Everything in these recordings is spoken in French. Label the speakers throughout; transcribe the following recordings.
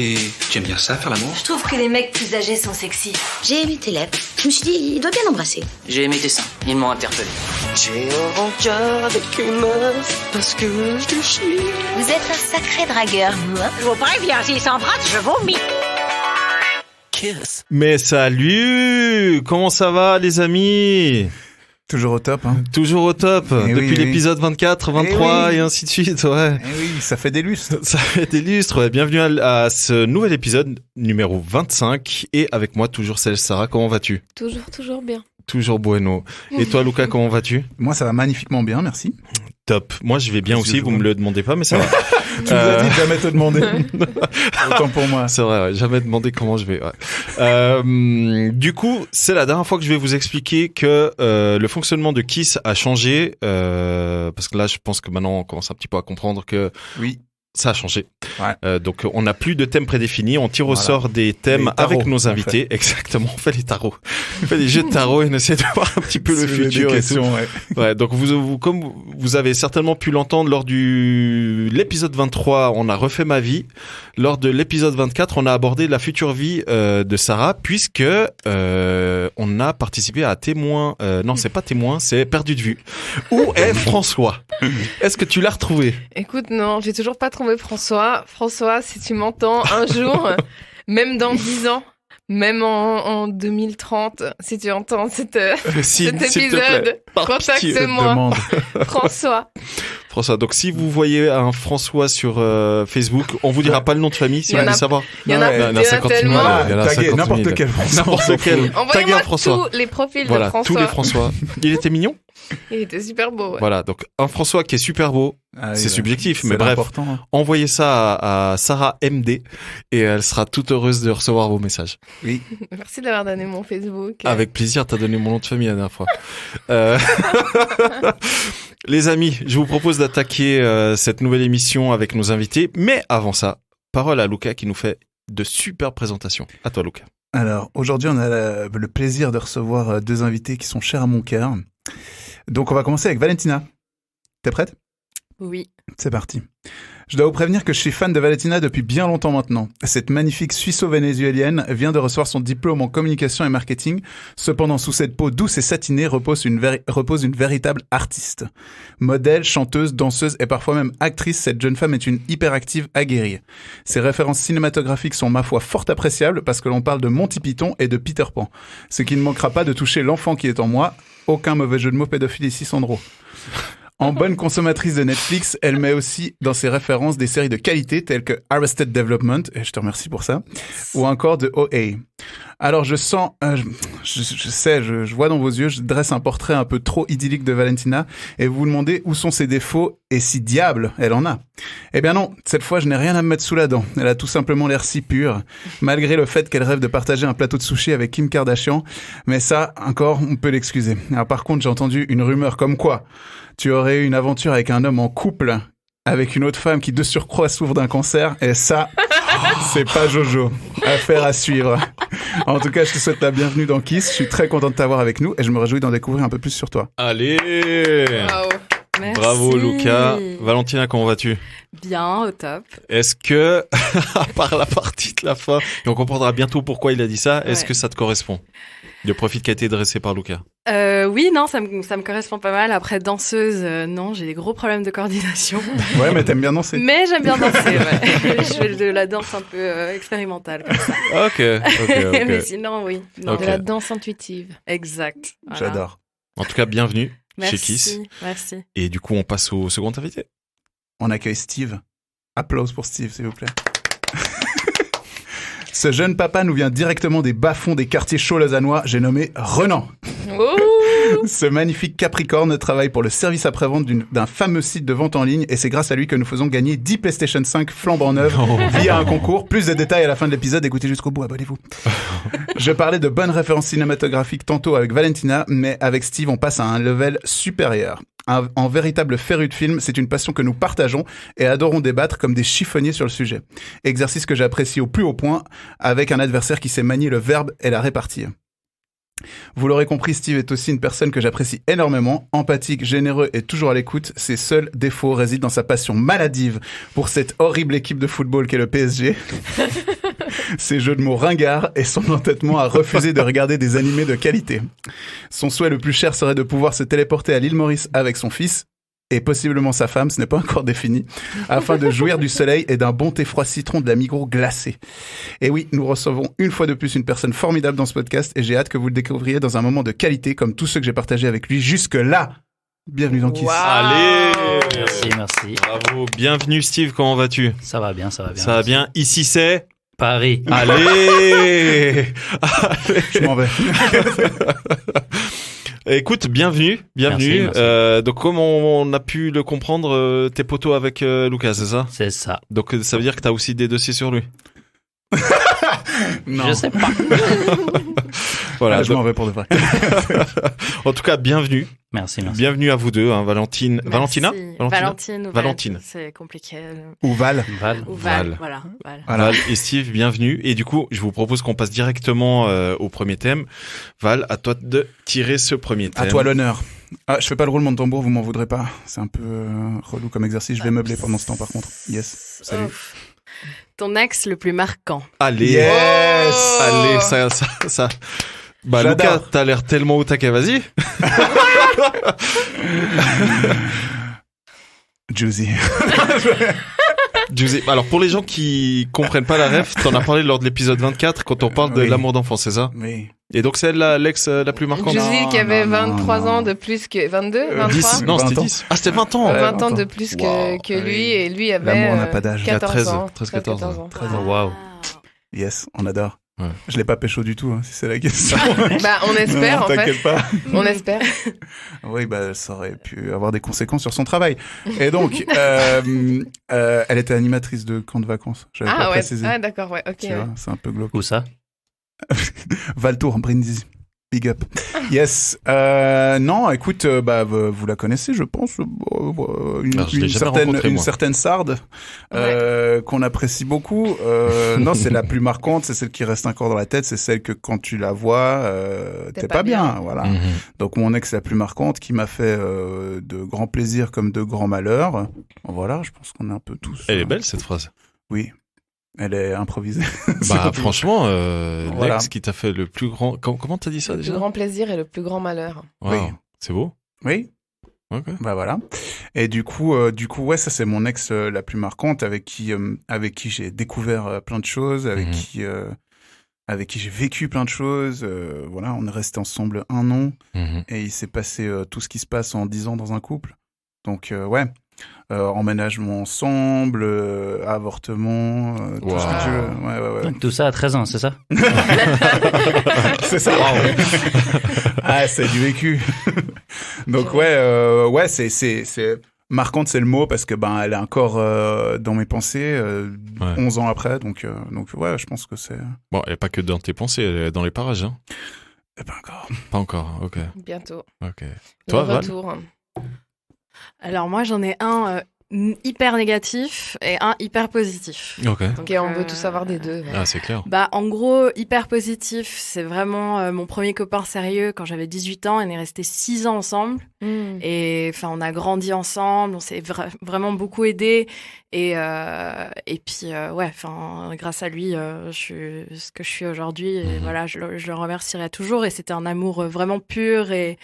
Speaker 1: Et tu aimes bien ça, faire l'amour?
Speaker 2: Je trouve que les mecs plus âgés sont sexy.
Speaker 3: J'ai aimé tes lèvres. Je me suis dit, il doit bien l'embrasser.
Speaker 4: J'ai aimé tes seins, ils m'ont interpellé.
Speaker 5: J'ai un rencard avec une meuf parce que je te chie.
Speaker 2: Vous êtes un sacré dragueur, vous, hein?
Speaker 3: Je vous préviens, s'il s'embrasse, je vomis.
Speaker 5: Kiss.
Speaker 6: Mais salut! Comment ça va, les amis?
Speaker 7: Toujours au top, hein.
Speaker 6: Toujours au top.
Speaker 7: Eh
Speaker 6: Depuis
Speaker 7: oui,
Speaker 6: l'épisode 24, 23 et ainsi de suite, ouais.
Speaker 7: Eh oui, ça fait des lustres.
Speaker 6: Ça fait des lustres, ouais. Bienvenue à ce nouvel épisode, numéro 25. Et avec moi, toujours celle Sarah. Comment vas-tu?
Speaker 8: Toujours bien.
Speaker 6: Toujours bueno. Et toi, Lucas, comment vas-tu?
Speaker 7: Moi, ça va magnifiquement bien, merci.
Speaker 6: Top. Moi, je vais bien aussi. Vous me le demandez pas, mais ça va.
Speaker 7: Tu nous as dit de jamais te demander. Autant pour moi.
Speaker 6: C'est vrai, ouais. Jamais demandé comment je vais. Ouais. Du coup, c'est la dernière fois que je vais vous expliquer que le fonctionnement de Kiss a changé. Parce que là, je pense que maintenant, on commence un petit peu à comprendre que
Speaker 7: oui,
Speaker 6: ça a changé.
Speaker 7: Ouais.
Speaker 6: Donc, on n'a plus de thèmes prédéfinis. On tire au sort des thèmes
Speaker 7: tarots,
Speaker 6: avec nos invités. Exactement. On fait les tarots. On fait des jeux de tarot et on essaie de voir un petit peu le futur.
Speaker 7: Et tout. Ouais.
Speaker 6: Ouais, donc comme vous avez certainement pu l'entendre lors l'épisode 23, on a refait ma vie. Lors de l'épisode 24, on a abordé la future vie de Sarah, puisque on a participé à témoin. Non, c'est pas témoin, c'est perdu de vue. Où est François? Est-ce que tu l'as retrouvé?
Speaker 8: Écoute, non, j'ai toujours pas trouvé François. François, si tu m'entends un jour, même dans 10 ans, même en 2030, si tu entends cet épisode, contacte-moi. François.
Speaker 6: François. Donc, si vous voyez un François sur Facebook, on vous dira pas le nom de famille si vous voulez savoir.
Speaker 8: Il y en a 50 000.
Speaker 7: Taguez n'importe quel François.
Speaker 6: N'importe quel.
Speaker 8: Envoyez-moi tous les profils de François.
Speaker 6: Tous les François. Il était mignon.
Speaker 8: Il était super beau. Ouais.
Speaker 6: Voilà, donc un François qui est super beau, c'est subjectif, mais bref,
Speaker 7: hein.
Speaker 6: Envoyez ça à Sarah MD et elle sera toute heureuse de recevoir vos messages.
Speaker 7: Oui.
Speaker 8: Merci d'avoir donné mon Facebook.
Speaker 6: Avec plaisir, t'as donné mon nom de famille la dernière fois. Les amis, je vous propose d'attaquer cette nouvelle émission avec nos invités, mais avant ça, parole à Lucas qui nous fait de super présentations. À toi, Lucas.
Speaker 7: Alors, aujourd'hui, on a le plaisir de recevoir deux invités qui sont chers à mon cœur. Donc, on va commencer avec Valentina. T'es prête?
Speaker 8: Oui.
Speaker 7: C'est parti. Je dois vous prévenir que je suis fan de Valentina depuis bien longtemps maintenant. Cette magnifique suisse-vénézuélienne vient de recevoir son diplôme en communication et marketing. Cependant, sous cette peau douce et satinée repose une véritable artiste. Modèle, chanteuse, danseuse et parfois même actrice, cette jeune femme est une hyperactive aguerrie. Ses références cinématographiques sont ma foi fort appréciables parce que l'on parle de Monty Python et de Peter Pan. Ce qui ne manquera pas de toucher l'enfant qui est en moi. Aucun mauvais jeu de mots pédophile ici, Sandro. En bonne consommatrice de Netflix, elle met aussi dans ses références des séries de qualité telles que Arrested Development, et je te remercie pour ça, ou encore de OA. Alors je sens, je vois dans vos yeux, je dresse un portrait un peu trop idyllique de Valentina, et vous vous demandez où sont ses défauts, et si diable elle en a. Eh bien non, cette fois je n'ai rien à me mettre sous la dent, elle a tout simplement l'air si pure, malgré le fait qu'elle rêve de partager un plateau de sushi avec Kim Kardashian, mais ça, encore, on peut l'excuser. Alors par contre, j'ai entendu une rumeur comme quoi tu aurais eu une aventure avec un homme en couple avec une autre femme qui de surcroît souffre d'un cancer, et ça, c'est pas Jojo. Affaire à suivre. En tout cas, je te souhaite la bienvenue dans Kiss. Je suis très content de t'avoir avec nous et je me réjouis d'en découvrir un peu plus sur toi.
Speaker 6: Allez!
Speaker 8: Wow. Merci.
Speaker 6: Bravo Lucas. Valentina, comment vas-tu?
Speaker 8: Bien, au top.
Speaker 6: Est-ce que, à part la partie de la fin, et on comprendra bientôt pourquoi il a dit ça, est-ce que ça te correspond? Le profil qui a été dressé par Lucas.
Speaker 8: Oui, non, ça me correspond pas mal. Après, danseuse, non, j'ai des gros problèmes de coordination.
Speaker 7: Ouais, mais t'aimes bien danser.
Speaker 8: Mais j'aime bien danser, ouais. Je fais de la danse un peu expérimentale, comme ça.
Speaker 6: Ok.
Speaker 8: Mais sinon, oui. Non.
Speaker 6: Okay.
Speaker 8: De la danse intuitive. Exact. Voilà.
Speaker 7: J'adore.
Speaker 6: En tout cas, bienvenue
Speaker 8: merci,
Speaker 6: chez Kiss.
Speaker 8: Merci.
Speaker 6: Et du coup, on passe au second invité.
Speaker 7: On accueille Steve. Applause pour Steve, s'il vous plaît. Ce jeune papa nous vient directement des bas-fonds des quartiers chauds lausannois, j'ai nommé Renan.
Speaker 8: Oh.
Speaker 7: Ce magnifique Capricorne travaille pour le service après-vente d'un fameux site de vente en ligne et c'est grâce à lui que nous faisons gagner 10 PlayStation 5 flambant neuves via un concours. Plus de détails à la fin de l'épisode, écoutez jusqu'au bout, abonnez-vous. Je parlais de bonnes références cinématographiques tantôt avec Valentina, mais avec Steve, on passe à un level supérieur. En véritable féru de film, c'est une passion que nous partageons et adorons débattre comme des chiffonniers sur le sujet. Exercice que j'apprécie au plus haut point avec un adversaire qui sait manier le verbe et la répartie. Vous l'aurez compris, Steve est aussi une personne que j'apprécie énormément, empathique, généreux et toujours à l'écoute. Ses seuls défauts résident dans sa passion maladive pour cette horrible équipe de football qu'est le PSG. Ses jeux de mots ringards et son entêtement à refuser de regarder des animés de qualité. Son souhait le plus cher serait de pouvoir se téléporter à l'île Maurice avec son fils, et possiblement sa femme, ce n'est pas encore défini, afin de jouir du soleil et d'un bon thé froid citron de la Migros glacé. Et oui, nous recevons une fois de plus une personne formidable dans ce podcast, et j'ai hâte que vous le découvriez dans un moment de qualité, comme tous ceux que j'ai partagés avec lui jusque-là. Bienvenue dans Kiss.
Speaker 8: Wow.
Speaker 6: Allez.
Speaker 1: Merci.
Speaker 6: Bravo. Bienvenue, Steve. Comment vas-tu?
Speaker 1: Ça va bien.
Speaker 6: Ça va bien. Ici, c'est
Speaker 1: Paris.
Speaker 6: Allez.
Speaker 7: Je m'en vais.
Speaker 6: Écoute, bienvenue.
Speaker 1: Merci.
Speaker 6: Donc, comme on a pu le comprendre, t'es poteau avec Lucas, c'est ça?
Speaker 1: C'est ça.
Speaker 6: Donc, ça veut dire que t'as aussi des dossiers sur lui.
Speaker 7: Non.
Speaker 1: Je sais pas.
Speaker 7: Voilà, je m'en vais pour de vrai.
Speaker 6: En tout cas, bienvenue.
Speaker 1: Merci.
Speaker 6: Bienvenue à vous deux, hein, Valentine.
Speaker 9: Merci.
Speaker 6: Valentina?
Speaker 9: Valentine ou
Speaker 6: Valentine.
Speaker 9: C'est compliqué.
Speaker 7: Ou Val.
Speaker 9: Ou
Speaker 6: Val.
Speaker 9: Val, voilà. Val.
Speaker 6: Val et Steve, bienvenue. Et du coup, je vous propose qu'on passe directement au premier thème. Val, à toi de tirer ce premier thème.
Speaker 7: À toi l'honneur. Ah, je fais pas le roulement de tambour, vous m'en voudrez pas. C'est un peu relou comme exercice. Je vais meubler pendant ce temps, par contre. Yes. Salut.
Speaker 9: Ouf. Ton ex le plus marquant.
Speaker 6: Allez.
Speaker 7: Yes.
Speaker 6: Allez, ça. Bah,
Speaker 7: J'adore.
Speaker 6: Lucas, t'as l'air tellement au taquet, vas-y.
Speaker 7: Juicy.
Speaker 6: Alors, pour les gens qui comprennent pas la ref, t'en as parlé lors de l'épisode 24 quand on parle de
Speaker 7: Oui.
Speaker 6: l'amour d'enfant, c'est ça?
Speaker 7: Oui.
Speaker 6: Et donc, c'est elle, l'ex la plus marquante?
Speaker 8: Juicy
Speaker 7: Non,
Speaker 8: qui avait
Speaker 7: non,
Speaker 8: 23
Speaker 7: non.
Speaker 8: ans de plus que... 22 23
Speaker 6: 10. Non, c'était
Speaker 7: 20 ans.
Speaker 6: 10. Ah, c'était 20 ans.
Speaker 8: 20 ans de
Speaker 7: 20 ans.
Speaker 8: plus
Speaker 6: Wow.
Speaker 8: que lui, et lui avait
Speaker 7: L'amour n'a pas d'âge.
Speaker 8: 14
Speaker 6: 13,
Speaker 8: ans.
Speaker 6: 14 ans.
Speaker 7: 13
Speaker 1: Oh, waouh.
Speaker 7: Yes, on adore.
Speaker 6: Ouais.
Speaker 7: Je l'ai pas pécho du tout, hein, si c'est la question.
Speaker 8: Bah, on espère,
Speaker 7: Non,
Speaker 8: en fait.
Speaker 7: t'inquiète pas.
Speaker 8: On espère.
Speaker 7: Oui, bah, ça aurait pu avoir des conséquences sur son travail. Et donc, elle était animatrice de camp de vacances. J'avais pas
Speaker 8: Ah ouais,
Speaker 7: précisé.
Speaker 8: ah d'accord, ouais, ok.
Speaker 7: Tu
Speaker 8: ouais.
Speaker 7: vois, c'est un peu glauque.
Speaker 1: Où ça?
Speaker 7: Valtour, Brindisi. Big up. Yes. Non, écoute, bah, vous la connaissez, je pense.
Speaker 6: Alors, je l'ai jamais rencontrée,
Speaker 7: Une
Speaker 6: moi.
Speaker 7: certaine sarde qu'on apprécie beaucoup. Non, c'est la plus marquante, c'est celle qui reste encore dans la tête, c'est celle que quand tu la vois, t'es pas bien. Voilà.
Speaker 6: Mhm.
Speaker 7: Donc mon ex la plus marquante qui m'a fait de grands plaisirs comme de grands malheurs. Voilà, je pense qu'on est un peu tous.
Speaker 6: Elle est belle, cette phrase.
Speaker 7: Oui. Elle est improvisée.
Speaker 6: Bah, franchement,
Speaker 7: Voilà.
Speaker 6: l'ex qui t'a fait le plus grand... Comment t'as dit ça,
Speaker 8: Le
Speaker 6: déjà?
Speaker 8: plus grand plaisir et le plus grand malheur.
Speaker 6: Wow.
Speaker 7: Oui.
Speaker 6: C'est beau.
Speaker 7: Oui.
Speaker 6: Ok.
Speaker 7: Bah voilà. Et du coup, ouais, ça c'est mon ex la plus marquante avec qui j'ai découvert plein de choses, avec qui j'ai vécu plein de choses. Voilà, on est resté ensemble 1 an
Speaker 6: Mhm.
Speaker 7: et il s'est passé tout ce qui se passe en 10 ans dans un couple. Donc ouais, emménagement ensemble, avortement, tout ce que tu veux. Ouais.
Speaker 1: Donc, tout ça à 13 ans, c'est ça?
Speaker 7: C'est ça. Ah, c'est du vécu. Donc ouais, c'est marquante, c'est le mot parce que ben elle est encore dans mes pensées 11 ans après. Donc ouais, je pense que c'est.
Speaker 6: Bon, elle est pas que dans tes pensées, elle est dans les parages, hein.
Speaker 7: Pas encore.
Speaker 6: Pas encore, ok.
Speaker 8: Bientôt.
Speaker 6: Ok.
Speaker 8: Le
Speaker 6: Toi, Val?
Speaker 8: retour.
Speaker 9: Alors moi j'en ai un hyper négatif et un hyper positif.
Speaker 6: Ok.
Speaker 8: Ok, on veut tous avoir des deux.
Speaker 6: Ah, c'est clair.
Speaker 9: Bah en gros hyper positif, c'est vraiment mon premier copain sérieux quand j'avais 18 ans. On est resté 6 ans ensemble
Speaker 8: Mm.
Speaker 9: et enfin on a grandi ensemble, on s'est vraiment beaucoup aidés et puis ouais, enfin grâce à lui je suis ce que je suis aujourd'hui et voilà, je le remercierai toujours et c'était un amour vraiment pur et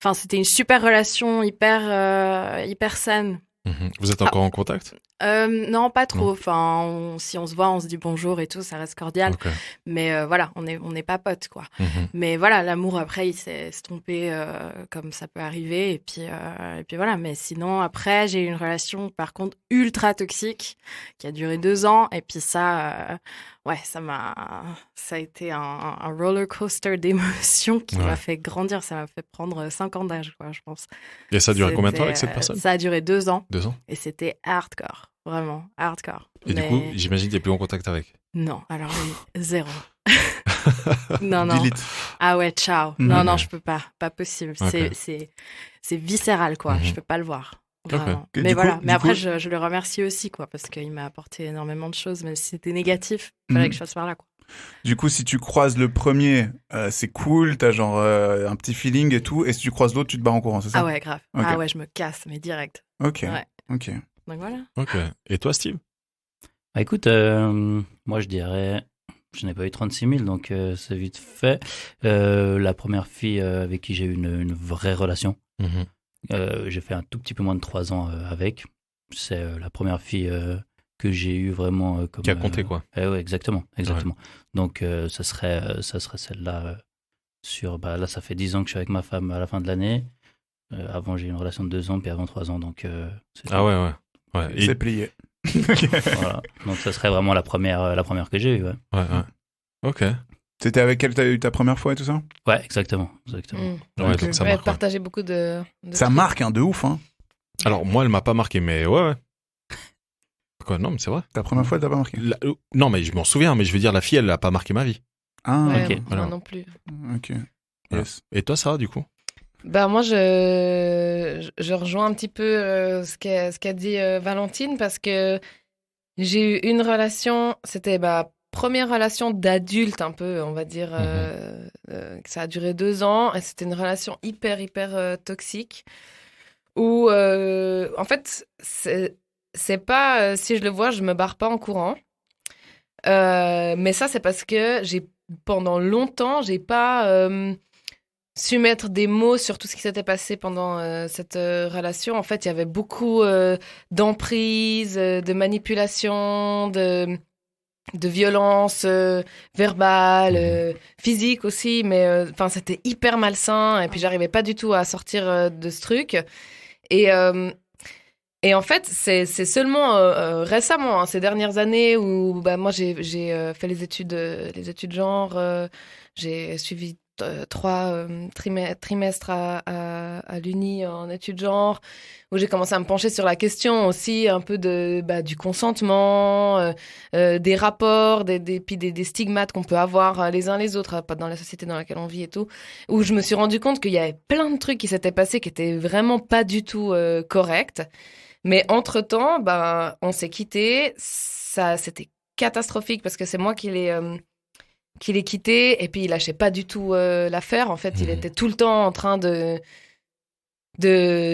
Speaker 9: enfin c'était une super relation hyper saine.
Speaker 6: Mhm. Vous êtes encore en contact?
Speaker 9: Non, pas trop.
Speaker 6: Non.
Speaker 9: Enfin, si on se voit, on se dit bonjour et tout, ça reste cordial.
Speaker 6: Ok.
Speaker 9: Mais voilà, on n'est pas potes, quoi.
Speaker 6: Mhm.
Speaker 9: Mais voilà, l'amour après, il s'est estompé comme ça peut arriver. Et puis voilà. Mais sinon, après, j'ai eu une relation, par contre, ultra toxique qui a duré 2 ans. Et puis ça, ouais, ça a été un roller coaster d'émotions qui
Speaker 6: Ouais.
Speaker 9: m'a fait grandir. Ça m'a fait prendre 5 ans d'âge, quoi, je pense.
Speaker 6: Et ça a duré combien de temps avec
Speaker 9: C'était,
Speaker 6: cette personne?
Speaker 9: Ça a duré 2 ans.
Speaker 6: 2 ans?
Speaker 9: Et c'était hardcore, vraiment hardcore.
Speaker 6: Et du
Speaker 9: Mais
Speaker 6: coup, j'imagine que t'es plus en contact avec.
Speaker 9: non, alors oui, 0. non.
Speaker 7: Delete.
Speaker 9: Ah ouais, ciao.
Speaker 7: Mhm.
Speaker 9: Non, je peux pas possible.
Speaker 6: Ok.
Speaker 9: C'est viscéral, quoi.
Speaker 6: Mhm.
Speaker 9: Je peux pas le voir.
Speaker 6: Ok.
Speaker 9: Vraiment.
Speaker 7: Et
Speaker 9: Mais
Speaker 7: du
Speaker 9: voilà.
Speaker 7: coup-
Speaker 9: Mais
Speaker 7: du
Speaker 9: après,
Speaker 7: coup-
Speaker 9: je le remercie aussi, quoi, parce qu'il m'a apporté énormément de choses. Mais si c'était négatif, il fallait
Speaker 7: Mhm.
Speaker 9: que je fasse par là, quoi.
Speaker 7: Du coup, si tu croises le premier, c'est cool, t'as genre un petit feeling et tout. Et si tu croises l'autre, tu te barres en courant, c'est ça?
Speaker 9: Ah ouais, grave.
Speaker 7: Ok.
Speaker 9: Ah ouais, je me casse, mais direct.
Speaker 7: Ok.
Speaker 9: Ouais.
Speaker 7: Ok.
Speaker 9: Donc voilà.
Speaker 6: Ok. Et toi, Steve?
Speaker 1: Bah, écoute, moi je dirais, je n'ai pas eu 36 000, donc c'est vite fait. La première fille avec qui j'ai eu une vraie relation, j'ai fait un tout petit peu moins de 3 ans avec. C'est la première fille que j'ai eue vraiment comme...
Speaker 6: Qui a compté, quoi.
Speaker 1: Ouais, exactement. Donc ça serait celle-là là, ça fait 10 ans que je suis avec ma femme à la fin de l'année. Avant, j'ai eu une relation de 2 ans, puis avant 3 ans, donc...
Speaker 6: Ouais. Et...
Speaker 7: C'est plié.
Speaker 1: Voilà. Donc ça serait vraiment la première que j'ai eue, ouais.
Speaker 6: Ok.
Speaker 7: C'était avec elle t'as eu ta première fois et tout ça?
Speaker 1: Ouais, exactement.
Speaker 6: Ouais,
Speaker 7: Ok.
Speaker 6: donc ça
Speaker 8: Ouais,
Speaker 6: marque.
Speaker 8: partager beaucoup de
Speaker 7: Ça
Speaker 8: trucs.
Speaker 7: marque, de ouf, hein.
Speaker 6: Alors, moi, elle m'a pas marqué, mais ouais. Quoi, non, mais c'est vrai.
Speaker 7: Ta première fois, elle t'a pas marqué?
Speaker 6: Non, mais je m'en souviens, mais je veux dire, la fille, elle a pas marqué ma vie.
Speaker 7: Ah,
Speaker 8: Ouais,
Speaker 1: ok,
Speaker 8: moi
Speaker 6: voilà.
Speaker 8: non plus.
Speaker 7: ok.
Speaker 6: Voilà.
Speaker 7: Yes.
Speaker 6: Et toi, Sarah, du coup?
Speaker 8: Bah moi je rejoins un petit peu ce qu'a dit Valentine parce que j'ai eu une relation, c'était ma première relation d'adulte un peu, on va dire, que ça a duré 2 ans et c'était une relation hyper toxique où en fait c'est pas si je le vois je me barre pas en courant, mais ça c'est parce que pendant longtemps j'ai pas su mettre des mots sur tout ce qui s'était passé pendant cette relation. En fait, il y avait beaucoup d'emprise, de manipulation, de violence verbale, physique aussi, mais enfin c'était hyper malsain et puis j'arrivais pas du tout à sortir de ce truc. Et en fait, c'est seulement récemment, hein, ces dernières années où moi j'ai fait les études genre, j'ai suivi 3 trimestres à l'Uni en études genre, où j'ai commencé à me pencher sur la question aussi un peu du consentement, des rapports, puis des stigmates qu'on peut avoir les uns les autres, pas dans la société dans laquelle on vit et tout, où je me suis rendu compte qu'il y avait plein de trucs qui s'étaient passés qui étaient vraiment pas du tout corrects. Mais entre-temps, on s'est quittés. Ça, c'était catastrophique parce que c'est moi qui l'ai quitté et puis il lâchait pas du tout l'affaire. En fait, il était tout le temps en train de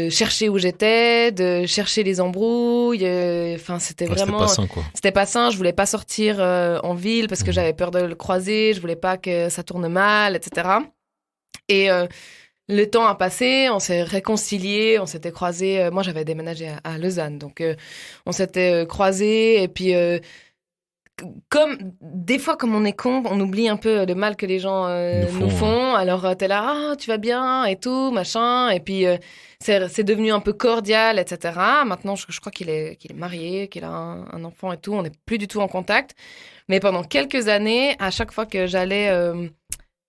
Speaker 8: chercher où j'étais, de chercher les embrouilles. Enfin, c'était vraiment...
Speaker 6: C'était pas sain, quoi.
Speaker 8: C'était pas sain. Je voulais pas sortir en ville parce que j'avais peur de le croiser. Je voulais pas que ça tourne mal, etc. Et le temps a passé, on s'est réconciliés, on s'était croisés. Moi, j'avais déménagé à Lausanne, donc on s'était croisés. Et puis, comme des fois, comme on est con, on oublie un peu le mal que les gens nous font. Alors, t'es là, tu vas bien et tout, machin. Et puis, c'est devenu un peu cordial, etc. Maintenant, je crois qu'il est marié, qu'il a un enfant et tout. On n'est plus du tout en contact. Mais pendant quelques années, à chaque fois que j'allais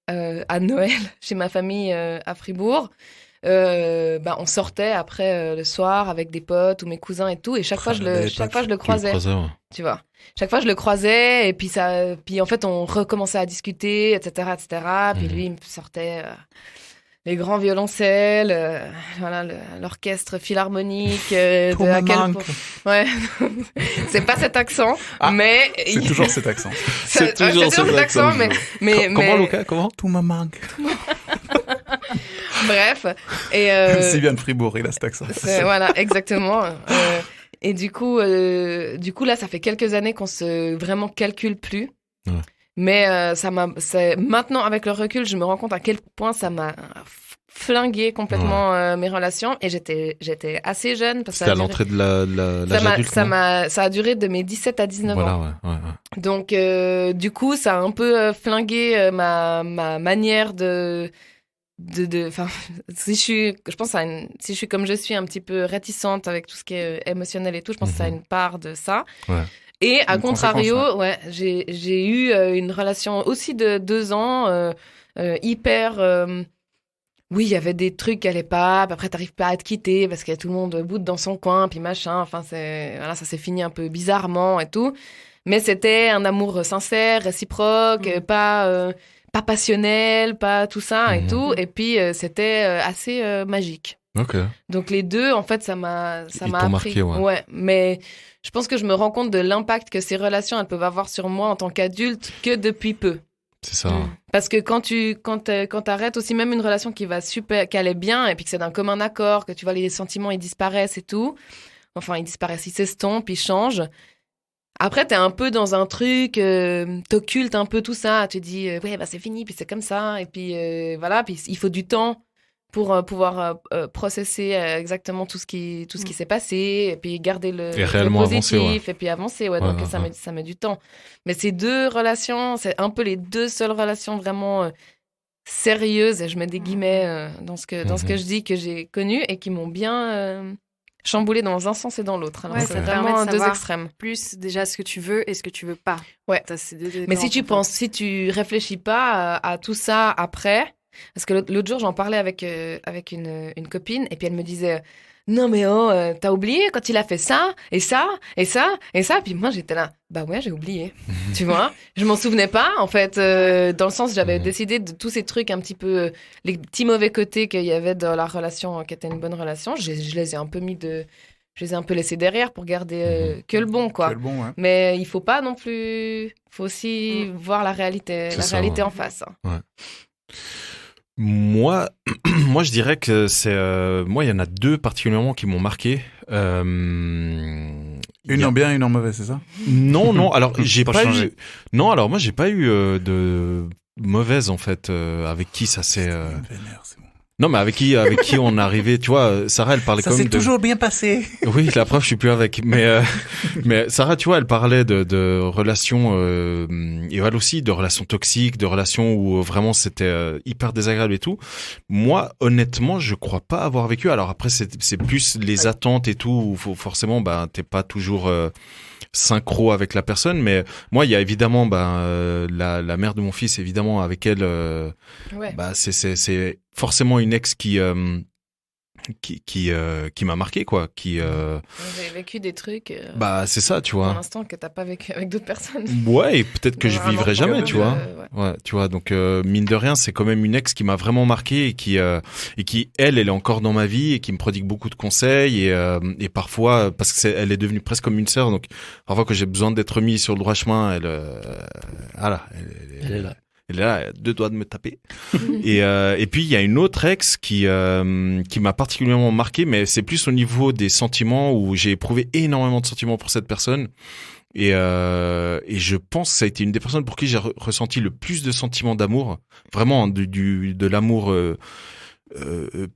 Speaker 8: à Noël chez ma famille à Fribourg, on sortait après le soir avec des potes ou mes cousins et tout, et chaque fois je le croisais, tu vois. Chaque fois je le croisais et puis en fait on recommençait à discuter, etc. Puis lui il me sortait les grands violoncelles, voilà, l'orchestre philharmonique de à quel point... Ouais, c'est pas cet accent, mais
Speaker 7: c'est toujours cet accent.
Speaker 6: C'est toujours cet accent.
Speaker 8: Mais
Speaker 6: comment Lucas, comment?
Speaker 7: Tout me manque.
Speaker 8: Bref, et
Speaker 7: s'il vient de Fribourg, il a cet accent.
Speaker 8: Voilà, exactement. Et du coup, là, ça fait quelques années qu'on se vraiment calcule plus.
Speaker 6: Ouais.
Speaker 8: Mais maintenant, avec le recul, je me rends compte à quel point ça m'a flingué complètement mes relations. Et j'étais assez jeune. Parce que
Speaker 6: c'était à l'entrée de l'âge adulte.
Speaker 8: Ça a duré de mes 17 à 19 ans.
Speaker 6: Ouais.
Speaker 8: Donc, du coup, ça a un peu flingué ma manière si je suis comme je suis un petit peu réticente avec tout ce qui est émotionnel et tout, je pense que ça a une part de ça. Ouais. Et à contrario, j'ai eu une relation aussi de 2 ans hyper... oui, il y avait des trucs qui allaient pas, puis après t'arrives pas à te quitter parce que tout le monde boude dans son coin, puis machin, enfin ça s'est fini un peu bizarrement et tout. Mais c'était un amour sincère, réciproque, pas passionnel, pas tout ça et tout. Et puis, c'était assez magique.
Speaker 6: Ok.
Speaker 8: Donc les deux, en fait, ça m'a
Speaker 6: Ils t'ont
Speaker 8: appris.
Speaker 6: marqué, ouais.
Speaker 8: Ouais, mais je pense que je me rends compte de l'impact que ces relations elles peuvent avoir sur moi en tant qu'adulte que depuis peu.
Speaker 6: C'est ça.
Speaker 8: Parce que quand t'arrêtes aussi même une relation qui allait bien et puis que c'est d'un commun accord, que tu vois les sentiments ils disparaissent et tout. Enfin, ils disparaissent, ils s'estompent, ils changent. Après, t'es un peu dans un truc, t'occultes un peu tout ça. Tu dis, ouais, bah c'est fini, puis c'est comme ça. Et puis voilà, puis il faut du temps pour pouvoir processer exactement tout ce qui s'est passé, et puis garder le positif,
Speaker 6: avancer,
Speaker 8: et puis avancer. Ouais, donc ça met du temps. Mais ces deux relations, c'est un peu les deux seules relations vraiment sérieuses, et je mets des guillemets dans ce que je dis, que j'ai connues et qui m'ont bien chamboulé dans un sens et dans l'autre. Alors, c'est vraiment deux extrêmes.
Speaker 9: Plus déjà ce que tu veux et ce que tu veux pas.
Speaker 8: Ouais.
Speaker 9: Ça, c'est deux
Speaker 8: Mais si tu réfléchis pas à tout ça après, parce que l'autre jour j'en parlais avec une copine et puis elle me disait non mais t'as oublié quand il a fait ça et ça et ça et ça, puis moi j'étais là bah ouais j'ai oublié tu vois, je m'en souvenais pas en fait, dans le sens j'avais décidé de tous ces trucs un petit peu les petits mauvais côtés qu'il y avait dans la relation qui était une bonne relation, je les ai un peu je les ai un peu laissés derrière pour garder que le bon, quoi.
Speaker 7: Que le bon, ouais.
Speaker 8: Mais il faut pas non plus, il faut aussi voir la réalité en face.
Speaker 6: Ouais. Moi, je dirais que moi, il y en a deux particulièrement qui m'ont marqué.
Speaker 7: Une en bien, une en mauvais, c'est ça?
Speaker 6: Non. Alors, j'ai
Speaker 7: Faut
Speaker 6: pas
Speaker 7: changer.
Speaker 6: eu. Non, alors moi, j'ai pas eu de mauvaise en fait. Avec qui ça s'est.
Speaker 7: Vénère, c'est bon.
Speaker 6: Non, mais avec qui on arrivait. Tu vois, Sarah, elle parlait
Speaker 7: Ça
Speaker 6: quand
Speaker 7: s'est
Speaker 6: même de.
Speaker 7: toujours bien passé.
Speaker 6: Oui, la preuve, je suis plus avec. Mais Sarah, tu vois, elle parlait de relations, et elle aussi de relations toxiques, de relations où vraiment c'était hyper désagréable et tout. Moi, honnêtement, je crois pas avoir vécu. Alors après, c'est plus les attentes et tout, où forcément, t'es pas toujours synchro avec la personne. Mais moi, il y a évidemment, la mère de mon fils, évidemment, avec elle, c'est forcément une ex qui m'a marqué, quoi.
Speaker 8: Vous avez vécu des trucs.
Speaker 6: C'est ça, tu vois.
Speaker 8: Pour l'instant que t'as pas vécu avec d'autres personnes.
Speaker 6: Ouais, et peut-être que je vivrai jamais, tu vois.
Speaker 8: Ouais,
Speaker 6: tu vois. Donc mine de rien, c'est quand même une ex qui m'a vraiment marqué et qui elle est encore dans ma vie et qui me prodigue beaucoup de conseils et parfois parce que elle est devenue presque comme une sœur. Donc parfois que j'ai besoin d'être mis sur le droit chemin, elle est là. Elle est là, à 2 doigts de me taper. Et puis il y a une autre ex qui m'a particulièrement marqué, mais c'est plus au niveau des sentiments où j'ai éprouvé énormément de sentiments pour cette personne. Et je pense que ça a été une des personnes pour qui j'ai ressenti le plus de sentiments d'amour, vraiment de l'amour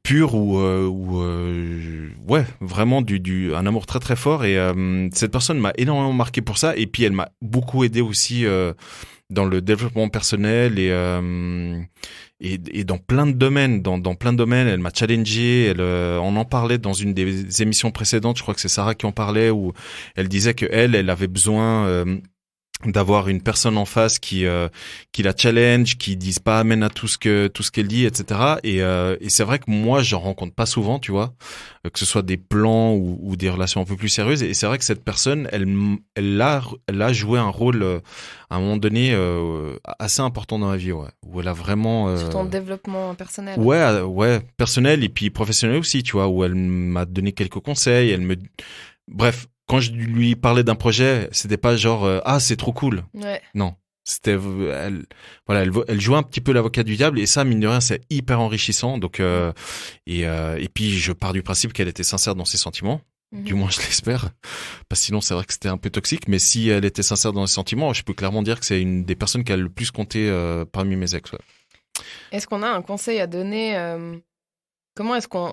Speaker 6: pur ou vraiment un amour très très fort. Et cette personne m'a énormément marqué pour ça. Et puis elle m'a beaucoup aidé aussi dans le développement personnel et dans plein de domaines. Dans plein de domaines, elle m'a challengé. On en parlait dans une des émissions précédentes. Je crois que c'est Sarah qui en parlait, où elle disait que elle avait besoin d'avoir une personne en face qui la challenge, qui dise pas amen à tout ce qu'elle dit, etc. Et c'est vrai que moi j'en rencontre pas souvent, tu vois, que ce soit des plans ou des relations un peu plus sérieuses. Et c'est vrai que cette personne, elle a joué un rôle à un moment donné assez important dans ma vie, ouais, où elle a vraiment
Speaker 8: sur ton développement personnel.
Speaker 6: Ouais, personnel et puis professionnel aussi, tu vois, où elle m'a donné quelques conseils, bref. Quand je lui parlais d'un projet, c'était pas genre c'est trop cool.
Speaker 8: Ouais.
Speaker 6: Non, c'était elle jouait un petit peu l'avocat du diable et ça, mine de rien, c'est hyper enrichissant. Donc et puis je pars du principe qu'elle était sincère dans ses sentiments. Du moins, je l'espère. Parce que sinon, c'est vrai que c'était un peu toxique. Mais si elle était sincère dans ses sentiments, je peux clairement dire que c'est une des personnes qui a le plus compté parmi mes ex. Ouais.
Speaker 8: Est-ce qu'on a un conseil à donner? Comment est-ce qu'on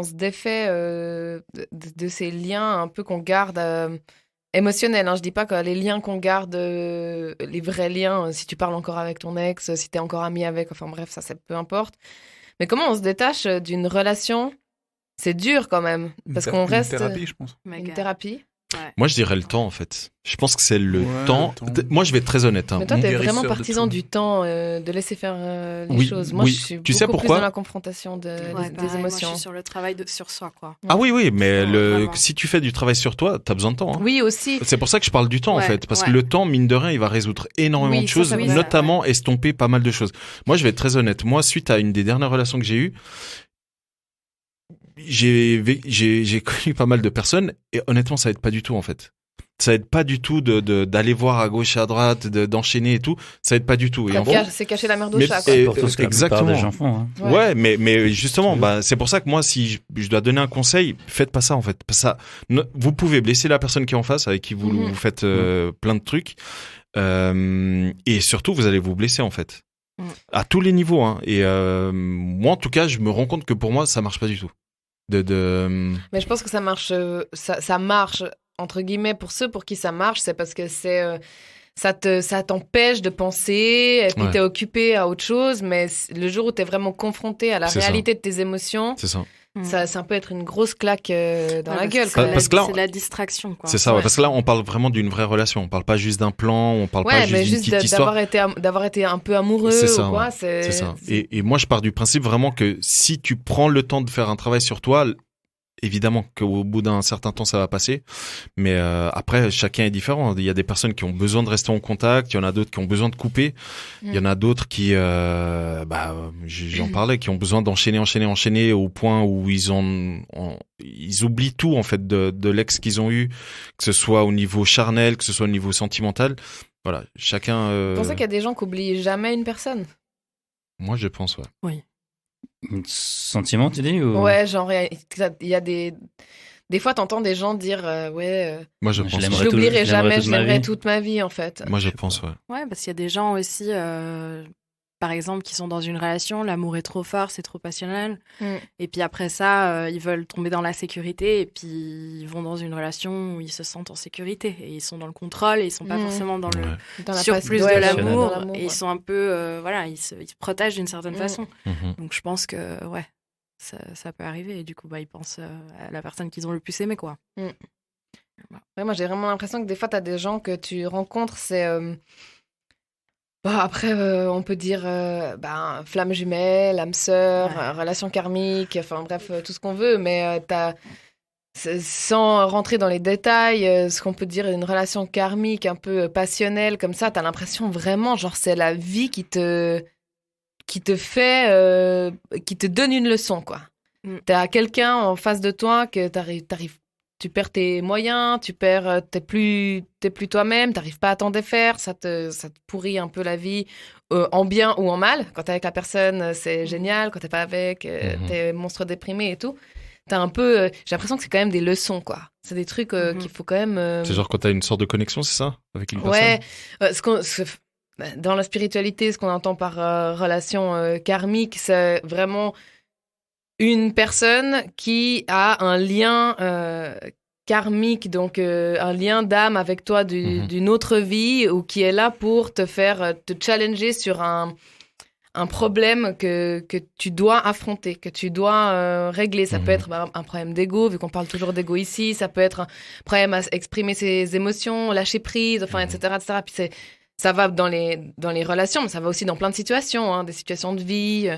Speaker 8: se défait de ces liens un peu qu'on garde émotionnels, hein. Je dis pas que les liens qu'on garde, les vrais liens, si tu parles encore avec ton ex, si t'es encore ami avec, enfin bref, ça peu importe. Mais comment on se détache d'une relation? C'est dur quand même, parce qu'on reste...
Speaker 7: Une thérapie, je pense.
Speaker 8: Une thérapie.
Speaker 9: Ouais.
Speaker 6: Moi, je dirais le temps, en fait. Je pense que c'est le temps. Moi, je vais être très honnête.
Speaker 8: Mais toi, t'es vraiment partisan du temps, de laisser faire les choses. Moi, je suis beaucoup plus dans la confrontation des émotions.
Speaker 9: Moi, je suis sur le travail sur soi, quoi.
Speaker 6: Ah oui, mais si tu fais du travail sur toi, t'as besoin de temps. Hein.
Speaker 8: Oui, aussi.
Speaker 6: C'est pour ça que je parle du temps, en fait. Parce que le temps, mine de rien, il va résoudre énormément de choses, notamment estomper pas mal de choses. Moi, je vais être très honnête. Moi, suite à une des dernières relations que j'ai eues, j'ai connu pas mal de personnes et honnêtement, ça aide pas du tout en fait. Ça aide pas du tout d'aller voir à gauche et à droite, d'enchaîner et tout. Ça aide pas du tout.
Speaker 8: C'est cacher la merde au chat, quoi.
Speaker 6: Exactement.
Speaker 1: Des gens font, hein.
Speaker 6: Ouais, mais justement, c'est pour ça que moi, si je dois donner un conseil, faites pas ça en fait. Vous pouvez blesser la personne qui est en face, avec qui vous faites plein de trucs, et surtout, vous allez vous blesser en fait, à tous les niveaux. Hein. Et moi, en tout cas, je me rends compte que pour moi, ça marche pas du tout.
Speaker 8: Mais je pense que ça marche. Ça marche. Entre guillemets, pour ceux pour qui ça marche, c'est parce que ça t'empêche de penser, et puis t'es occupé à autre chose, mais le jour où t'es vraiment confronté à la réalité de tes émotions, ça peut être une grosse claque dans la gueule.
Speaker 9: Parce que là, c'est la distraction, quoi.
Speaker 6: C'est ça, parce que là, on parle vraiment d'une vraie relation. On parle pas juste d'un plan, on parle pas juste d'une petite histoire.
Speaker 8: D'avoir été un peu amoureux ou quoi.
Speaker 6: C'est ça. Et moi, je pars du principe vraiment que si tu prends le temps de faire un travail sur toi, évidemment qu'au bout d'un certain temps ça va passer, mais après chacun est différent. Il y a des personnes qui ont besoin de rester en contact, il y en a d'autres qui ont besoin de couper, il y en a d'autres qui j'en parlais, qui ont besoin d'enchaîner au point où ils oublient tout en fait de l'ex qu'ils ont eu, que ce soit au niveau charnel, que ce soit au niveau sentimental. Voilà, chacun.
Speaker 8: Vous pensez qu'il y a des gens qui oublient jamais une personne?
Speaker 6: Moi je pense, ouais.
Speaker 9: Oui.
Speaker 1: Sentiment, tu dis ou...
Speaker 8: Ouais, genre, il y a des fois, t'entends des gens dire
Speaker 6: moi, je pense.
Speaker 8: Je l'oublierai jamais, je l'aimerai toute ma vie, en fait.
Speaker 6: Moi, je pense, ouais.
Speaker 9: Ouais, parce qu'il y a des gens aussi, par exemple, qui sont dans une relation, l'amour est trop fort, c'est trop passionnel. Et puis après ça, ils veulent tomber dans la sécurité et puis ils vont dans une relation où ils se sentent en sécurité. Et ils sont dans le contrôle et ils sont pas forcément dans le surplus de l'amour. Et ils sont un peu, ils se protègent d'une certaine façon. Donc je pense que, ça peut arriver. Et du coup, ils pensent à la personne qu'ils ont le plus aimé, quoi.
Speaker 8: Ouais, moi, j'ai vraiment l'impression que des fois, t'as des gens que tu rencontres, c'est... après, on peut dire flamme jumelle, âme sœur, relation karmique, enfin bref, tout ce qu'on veut, mais sans rentrer dans les détails, ce qu'on peut dire une relation karmique un peu passionnelle, comme ça, t'as l'impression vraiment, genre c'est la vie qui te fait, qui te donne une leçon, quoi. T'as quelqu'un en face de toi que tu perds tes moyens, t'es plus toi-même, t'arrives pas à t'en défaire, ça te pourrit un peu la vie, en bien ou en mal. Quand t'es avec la personne, c'est génial. Quand t'es pas avec, t'es monstre déprimé et tout. T'as un peu, j'ai l'impression que c'est quand même des leçons, quoi. C'est des trucs qu'il faut quand même.
Speaker 6: C'est genre quand t'as une sorte de connexion, c'est ça, avec une personne.
Speaker 8: Ouais, dans la spiritualité, ce qu'on entend par relation karmique, c'est vraiment une personne qui a un lien karmique, donc un lien d'âme avec toi d'une autre vie, ou qui est là pour te faire te challenger sur un problème que tu dois affronter, que tu dois régler. Ça peut être un problème d'ego, vu qu'on parle toujours d'ego ici. Ça peut être un problème à exprimer ses émotions, lâcher prise, enfin, etc., etc. Puis ça va dans les relations, mais ça va aussi dans plein de situations, hein, des situations de vie.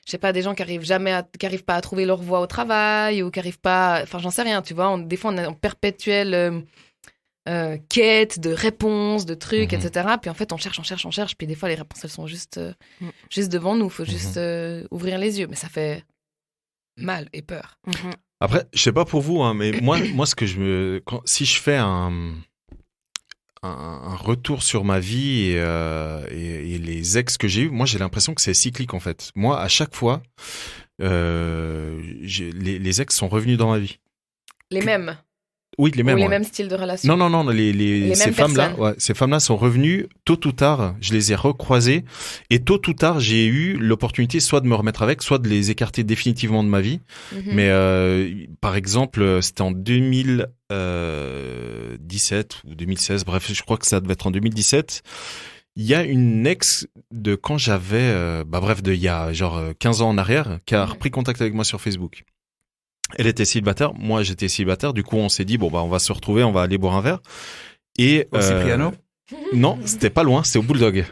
Speaker 8: Je sais pas, des gens qui arrivent pas à trouver leur voie au travail, ou qui arrivent pas, enfin j'en sais rien, tu vois. Des fois on est en perpétuelle quête de réponses, de trucs, etc. Puis en fait on cherche, puis des fois les réponses elles sont juste devant nous. Faut juste ouvrir les yeux, mais ça fait mal et peur.
Speaker 6: Après, je sais pas pour vous, hein, mais moi ce que si je fais un retour sur ma vie et les ex que j'ai eu, moi j'ai l'impression que c'est cyclique en fait. Moi, à chaque fois, les ex sont revenus dans ma vie.
Speaker 8: Les mêmes.
Speaker 6: Oui, les mêmes.
Speaker 8: Ou les mêmes styles de relations.
Speaker 6: Non, ces femmes-là sont revenues tôt ou tard. Je les ai recroisées et tôt ou tard, j'ai eu l'opportunité soit de me remettre avec, soit de les écarter définitivement de ma vie. Mais par exemple, c'était en 2017 ou 2016, bref, je crois que ça devait être en 2017. Il y a une ex de quand j'avais, il y a genre 15 ans en arrière, qui a repris contact avec moi sur Facebook. Elle était célibataire, moi j'étais célibataire, du coup on s'est dit on va se retrouver, on va aller boire un verre. Et
Speaker 7: au Cipriano ?
Speaker 6: Non, c'était pas loin, c'était au Bulldog.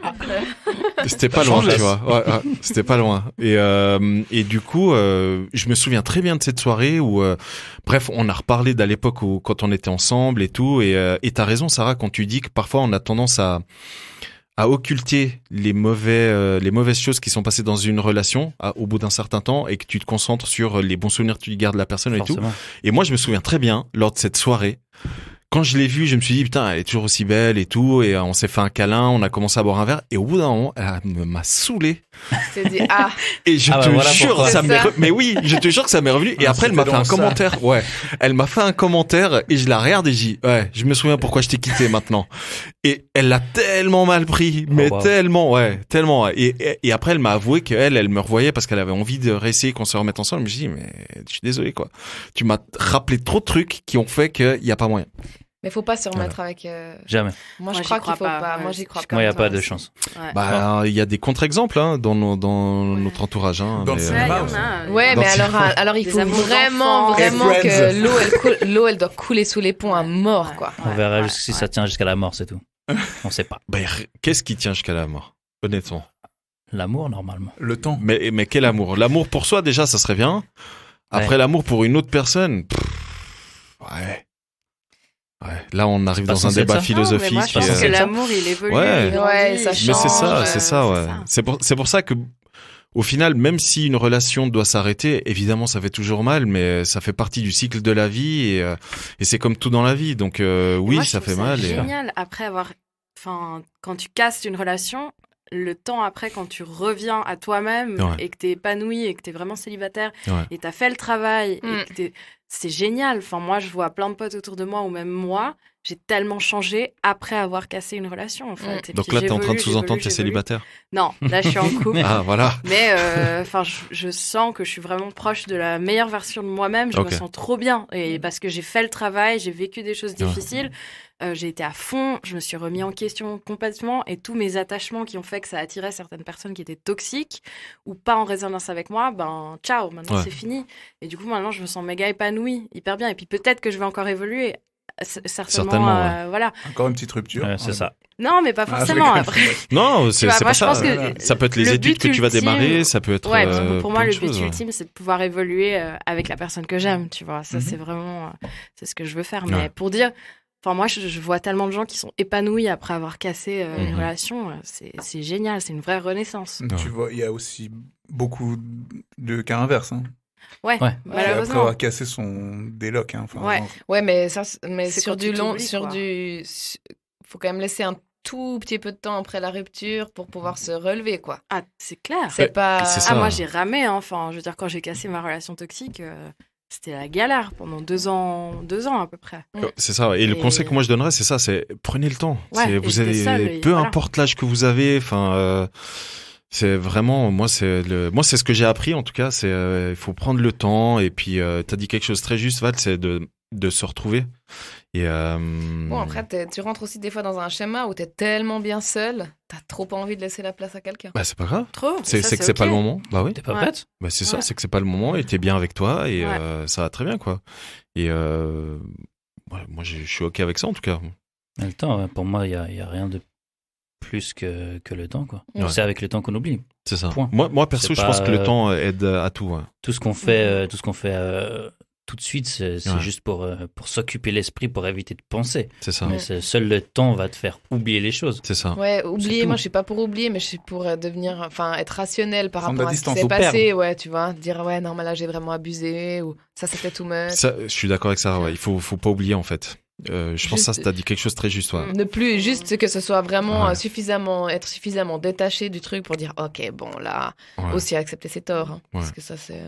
Speaker 6: C'était pas loin, tu vois. Ouais, c'était pas loin. Et du coup, je me souviens très bien de cette soirée où, bref, on a reparlé d'à l'époque où quand on était ensemble et tout. Et t'as raison, Sarah, quand tu dis que parfois on a tendance à à occulter les mauvaises choses qui sont passées dans une relation au bout d'un certain temps et que tu te concentres sur les bons souvenirs que tu gardes de la personne
Speaker 1: Forcément.
Speaker 6: et tout. Et moi, je me souviens très bien, lors de cette soirée, quand je l'ai vue, je me suis dit, putain, elle est toujours aussi belle et tout. Et on s'est fait un câlin, on a commencé à boire un verre. Et au bout d'un moment, elle m'a saoulé.
Speaker 8: Tu t'es dit, ah.
Speaker 6: Et je te
Speaker 1: voilà
Speaker 6: jure,
Speaker 1: pourquoi.
Speaker 6: mais oui, je te jure que ça m'est revenu. Et après, elle m'a fait un commentaire. Ouais. Elle m'a fait un commentaire et je la regarde et je dis, ouais, je me souviens pourquoi je t'ai quitté maintenant. Et elle l'a tellement mal pris, mais tellement. Et après, elle m'a avoué elle me revoyait parce qu'elle avait envie de réessayer qu'on se remette ensemble. Je me suis dit, mais je suis désolé, quoi. Tu m'as rappelé trop de trucs qui ont fait qu'il y a pas moyen.
Speaker 8: Mais faut pas se remettre avec.
Speaker 1: Jamais.
Speaker 8: Moi, je crois qu'il faut pas. Moi, j'y crois pas.
Speaker 1: Moi, il n'y a pas de chance.
Speaker 9: Ouais.
Speaker 6: Bah, il y a des contre-exemples dans notre entourage.
Speaker 7: Dans le cinéma aussi.
Speaker 8: Ouais, mais alors il faut vraiment que l'eau elle doit couler sous les ponts à mort, quoi.
Speaker 1: On verra si ça tient jusqu'à la mort, c'est tout. On sait pas.
Speaker 6: Bah, qu'est-ce qui tient jusqu'à la mort, honnêtement?
Speaker 1: L'amour, normalement.
Speaker 7: Le temps.
Speaker 6: Mais quel amour? L'amour pour soi, déjà, ça serait bien. Après, l'amour pour une autre personne, ouais. Là, on arrive dans un débat philosophique.
Speaker 9: Non, mais moi, je pense que l'amour, il évolue.
Speaker 8: Ouais, ça change.
Speaker 6: Mais c'est ça, ouais. C'est pour ça que, au final, même si une relation doit s'arrêter, évidemment, ça fait toujours mal, mais ça fait partie du cycle de la vie et c'est comme tout dans la vie. Donc, oui,
Speaker 9: moi,
Speaker 6: ça fait
Speaker 9: c'est
Speaker 6: mal.
Speaker 9: Génial. Après quand tu casses une relation, le temps après, quand tu reviens à toi-même et que t'es épanoui et que t'es vraiment célibataire et t'as fait le travail et que c'est génial. Enfin, moi, je vois plein de potes autour de moi ou même moi, j'ai tellement changé après avoir cassé une relation, en fait.
Speaker 6: Donc là, t'es en train de sous-entendre que t'es célibataire?
Speaker 9: Non, là, je suis en couple.
Speaker 6: Ah, voilà.
Speaker 9: Mais je sens que je suis vraiment proche de la meilleure version de moi-même. Je me sens trop bien. Et parce que j'ai fait le travail, j'ai vécu des choses difficiles. J'ai été à fond, je me suis remis en question complètement et tous mes attachements qui ont fait que ça attirait certaines personnes qui étaient toxiques ou pas en résonance avec moi, ciao, maintenant c'est fini. Et du coup, maintenant, je me sens méga épanouie, hyper bien. Et puis peut-être que je vais encore évoluer, certainement. Voilà.
Speaker 7: Encore une petite rupture.
Speaker 1: C'est ça.
Speaker 9: Non, mais pas forcément. Après.
Speaker 6: Non, c'est pas ça.
Speaker 9: Que
Speaker 6: ça peut être les études que tu vas démarrer, ça peut être.
Speaker 9: Ouais, pour moi, le but ultime, c'est de pouvoir évoluer avec la personne que j'aime, tu vois. Ça, c'est vraiment, c'est ce que je veux faire. Mais pour dire. Enfin, moi, je vois tellement de gens qui sont épanouis après avoir cassé une relation. C'est génial, c'est une vraie renaissance.
Speaker 7: Tu vois, il y a aussi beaucoup de cas inverses. Hein.
Speaker 9: Ouais, malheureusement.
Speaker 7: Après avoir cassé son déloc. Hein,
Speaker 8: ouais, mais sur du long, faut quand même laisser un tout petit peu de temps après la rupture pour pouvoir se relever, quoi.
Speaker 9: Ah, c'est clair.
Speaker 8: C'est pas.
Speaker 9: Moi, j'ai ramé. Hein. Enfin, je veux dire, quand j'ai cassé ma relation toxique. C'était la galère pendant 2 ans à peu près.
Speaker 6: C'est ça. Et le conseil que moi je donnerais, c'est ça, c'est prenez le temps. Vous avez
Speaker 9: seul,
Speaker 6: peu importe l'âge que vous avez. Enfin, c'est vraiment moi c'est ce que j'ai appris en tout cas. C'est il faut prendre le temps. Et puis t'as dit quelque chose de très juste, Val, c'est de se retrouver. Et
Speaker 8: bon, après, tu rentres aussi des fois dans un schéma où t'es tellement bien seul, t'as trop pas envie de laisser la place à quelqu'un.
Speaker 6: Bah, c'est pas grave.
Speaker 9: Trop.
Speaker 6: C'est que c'est pas le moment. Bah oui.
Speaker 1: T'es pas prête?
Speaker 6: Bah, c'est ça, c'est que c'est pas le moment et t'es bien avec toi et ça va très bien, quoi. Et moi, je suis OK avec ça, en tout cas.
Speaker 1: Le temps, pour moi, il y a rien de plus que le temps, quoi. C'est avec le temps qu'on oublie.
Speaker 6: C'est ça.
Speaker 1: Point.
Speaker 6: Moi, perso, je pense que le temps aide à tout. Ouais.
Speaker 1: Tout ce qu'on fait, tout de suite, c'est juste pour s'occuper l'esprit, pour éviter de penser.
Speaker 6: C'est ça.
Speaker 1: Mais seul le temps va te faire oublier les choses.
Speaker 6: C'est ça.
Speaker 8: Ouais, oublier, moi je suis pas pour oublier, mais je suis pour être rationnel par rapport à ce qui s'est
Speaker 1: passé.
Speaker 8: Perdre. Ouais, tu vois, dire non, mais là j'ai vraiment abusé, ou ça c'était too much.
Speaker 6: Ça, je suis d'accord avec ça, ouais. Il faut pas oublier en fait. Je pense que ça, t'as dit quelque chose de très juste. Ouais.
Speaker 8: Ne plus juste que ce soit vraiment suffisamment détaché du truc pour dire ok, bon là, aussi accepter ses torts. Hein, parce que ça c'est...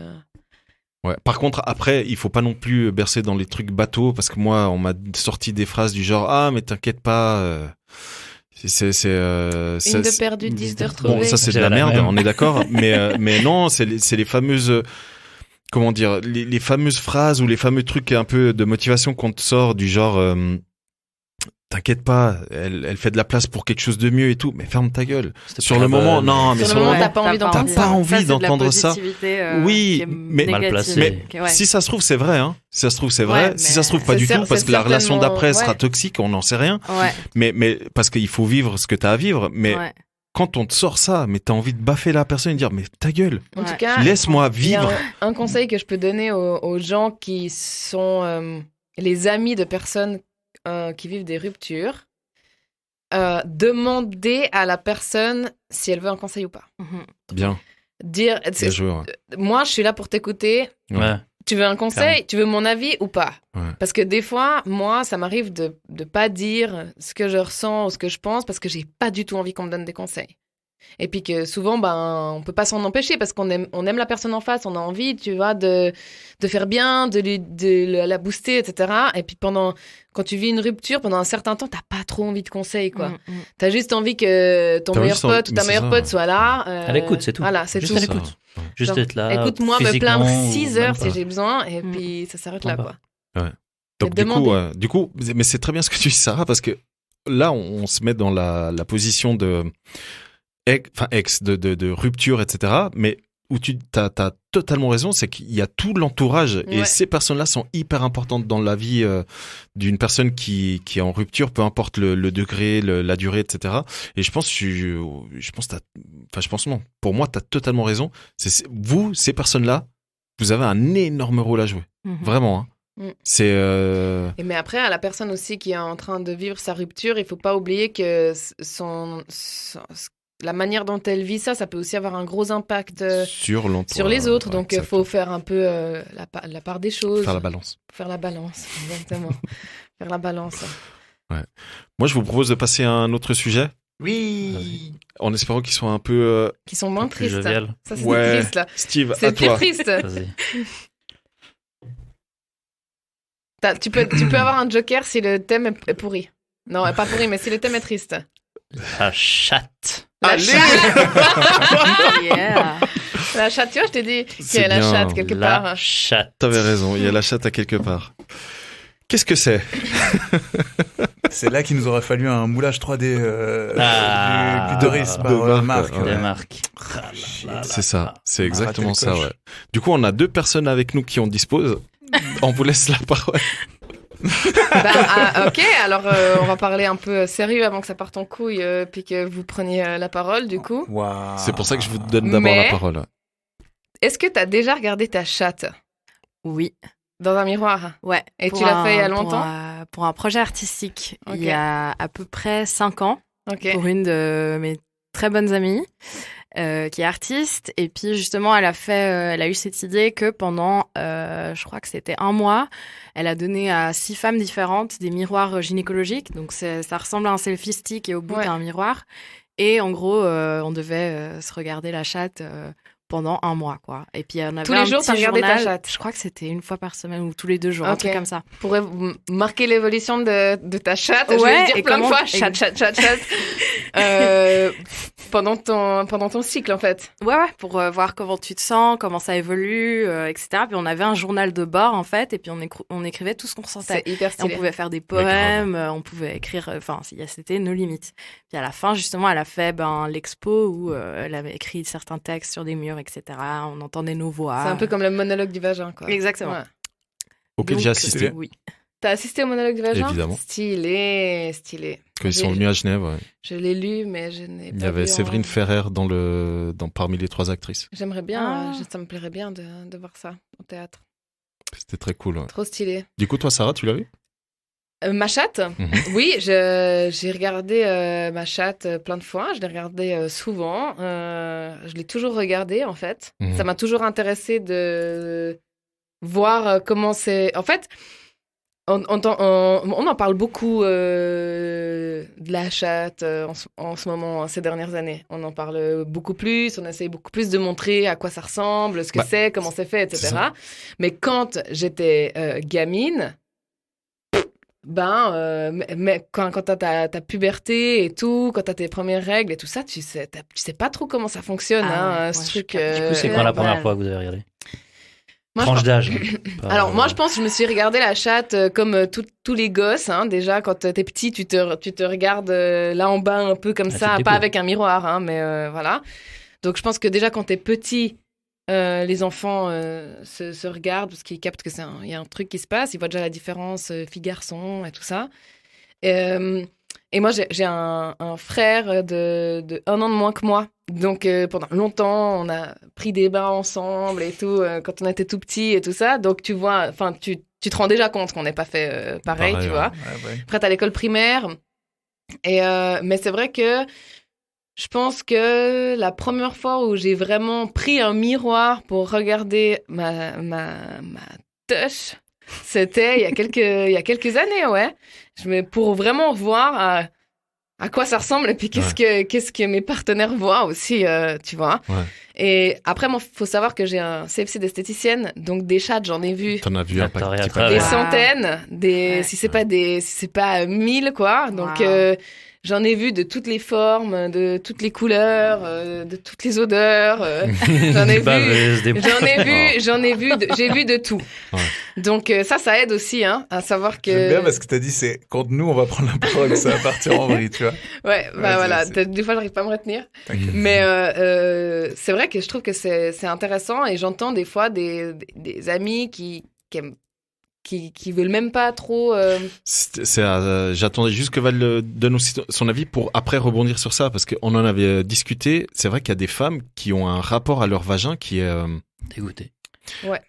Speaker 6: Ouais. Par contre, après, il faut pas non plus bercer dans les trucs bateaux parce que moi, on m'a sorti des phrases du genre ah mais t'inquiète pas.
Speaker 8: Une de perdue, 10 de retrouvée.
Speaker 6: Bon, ça c'est de la merde, on est d'accord. mais non, c'est les fameuses. Comment dire, les fameuses phrases ou les fameux trucs un peu de motivation qu'on te sort du genre t'inquiète pas, elle fait de la place pour quelque chose de mieux et tout, mais ferme ta gueule. Sur le moment, non, mais sur le moment,
Speaker 8: t'as pas envie
Speaker 6: d'entendre ça. Oui, mais
Speaker 1: mal placé.
Speaker 6: Si ça se trouve, c'est vrai, hein. Si ça se trouve, c'est vrai. Si ça se trouve, pas du tout, parce que la relation d'après sera toxique, on n'en sait rien. Mais parce qu'il faut vivre ce que t'as à vivre, mais quand on te sort ça, mais t'as envie de baffer la personne et de dire mais ta gueule,
Speaker 8: en tout cas,
Speaker 6: laisse-moi vivre.
Speaker 8: Un conseil que je peux donner aux gens qui sont les amis de personnes qui vivent des ruptures, demander à la personne si elle veut un conseil ou pas.
Speaker 6: Bien.
Speaker 8: Dire,
Speaker 6: Bien joué, ouais.
Speaker 8: moi, je suis là pour t'écouter.
Speaker 1: Ouais.
Speaker 8: Tu veux un conseil?
Speaker 1: Clairement.
Speaker 8: Tu veux mon avis ou pas?
Speaker 6: Ouais.
Speaker 8: Parce que des fois, moi, ça m'arrive de pas dire ce que je ressens ou ce que je pense parce que j'ai pas du tout envie qu'on me donne des conseils. Et puis que souvent, on peut pas s'en empêcher parce qu'on aime la personne en face, on a envie, tu vois, de faire bien, de la booster, etc. Et puis quand tu vis une rupture, pendant un certain temps, t'as pas trop envie de conseils, quoi. T'as juste envie que ton meilleur pote ou ta meilleure pote soit là.
Speaker 1: À l'écoute, c'est tout.
Speaker 8: Voilà, c'est
Speaker 1: Juste
Speaker 8: tout.
Speaker 1: à l'écoute. Juste
Speaker 8: Genre,
Speaker 1: être là.
Speaker 8: écoute-moi, me plaindre
Speaker 1: physiquement
Speaker 8: 6
Speaker 1: ou
Speaker 8: heures
Speaker 1: même
Speaker 8: si
Speaker 1: pas.
Speaker 8: j'ai besoin, et puis ça s'arrête là, quoi.
Speaker 6: Ouais. Donc du coup, mais c'est très bien ce que tu dis, Sarah, parce que là, on se met dans la position de rupture, etc. Mais où t'as totalement raison, c'est qu'il y a tout l'entourage et ces personnes-là sont hyper importantes dans la vie d'une personne qui est en rupture, peu importe le degré, la durée, etc. Et je pense non. Pour moi, t'as totalement raison. Vous, ces personnes-là, vous avez un énorme rôle à jouer. Vraiment, hein. C'est
Speaker 8: Et mais après, à la personne aussi qui est en train de vivre sa rupture, il faut pas oublier que la manière dont elle vit ça peut aussi avoir un gros impact sur les autres. Donc, il faut faire un peu la part des choses.
Speaker 6: Faire la balance.
Speaker 8: Faire la balance, exactement. Faire la balance.
Speaker 6: Ouais. Moi, je vous propose de passer à un autre sujet.
Speaker 7: Oui.
Speaker 6: Vas-y. En espérant qu'ils soient un peu...
Speaker 8: Qui sont moins tristes. Ça, c'est triste, là.
Speaker 6: Steve,
Speaker 8: c'est
Speaker 6: à toi.
Speaker 8: C'est triste.
Speaker 1: Vas-y.
Speaker 8: Tu peux avoir un joker si le thème est pourri. Non, pas pourri, mais si le thème est triste.
Speaker 1: La chatte.
Speaker 8: La
Speaker 6: Allez.
Speaker 8: chatte. Yeah. La chatte, tu vois, je t'ai dit qu'il y a la chatte quelque part.
Speaker 1: La chatte.
Speaker 6: T'avais raison, il y a la chatte à quelque part. Qu'est-ce que c'est?
Speaker 7: C'est là qu'il nous aurait fallu un moulage 3D du Doris par Marc.
Speaker 1: Des marques.
Speaker 6: C'est ça, c'est exactement ça, ouais. Du coup, on a 2 personnes avec nous qui en disposent. On vous laisse la parole.
Speaker 8: Ok, alors on va parler un peu sérieux avant que ça parte en couille puis que vous preniez la parole du coup.
Speaker 7: Wow.
Speaker 6: C'est pour ça que je vous donne d'abord la parole.
Speaker 8: Est-ce que tu as déjà regardé ta chatte?
Speaker 9: Oui.
Speaker 8: Dans un miroir?
Speaker 9: Ouais.
Speaker 8: Et tu l'as fait il y a longtemps?
Speaker 9: Pour un projet artistique, il y a à peu près 5 ans, pour une de mes très bonnes amies. Qui est artiste, et puis justement elle a eu cette idée que pendant je crois que c'était 1 mois, elle a donné à 6 femmes différentes des miroirs gynécologiques, donc ça ressemble à un selfie stick et au bout t'as un miroir, et en gros on devait se regarder la chatte pendant 1 mois, quoi. Et puis on avait
Speaker 8: tous les jours t'as regardé ta chatte?
Speaker 9: Je crois que c'était 1 fois par semaine ou tous les 2 jours, un truc comme ça.
Speaker 8: Pour marquer l'évolution de ta chatte, je vais le dire plein de fois, chatte. Pendant ton cycle, en fait.
Speaker 9: Ouais, pour voir comment tu te sens, comment ça évolue, etc. Puis on avait un journal de bord, en fait, et puis on écrivait tout ce qu'on ressentait.
Speaker 8: C'est hyper stylé.
Speaker 9: Et on pouvait faire des poèmes, on pouvait écrire, c'était nos limites. Puis à la fin, justement, elle a fait l'expo où elle avait écrit certains textes sur des murs, etc. On entendait nos voix.
Speaker 8: C'est un peu comme le monologue du vagin, quoi.
Speaker 9: Exactement.
Speaker 8: Ouais.
Speaker 6: Auquel j'ai assisté.
Speaker 9: Oui.
Speaker 8: T'as assisté au monologue du vagin?
Speaker 6: Évidemment.
Speaker 8: Stylé.
Speaker 6: Quand ils sont venus à Genève, ouais.
Speaker 8: Je l'ai lu, mais je n'ai pas vu.
Speaker 6: Il y avait Séverine Ferrer parmi les 3 actrices.
Speaker 8: J'aimerais bien, ça me plairait bien de voir ça au théâtre.
Speaker 6: C'était très cool, ouais.
Speaker 8: Trop stylé.
Speaker 6: Du coup, toi, Sarah, tu l'as vu?
Speaker 8: Ma chatte? Oui, j'ai regardé ma chatte plein de fois. Je l'ai regardée souvent. Je l'ai toujours regardée, en fait. Ça m'a toujours intéressée de voir comment c'est... En fait... On en parle beaucoup de la chatte en ce moment, ces dernières années. On en parle beaucoup plus, on essaye beaucoup plus de montrer à quoi ça ressemble, ce que c'est, comment c'est fait, etc. Mais quand j'étais gamine, mais quand t'as ta puberté et tout, quand t'as tes premières règles et tout ça, tu sais pas trop comment ça fonctionne, ce truc.
Speaker 1: Du coup, c'est quand la première fois que vous avez regardé? Tranche d'âge.
Speaker 8: Alors moi je pense que je me suis regardé la chatte comme tous les gosses, hein. Déjà quand t'es petit tu te regardes là en bas un peu comme ça, pas avec un miroir, hein, mais voilà. Donc je pense que déjà quand t'es petit, les enfants se regardent parce qu'ils captent que y a un truc qui se passe, ils voient déjà la différence fille-garçon et tout ça. Et moi, j'ai un frère de 1 an de moins que moi. Donc, pendant longtemps, on a pris des bains ensemble et tout, quand on était tout petit et tout ça. Donc, tu vois, tu te rends déjà compte qu'on n'est pas fait pareil, tu vois.
Speaker 7: Ouais.
Speaker 8: Après, t'as l'école primaire. Et mais c'est vrai que je pense que la première fois où j'ai vraiment pris un miroir pour regarder ma touche, c'était il y a quelques années, ouais. Pour vraiment voir à quoi ça ressemble et puis qu'est-ce que mes partenaires voient aussi, tu vois.
Speaker 6: Ouais.
Speaker 8: Et après, moi, faut savoir que j'ai un CFC d'esthéticienne, donc des chats, j'en ai vu.
Speaker 6: T'en as vu un paquet.
Speaker 8: Des centaines, si c'est pas 1000, quoi. Donc, j'en ai vu de toutes les formes, de toutes les couleurs, de toutes les odeurs. J'ai vu de tout. Ouais. Donc ça aide aussi, hein, à savoir que.
Speaker 7: J'aime bien parce que t'as dit c'est quand nous on va prendre la parole, ça va partir en vrille, tu vois.
Speaker 8: Ouais, voilà. Des fois j'arrive pas à me retenir. Mais c'est vrai que je trouve que c'est intéressant et j'entends des fois des amis qui veulent même pas trop.
Speaker 6: J'attendais juste que Val donne aussi son avis pour après rebondir sur ça parce qu'on en avait discuté. C'est vrai qu'il y a des femmes qui ont un rapport à leur vagin qui est
Speaker 1: dégoûté.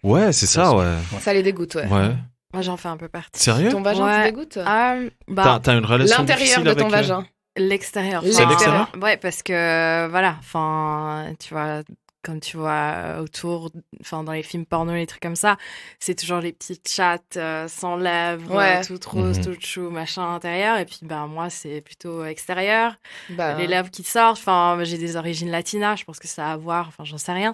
Speaker 6: Ouais, c'est ça, ouais.
Speaker 8: Ça les dégoûte, ouais.
Speaker 9: Moi, j'en fais un peu partie.
Speaker 6: Sérieux ?
Speaker 8: Ton vagin te dégoûte ?
Speaker 6: T'as une relation difficile
Speaker 8: l'intérieur de ton
Speaker 6: avec
Speaker 8: vagin.
Speaker 9: L'extérieur.
Speaker 6: C'est l'extérieur ?
Speaker 9: Ouais, parce que voilà, enfin, tu vois. Comme tu vois autour, enfin dans les films porno, les trucs comme ça, c'est toujours les petites chattes sans lèvres, toutes roses, toutes chou, machin à l'intérieur. Et puis moi c'est plutôt extérieur, les lèvres qui sortent. Enfin j'ai des origines latinas, je pense que ça a à voir. Enfin j'en sais rien,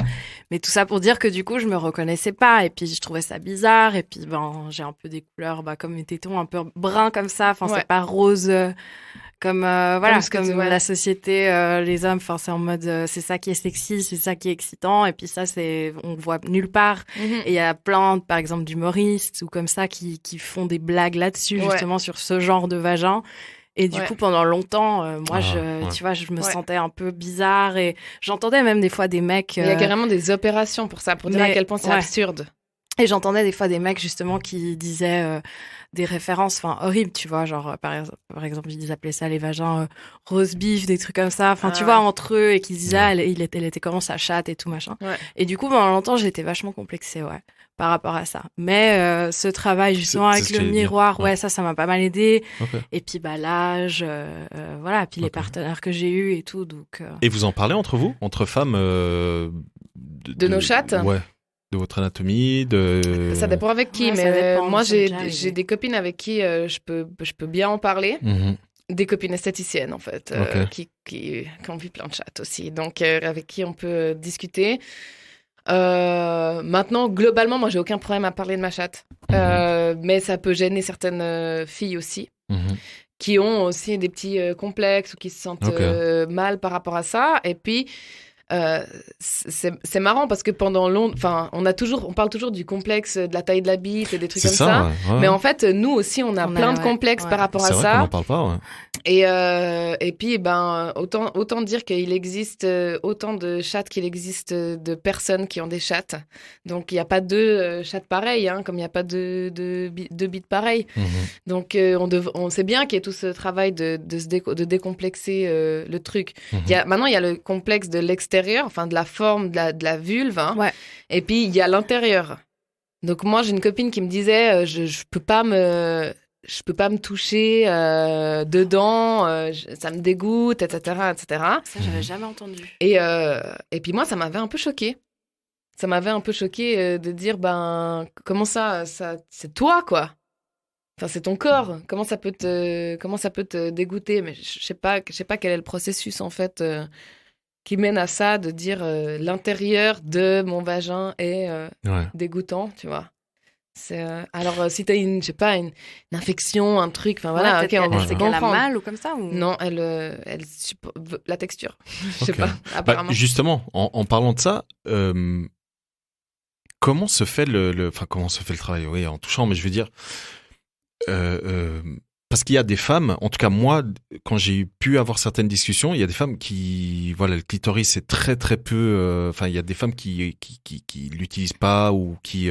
Speaker 9: mais tout ça pour dire que du coup je me reconnaissais pas et puis je trouvais ça bizarre. Et puis j'ai un peu des couleurs comme mes tétons, un peu brun comme ça. Enfin c'est pas rose. Comme comme la société, les hommes, enfin c'est en mode c'est ça qui est sexy, c'est ça qui est excitant et puis ça on voit nulle part. Et il y a plein par exemple d'humoristes ou comme ça qui font des blagues là-dessus justement sur ce genre de vagin. Et du coup pendant longtemps moi tu vois je me sentais un peu bizarre et j'entendais même des fois des mecs
Speaker 8: il y a carrément des opérations pour ça pour dire à quel point c'est absurde.
Speaker 9: Et j'entendais des fois des mecs justement qui disaient des références horribles, tu vois, genre par exemple ils appelaient ça les vagins rose beef, des trucs comme ça, tu vois, entre eux, et qui disaient elle était comment sa chatte et tout machin. Et du coup pendant longtemps j'étais vachement complexée par rapport à ça. Mais ce travail justement avec le miroir, ça m'a pas mal aidé. Et puis l'âge, puis les partenaires que j'ai eus et tout, donc.
Speaker 6: Et vous en parlez entre vous, entre femmes
Speaker 8: de nos chattes.
Speaker 6: Ouais. De votre anatomie,
Speaker 8: Ça dépend avec qui, mais moi j'ai des copines avec qui je peux bien en parler. Des copines esthéticiennes en fait, qui ont vu plein de chattes aussi, donc avec qui on peut discuter. Maintenant, globalement, moi j'ai aucun problème à parler de ma chatte, mais ça peut gêner certaines filles aussi. Qui ont aussi des petits complexes ou qui se sentent mal par rapport à ça, et puis c'est marrant parce que pendant longtemps, on parle toujours du complexe de la taille de la bite et des trucs comme ça. Mais en fait, nous aussi, on a plein de complexes par rapport à ça.
Speaker 6: C'est vrai qu'on n'en parle pas,
Speaker 8: Et puis, autant dire qu'il existe autant de chattes qu'il existe de personnes qui ont des chattes. Donc, il n'y a pas deux chattes pareilles, comme il n'y a pas deux bites pareilles. Donc, on sait bien qu'il y a tout ce travail de décomplexer le truc. Maintenant, il y a le complexe de l'extérieur, enfin de la forme de la vulve, et puis il y a l'intérieur. Donc moi j'ai une copine qui me disait je peux pas me toucher dedans, ça me dégoûte, etc.
Speaker 9: Ça j'avais jamais entendu.
Speaker 8: Et puis moi ça m'avait un peu choquée. Ça m'avait un peu choquée de dire comment ça c'est toi quoi. Enfin, c'est ton corps. Comment ça peut te dégoûter? Mais je sais pas quel est le processus en fait qui mène à ça, de dire l'intérieur de mon vagin est dégoûtant, tu vois. Alors, si t'as une infection, un truc, enfin voilà,
Speaker 9: c'est qu'elle a mal ou comme ça ou...
Speaker 8: Non, elle la texture, je sais pas, apparemment.
Speaker 6: Justement, en parlant de ça, comment se fait le travail? Oui, en touchant, mais je veux dire, parce qu'il y a des femmes, en tout cas moi, quand j'ai pu avoir certaines discussions, il y a des femmes qui, le clitoris c'est très très peu. Il y a des femmes qui l'utilisent pas ou qui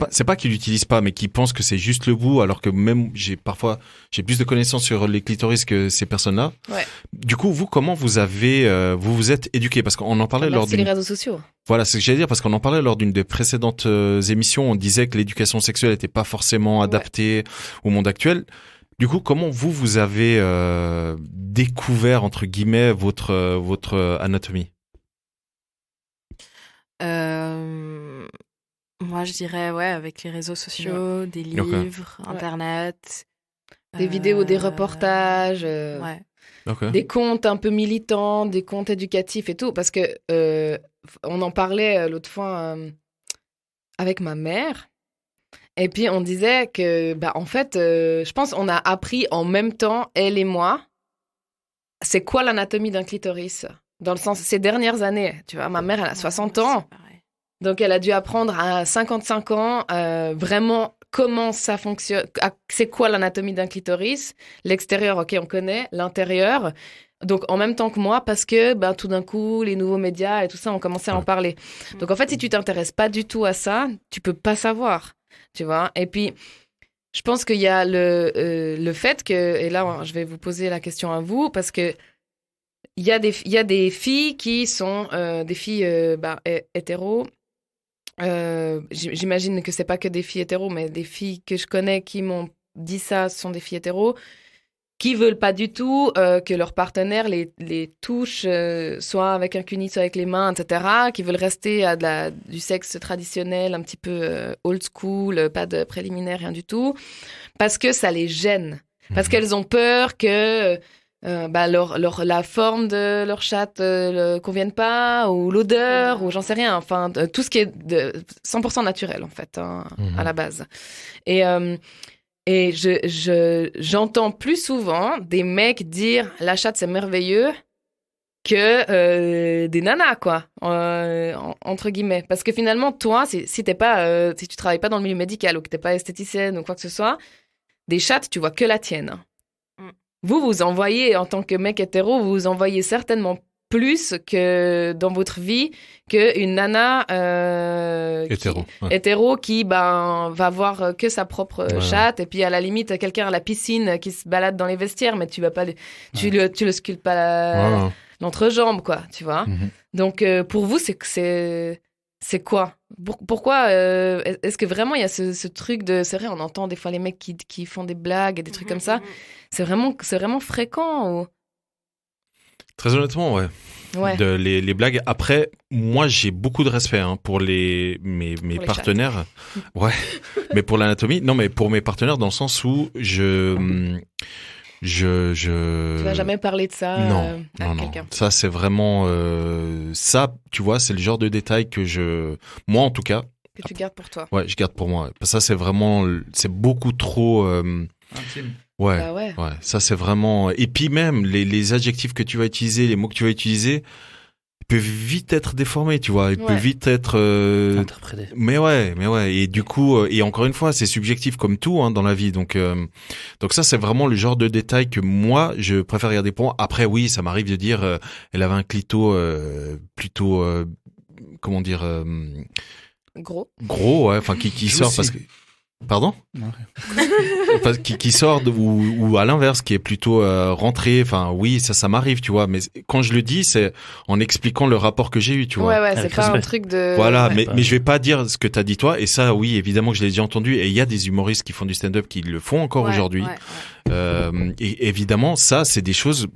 Speaker 6: c'est pas qu'ils l'utilisent pas, mais qui pensent que c'est juste le bout, alors que même j'ai plus de connaissances sur les clitoris que ces personnes-là. Ouais. Du coup, vous comment vous vous êtes éduqués, parce qu'on en parlait lors
Speaker 8: les réseaux sociaux.
Speaker 6: Voilà, c'est ce que j'allais dire, parce qu'on en parlait lors d'une des précédentes émissions. On disait que l'éducation sexuelle n'était pas forcément adaptée au monde actuel. Du coup, comment vous avez découvert, entre guillemets, votre anatomie?
Speaker 9: Moi, je dirais, avec les réseaux sociaux, des livres, Internet.
Speaker 8: Des vidéos, des reportages, des comptes un peu militants, des comptes éducatifs et tout. Parce que on en parlait l'autre fois avec ma mère. Et puis, on disait que, en fait, je pense qu'on a appris en même temps, elle et moi, c'est quoi l'anatomie d'un clitoris. Dans le sens, ces dernières années, tu vois, ma mère, elle a 60 ans. Donc, elle a dû apprendre à 55 ans vraiment comment ça fonctionne, c'est quoi l'anatomie d'un clitoris. L'extérieur, ok, on connaît. L'intérieur, donc en même temps que moi, parce que tout d'un coup, les nouveaux médias et tout ça ont commencé à en parler. Donc, en fait, si tu t'intéresses pas du tout à ça, tu peux pas savoir, tu vois. Et puis, je pense qu'il y a le fait que, et là, je vais vous poser la question à vous, parce que il y a des filles qui sont des filles hétéros. J'imagine que c'est pas que des filles hétéros, mais des filles que je connais qui m'ont dit ça sont des filles hétéros qui veulent pas du tout que leur partenaire les touche, soit avec un cuni, soit avec les mains, etc. Qui veulent rester à du sexe traditionnel, un petit peu old school, pas de préliminaire, rien du tout, parce que ça les gêne, parce qu'elles ont peur que la forme de leur chatte convienne pas, ou l'odeur, ou j'en sais rien, enfin tout ce qui est 100% naturel en fait, à la base. Et j'entends plus souvent des mecs dire la chatte c'est merveilleux que des nanas, quoi, entre guillemets, parce que finalement toi, si tu travailles pas dans le milieu médical ou que t'es pas esthéticienne ou quoi que ce soit, des chattes tu vois que la tienne. Vous envoyez, en tant que mec hétéro, vous envoyez certainement plus que dans votre vie qu'une nana hétéro qui va voir que sa propre chatte, et puis à la limite quelqu'un à la piscine qui se balade dans les vestiaires, mais tu vas pas tu le sculptes pas l'entrejambe, quoi, tu vois. Donc pour vous c'est quoi? Pourquoi est-ce que vraiment il y a ce truc de... C'est vrai, on entend des fois les mecs qui font des blagues et des trucs comme ça. C'est vraiment fréquent ou...
Speaker 6: Très honnêtement, ouais. Les blagues. Après, moi, j'ai beaucoup de respect pour mes partenaires. Ouais. Mais pour l'anatomie, non, mais pour mes partenaires, dans le sens où tu
Speaker 8: vas jamais parler de ça à quelqu'un.
Speaker 6: Ça, c'est vraiment... ça, tu vois, c'est le genre de détail que moi, en tout cas...
Speaker 8: Que tu gardes pour toi.
Speaker 6: Ouais, je garde pour moi. Ça, c'est vraiment... C'est beaucoup trop...
Speaker 7: intime.
Speaker 6: Ouais, ça, c'est vraiment... Et puis même, les adjectifs que tu vas utiliser, les mots que tu vas utiliser... peut vite être déformé, tu vois. Il peut vite être
Speaker 1: interprété.
Speaker 6: Mais ouais. Et du coup, et encore une fois, c'est subjectif comme tout dans la vie. Donc ça, c'est vraiment le genre de détail que moi, je préfère regarder pour moi. Après, oui, ça m'arrive de dire, elle avait un clito plutôt, comment dire,
Speaker 8: gros,
Speaker 6: ouais. Enfin, qui sort parce que. Pardon? qui sort ou à l'inverse, qui est plutôt rentré. Enfin, oui, ça m'arrive, tu vois. Mais quand je le dis, c'est en expliquant le rapport que j'ai eu, tu vois.
Speaker 8: Ouais, c'est pas un truc de...
Speaker 6: Voilà, mais je vais pas dire ce que t'as dit toi. Et ça, oui, évidemment que je l'ai déjà entendu. Et il y a des humoristes qui font du stand-up qui le font encore aujourd'hui. Et évidemment, ça, c'est des choses...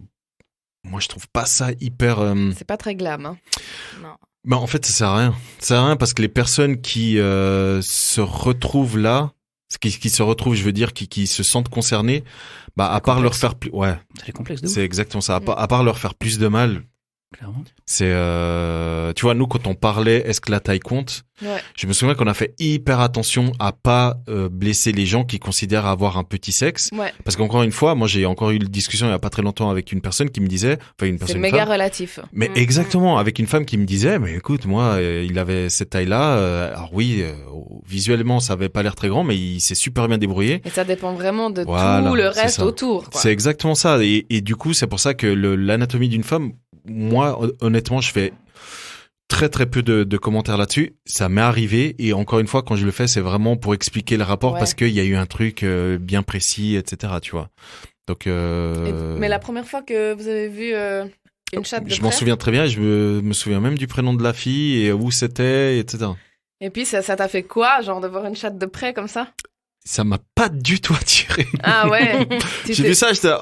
Speaker 6: Moi, je trouve pas ça hyper...
Speaker 8: C'est pas très glam, hein. Non.
Speaker 6: En fait, ça sert à rien. Ça sert à rien parce que les personnes qui se retrouvent là, qui se retrouvent, je veux dire, qui se sentent concernées, à part leur faire plus... Ouais.
Speaker 1: C'est les complexes de ouf.
Speaker 6: C'est exactement ça. À part leur faire plus de mal...
Speaker 1: Clairement.
Speaker 6: C'est tu vois, nous quand on parlait est-ce que la taille compte, je me souviens qu'on a fait hyper attention à pas blesser les gens qui considèrent avoir un petit sexe, parce qu'encore une fois, moi j'ai encore eu une discussion il y a pas très longtemps avec une personne qui me disait,
Speaker 8: c'est méga relatif,
Speaker 6: mais exactement, avec une femme qui me disait, mais écoute, moi il avait cette taille là, alors oui, visuellement ça avait pas l'air très grand, mais il s'est super bien débrouillé,
Speaker 8: et ça dépend vraiment de tout le reste autour, quoi.
Speaker 6: C'est exactement ça, et du coup c'est pour ça que l'anatomie d'une femme, moi, honnêtement, je fais très très peu de commentaires là-dessus. Ça m'est arrivé, et encore une fois, quand je le fais, c'est vraiment pour expliquer le rapport, parce qu'il y a eu un truc bien précis, etc. Tu vois. Donc.
Speaker 8: Mais la première fois que vous avez vu une chatte de près,
Speaker 6: je m'en souviens très bien. Je me souviens même du prénom de la fille et où c'était, etc.
Speaker 8: Et puis ça t'a fait quoi, genre de voir une chatte de près comme ça?
Speaker 6: ça m'a pas du tout attiré.
Speaker 8: Ah ouais.
Speaker 6: J'ai vu ça, j'étais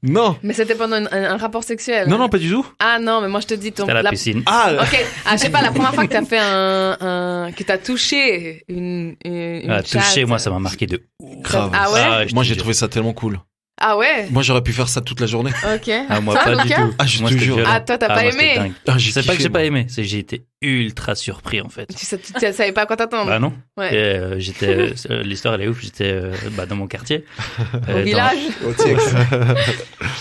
Speaker 6: non.
Speaker 8: Mais c'était pendant un rapport sexuel.
Speaker 6: Non, pas du tout.
Speaker 8: Ah non, mais moi je te dis
Speaker 1: C'était à la piscine.
Speaker 8: Ok. Je sais pas, la première fois que t'as fait que t'as touché une
Speaker 1: touché,
Speaker 8: chatte.
Speaker 1: moi, ça m'a marqué de
Speaker 6: grave.
Speaker 8: Ah ouais.
Speaker 6: Moi, j'ai trouvé ça tellement cool.
Speaker 8: Ah ouais.
Speaker 6: Moi, j'aurais pu faire ça toute la journée.
Speaker 8: Ok.
Speaker 1: Moi, pas du tout.
Speaker 6: Ah, je
Speaker 1: Moi,
Speaker 6: te
Speaker 1: c'était
Speaker 6: jure.
Speaker 1: violent.
Speaker 8: Ah, toi, t'as pas
Speaker 1: moi,
Speaker 8: aimé.
Speaker 1: c'était dingue. C'est pas que j'ai pas aimé, c'est que j'ai été ultra surpris en fait.
Speaker 8: Tu savais pas à quoi t'attendre.
Speaker 1: Bah non.
Speaker 8: Ouais.
Speaker 1: Et, l'histoire elle est ouf. J'étais dans mon quartier.
Speaker 8: Au village.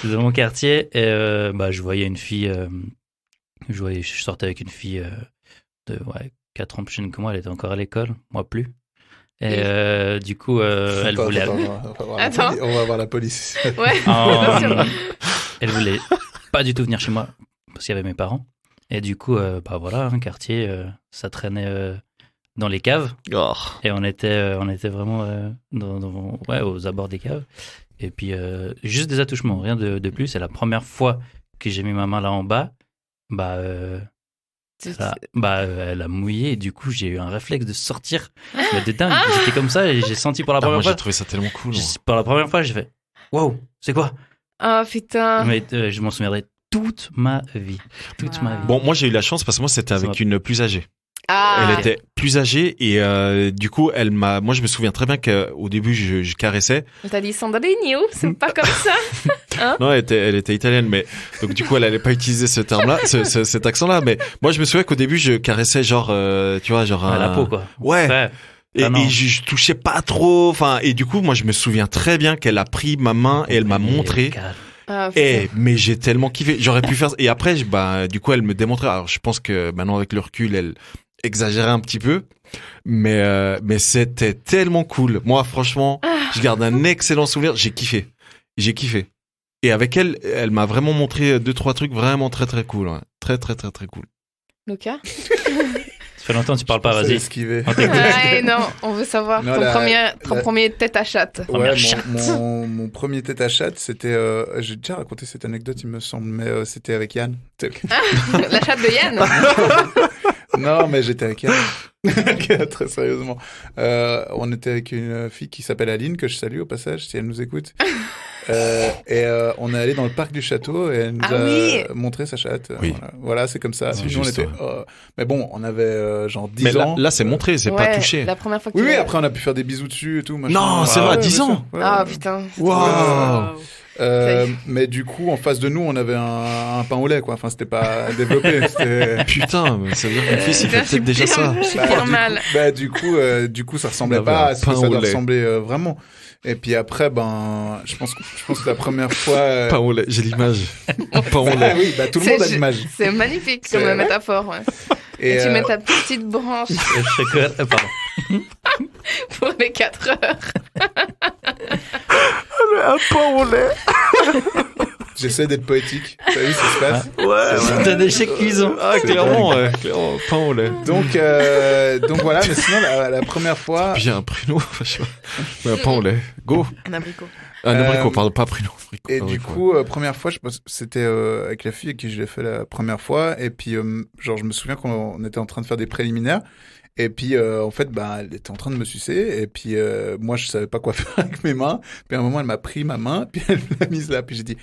Speaker 1: J'étais dans mon quartier et je voyais une fille. Je sortais avec une fille de 4 ans plus jeune que moi. Elle était encore à l'école, moi plus. Et du coup, elle voulait.
Speaker 8: Attends.
Speaker 7: On va voir la police.
Speaker 8: Ouais.
Speaker 1: Elle voulait pas du tout venir chez moi parce qu'il y avait mes parents. Et du coup, un quartier, ça traînait dans les caves.
Speaker 6: Oh.
Speaker 1: Et on était vraiment aux abords des caves. Et puis, juste des attouchements, rien de plus. C'est la première fois que j'ai mis ma main là en bas. Elle a mouillé et du coup j'ai eu un réflexe de sortir mais de dingue. J'étais comme ça et j'ai senti pour la première fois.
Speaker 6: J'ai trouvé ça tellement cool.
Speaker 1: Pour la première fois j'ai fait waouh, c'est quoi?
Speaker 8: Ah putain.
Speaker 1: Mais je m'en souviendrai toute ma vie.
Speaker 6: Bon, moi j'ai eu la chance parce que moi c'était avec une plus âgée.
Speaker 8: Ah.
Speaker 6: Elle était plus âgée et du coup moi je me souviens très bien qu'au début je caressais.
Speaker 8: T'as dit Sandrine, c'est pas comme ça. Hein?
Speaker 6: Non, elle était italienne, mais donc du coup elle allait pas utiliser ce terme-là, cet accent-là. Mais moi je me souviens qu'au début je caressais genre
Speaker 1: à la peau quoi.
Speaker 6: Ouais. Et je touchais pas trop. Et du coup moi je me souviens très bien qu'elle a pris ma main et elle m'a montré. Mais j'ai tellement kiffé. J'aurais pu faire. Et après du coup elle me démontrait. Alors je pense que maintenant avec le recul elle exagérait un petit peu. Mais c'était tellement cool. Moi franchement je garde un excellent souvenir. J'ai kiffé. Et avec elle m'a vraiment montré 2-3 trucs vraiment très très cool. Ouais. Très très très très cool.
Speaker 8: Luca.
Speaker 1: Ça fait longtemps que tu parles pas, vas-y.
Speaker 8: Non, on veut savoir ton premier tête à chatte.
Speaker 7: Ouais, mon premier tête à chatte, c'était... j'ai déjà raconté cette anecdote, il me semble, mais c'était avec Yann.
Speaker 8: La chatte de Yann.
Speaker 7: Non, mais j'étais avec Yann. Très sérieusement. On était avec une fille qui s'appelle Aline, que je salue au passage, si elle nous écoute. On est allé dans le parc du château et elle nous a montré sa chatte.
Speaker 6: Oui.
Speaker 7: Voilà, c'est comme ça. Nous, on était, mais bon, on avait genre 10
Speaker 6: mais
Speaker 7: ans.
Speaker 6: Là, c'est montré, c'est pas touché.
Speaker 8: La première fois que
Speaker 7: oui, après, on a pu faire des bisous dessus et tout. Machin.
Speaker 6: Non, c'est vrai, 10 ans.
Speaker 8: Ah, putain.
Speaker 6: Waouh.
Speaker 7: Mais du coup, en face de nous, on avait un pain au lait, quoi. Enfin, c'était pas développé.
Speaker 6: Putain, ça veut dire qu'une fille, c'est peut-être déjà ça.
Speaker 8: C'est bien mal.
Speaker 7: Du coup, ça ressemblait pas à ce que ça doit ressembler vraiment. Et puis après, je pense que la première fois.
Speaker 6: Pain au lait, j'ai l'image. Pain au lait.
Speaker 7: Oui, tout le monde a l'image.
Speaker 8: C'est magnifique comme métaphore, ouais. Et tu mets ta petite branche. Pour les 4 heures.
Speaker 6: Un pain au lait.
Speaker 7: J'essaie d'être poétique. T'as vu ce qui se passe?
Speaker 6: Ouais,
Speaker 1: c'est un échec cuisant.
Speaker 6: Clairement, pain au lait.
Speaker 7: Donc voilà, mais sinon, la première fois.
Speaker 6: J'ai un prénom, un pain au lait. Go.
Speaker 8: Un abricot.
Speaker 6: Un abricot, pardon, pas prénom.
Speaker 7: Et du coup, première fois, je pense, c'était avec la fille avec qui je l'ai fait la première fois. Et puis, je me souviens qu'on était en train de faire des préliminaires. Et puis, en fait, elle était en train de me sucer. Et puis, moi, je savais pas quoi faire avec mes mains. Puis, à un moment, elle m'a pris ma main. Puis, elle l'a mise là. Puis, j'ai dit,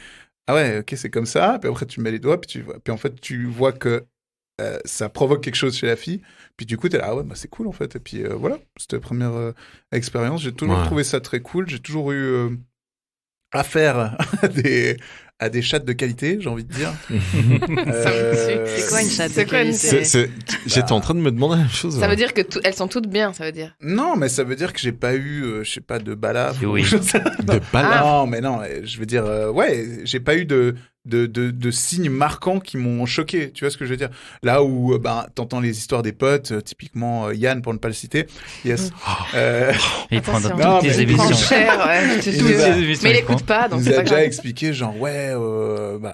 Speaker 7: ah ouais, ok, c'est comme ça. Puis après, tu mets les doigts. Puis en fait, tu vois que ça provoque quelque chose chez la fille. Puis, du coup, t'es là, ah ouais, c'est cool, en fait. Et puis, voilà, c'était la première expérience. J'ai toujours trouvé ça très cool. J'ai toujours eu affaire à des chattes de qualité, j'ai envie de dire.
Speaker 9: C'est quoi une chatte de qualité?
Speaker 6: J'étais en train de me demander la même chose.
Speaker 8: Ça veut dire que elles sont toutes bien, ça veut dire.
Speaker 7: Non, mais ça veut dire que j'ai pas eu, je sais pas, de balafre.
Speaker 1: Oui.
Speaker 6: De balafre.
Speaker 7: Non, mais non, je veux dire, j'ai pas eu de signes marquants qui m'ont choqué. Tu vois ce que je veux dire? Là où, t'entends les histoires des potes, typiquement Yann, pour ne pas le citer. Yes.
Speaker 1: Il prend dans toutes tes émissions.
Speaker 8: Mais il écoute pas, donc
Speaker 7: c'est
Speaker 8: pas grave.
Speaker 7: Il nous a déjà expliqué, genre,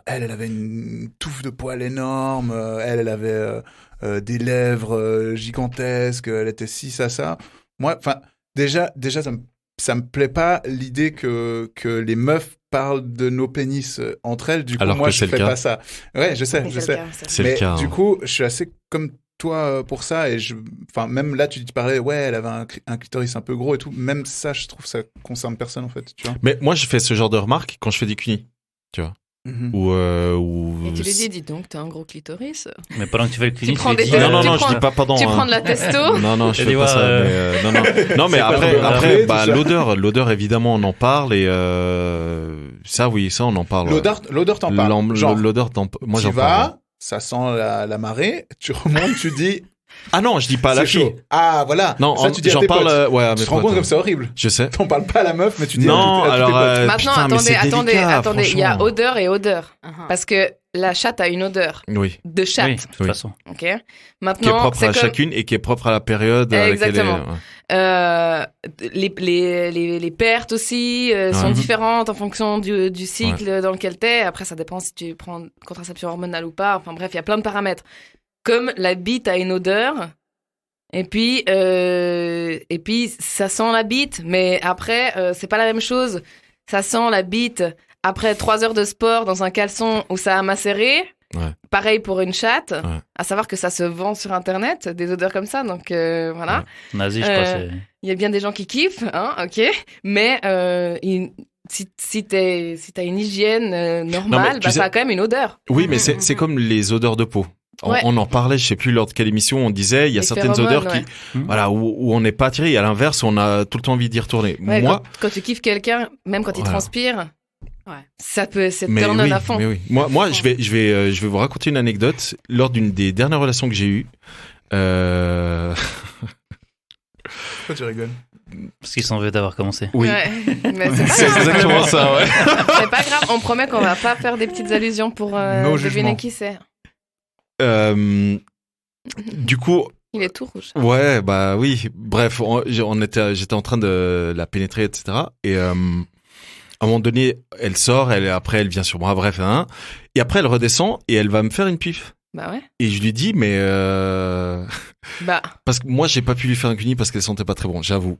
Speaker 7: elle avait une touffe de poils énorme, elle avait des lèvres gigantesques, elle était ci, ça. Moi, enfin, déjà, ça me plaît pas l'idée que les meufs parlent de nos pénis entre elles. Du coup,
Speaker 6: alors
Speaker 7: moi,
Speaker 6: que
Speaker 7: je fais pas ça. Ouais, je sais.
Speaker 6: C'est le cas.
Speaker 7: Du coup, je suis assez comme toi pour ça, et enfin, même là, tu parlais, ouais, elle avait un clitoris un peu gros et tout. Même ça, je trouve, ça concerne personne, en fait, tu vois.
Speaker 6: Mais moi, je fais ce genre de remarques quand je fais des cunis, tu vois.
Speaker 8: Et tu lui dis donc, t'as un gros clitoris.
Speaker 1: Mais pendant que tu fais le cuni,
Speaker 8: prends des
Speaker 6: non, je dis pas pardon.
Speaker 8: Tu prends de la testo.
Speaker 6: Non, je fais pas ça. Non, mais après, l'odeur, évidemment, on en parle et ça, on en parle.
Speaker 7: L'odeur, t'en parles. Genre,
Speaker 6: l'odeur, moi, j'en parle.
Speaker 7: Ça sent la marée. Tu remontes, tu dis.
Speaker 6: Ah non, je dis pas à la fille.
Speaker 7: Chaud. Ah voilà.
Speaker 6: Non,
Speaker 7: ça, tu dis à tes
Speaker 6: parle.
Speaker 7: Potes. Tu te rends compte comme c'est horrible.
Speaker 6: Je sais.
Speaker 7: T'en parles pas à la meuf, mais tu dis.
Speaker 6: Non,
Speaker 7: à tes potes.
Speaker 8: Maintenant,
Speaker 6: putain,
Speaker 8: attendez. Il y a odeur et odeur,
Speaker 9: Uh-huh.
Speaker 8: parce que la chatte a une odeur.
Speaker 6: Oui.
Speaker 8: De chatte.
Speaker 1: Oui, de toute façon.
Speaker 8: Ok. Maintenant,
Speaker 6: Qui est propre à chacune et qui est propre à la période.
Speaker 8: Exactement. Les pertes aussi sont différentes en fonction du cycle dans lequel t'es. Après, ça dépend si tu prends contraception hormonale ou pas. Enfin bref, il y a plein de paramètres. Comme la bite a une odeur, et puis ça sent la bite, mais après, c'est pas la même chose. Ça sent la bite après 3 heures de sport dans un caleçon où ça a macéré.
Speaker 6: Ouais.
Speaker 8: Pareil pour une chatte,
Speaker 6: Ouais.
Speaker 8: à savoir que ça se vend sur Internet, des odeurs comme ça, donc voilà.
Speaker 1: Ouais. Nazi, je crois, c'est...
Speaker 8: Il y a bien des gens qui kiffent, hein, ok, mais si t'as une hygiène normale, ça a quand même une odeur.
Speaker 6: Oui, mais c'est comme les odeurs de peau. On en parlait, je sais plus lors de quelle émission, on disait, il y a certaines odeurs qui, voilà, où on n'est pas attiré, et à l'inverse, on a tout le temps envie d'y retourner.
Speaker 8: Ouais,
Speaker 6: moi,
Speaker 8: quand tu kiffes quelqu'un, même quand il transpire, ça peut, c'est
Speaker 6: mais
Speaker 8: turn
Speaker 6: oui,
Speaker 8: à fond.
Speaker 6: mais oui. Moi, je vais vous raconter une anecdote. Lors d'une des dernières relations que j'ai eues,
Speaker 7: Pourquoi tu rigoles?
Speaker 1: Parce qu'ils s'en veulent d'avoir commencé.
Speaker 6: oui.
Speaker 8: Ouais, mais
Speaker 6: C'est exactement ça, ouais.
Speaker 8: c'est pas grave, on promet qu'on va pas faire des petites allusions pour
Speaker 7: No
Speaker 8: deviner
Speaker 7: jugement.
Speaker 8: qui c'est.
Speaker 6: Du coup,
Speaker 8: Il est tout rouge.
Speaker 6: ouais, bah oui. Bref, j'étais en train de la pénétrer, etc. Et à un moment donné, elle sort, après elle vient sur moi, bref, hein. Et après elle redescend et elle va me faire une pipe.
Speaker 8: Bah ouais.
Speaker 6: Et je lui dis, mais
Speaker 8: Bah.
Speaker 6: parce que moi j'ai pas pu lui faire un cuni parce qu'elle sentait pas très bon, j'avoue.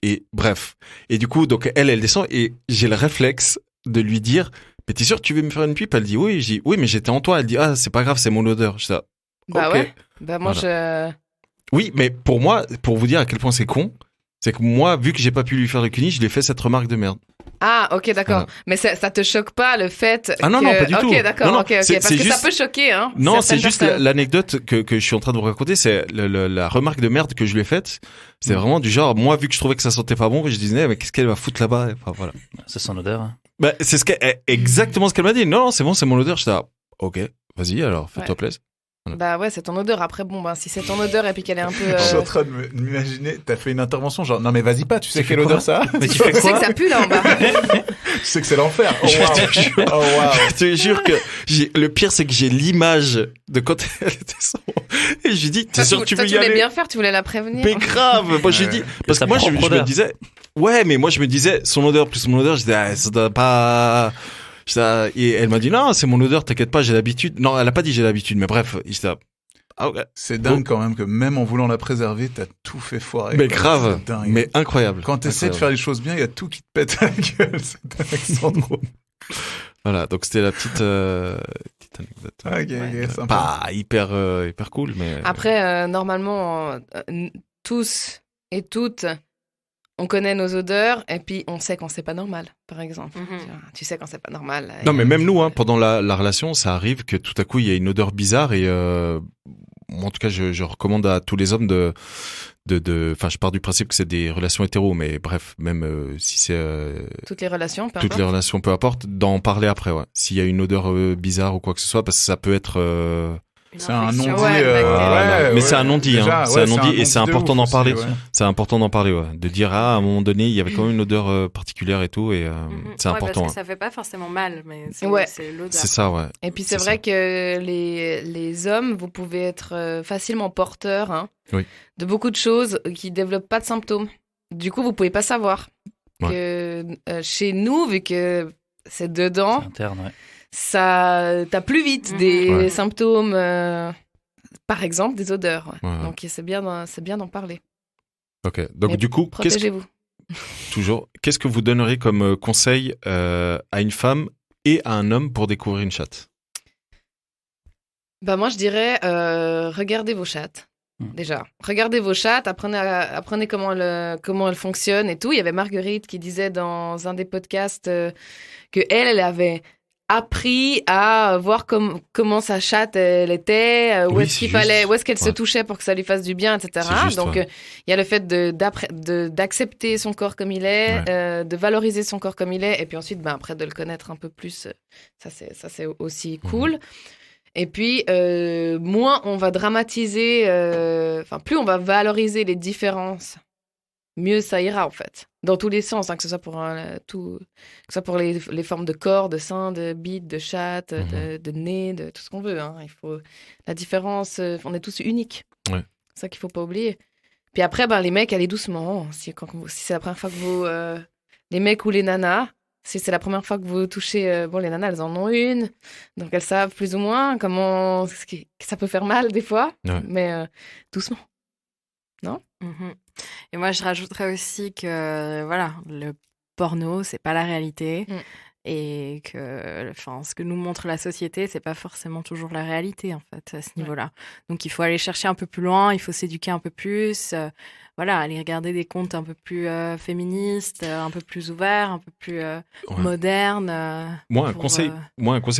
Speaker 6: Et bref. Et du coup, donc elle descend et j'ai le réflexe de lui dire, mais t'es sûr que tu veux me faire une pipe? Elle dit oui. Je dis oui, mais j'étais en toi. Elle dit ah, c'est pas grave, c'est mon odeur. Je dis
Speaker 8: Bah
Speaker 6: ok.
Speaker 8: ouais. Bah moi
Speaker 6: Oui, mais pour moi, pour vous dire à quel point c'est con, c'est que moi, vu que j'ai pas pu lui faire le cuni, je lui ai fait cette remarque de merde.
Speaker 8: Ah, ok, d'accord.
Speaker 6: Voilà.
Speaker 8: Mais ça te choque pas le fait
Speaker 6: Ah non,
Speaker 8: que...
Speaker 6: non, pas du tout.
Speaker 8: Ok, d'accord,
Speaker 6: Non,
Speaker 8: ok. Parce
Speaker 6: c'est
Speaker 8: que
Speaker 6: juste...
Speaker 8: ça peut choquer, hein.
Speaker 6: Non, c'est
Speaker 8: certaines
Speaker 6: juste
Speaker 8: personnes.
Speaker 6: l'anecdote que je suis en train de vous raconter, c'est la remarque de merde que je lui ai faite. C'est vraiment du genre, moi, vu que je trouvais que ça sentait pas bon, je disais, mais qu'est-ce qu'elle va foutre là-bas? Enfin, voilà.
Speaker 1: C'est son odeur. Hein.
Speaker 6: Bah, c'est exactement ce qu'elle m'a dit. Non, c'est bon, c'est mon odeur. Je dis, ok, vas-y, alors, fais-toi plaisir.
Speaker 8: Bah ouais, c'est ton odeur. Après, bon, bah, si c'est ton odeur et puis qu'elle est un peu...
Speaker 7: Je suis en train de m'imaginer, t'as fait une intervention genre, non mais vas-y pas, tu sais quelle
Speaker 1: fais
Speaker 7: odeur
Speaker 1: quoi?
Speaker 7: ça a?
Speaker 1: Mais tu fais
Speaker 8: Tu sais
Speaker 1: quoi?
Speaker 8: que ça pue là en bas.
Speaker 7: Tu sais que c'est l'enfer. Oh wow. Oh wow.
Speaker 6: Je te jure que le pire, c'est que j'ai l'image de quand elle était sans. Et je lui dis, t'es sûr que tu veux y
Speaker 8: Tu voulais
Speaker 6: aller?
Speaker 8: bien faire, tu voulais la prévenir.
Speaker 6: Mais grave! Moi, je lui dis, parce que moi, je me disais, ouais, mais moi, je me disais, son odeur plus mon odeur, je disais, ah, ça doit pas, et elle m'a dit, non, c'est mon odeur, t'inquiète pas, j'ai l'habitude. Non, elle a pas dit j'ai l'habitude, mais bref, j'étais, ah, okay.
Speaker 7: C'est dingue quand même que même en voulant la préserver, t'as tout fait foirer.
Speaker 6: Mais
Speaker 7: quoi.
Speaker 6: grave,
Speaker 7: C'est dingue.
Speaker 6: mais incroyable.
Speaker 7: Quand t'essaies de faire les choses bien, il y a tout qui te pète à la gueule. C'est Alexandre.
Speaker 6: Voilà, donc c'était la petite anecdote.
Speaker 7: Ok, sympa.
Speaker 6: Pas hyper cool, mais.
Speaker 8: Après, normalement, tous et toutes, on connaît nos odeurs et puis on sait quand c'est pas normal, par exemple. Tu sais quand c'est pas normal.
Speaker 6: Non, mais même nous, hein, pendant la relation, ça arrive que tout à coup, il y a une odeur bizarre et moi, en tout cas, je recommande à tous les hommes enfin, je pars du principe que c'est des relations hétéros, mais bref, même si c'est
Speaker 8: toutes les relations, peu
Speaker 6: toutes les relations, peu importe, d'en parler après, ouais. S'il y a une odeur bizarre ou quoi que ce soit, parce que ça peut être
Speaker 7: c'est un non-dit.
Speaker 6: Mais c'est un non-dit,
Speaker 7: déjà,
Speaker 6: hein. C'est un non-dit et c'est
Speaker 7: non-dit de
Speaker 6: important
Speaker 7: ouf
Speaker 6: d'en
Speaker 7: aussi,
Speaker 6: parler.
Speaker 7: ouais.
Speaker 6: C'est important d'en parler, ouais. De dire, à un moment donné, il y avait quand même une odeur particulière et tout, et c'est important.
Speaker 9: Parce que ça fait pas forcément mal, mais c'est l'odeur.
Speaker 6: C'est ça, ouais.
Speaker 8: Et puis c'est vrai que les hommes, vous pouvez être facilement porteurs de beaucoup de choses qui développent pas de symptômes. Du coup, vous pouvez pas savoir que chez nous, vu que c'est dedans,
Speaker 1: C'est interne, ouais.
Speaker 8: ça t'as plus vite des symptômes, par exemple des odeurs. Ouais.
Speaker 6: Ouais.
Speaker 8: Donc c'est bien d'en parler.
Speaker 6: Ok. Donc
Speaker 8: Mais
Speaker 6: du coup,
Speaker 8: protégez-vous.
Speaker 6: qu'est-ce que vous donneriez comme conseil à une femme et à un homme pour découvrir une chatte?
Speaker 8: Bah moi je dirais regardez vos chattes. Déjà, regardez vos chattes, apprenez comment elles fonctionnent et tout. Il y avait Marguerite qui disait dans un des podcasts que elle avait appris à voir comment sa chatte elle était, où est-ce qu'elle se touchait pour que ça lui fasse du bien, etc. Donc il y a le fait d'accepter son corps comme il est, de valoriser son corps comme il est, et puis ensuite après de le connaître un peu plus. Ça c'est aussi cool. Et puis, moins on va dramatiser, plus on va valoriser les différences, mieux ça ira, en fait. Dans tous les sens, que ce soit pour les formes de corps, de seins, de bites, de chatte, de nez, de tout ce qu'on veut. Il faut la différence, on est tous uniques.
Speaker 6: Ouais.
Speaker 8: C'est ça qu'il ne faut pas oublier. Puis après, les mecs, allez doucement. Si c'est la première fois que vous... les mecs ou les nanas... Si c'est la première fois que vous touchez... les nanas, elles en ont une. Donc, elles savent plus ou moins comment... que ça peut faire mal, des fois.
Speaker 6: Ouais.
Speaker 8: Mais doucement. Non ?
Speaker 9: Et moi, je rajouterais aussi que, le porno, c'est pas la réalité. Et que ce que nous montre la société, c'est pas forcément toujours la réalité, en fait, à ce niveau-là. Donc, il faut aller chercher un peu plus loin, il faut s'éduquer un peu plus... aller regarder des contes un peu plus féministes, un peu plus ouverts, un peu plus modernes.
Speaker 6: Moi, un conseil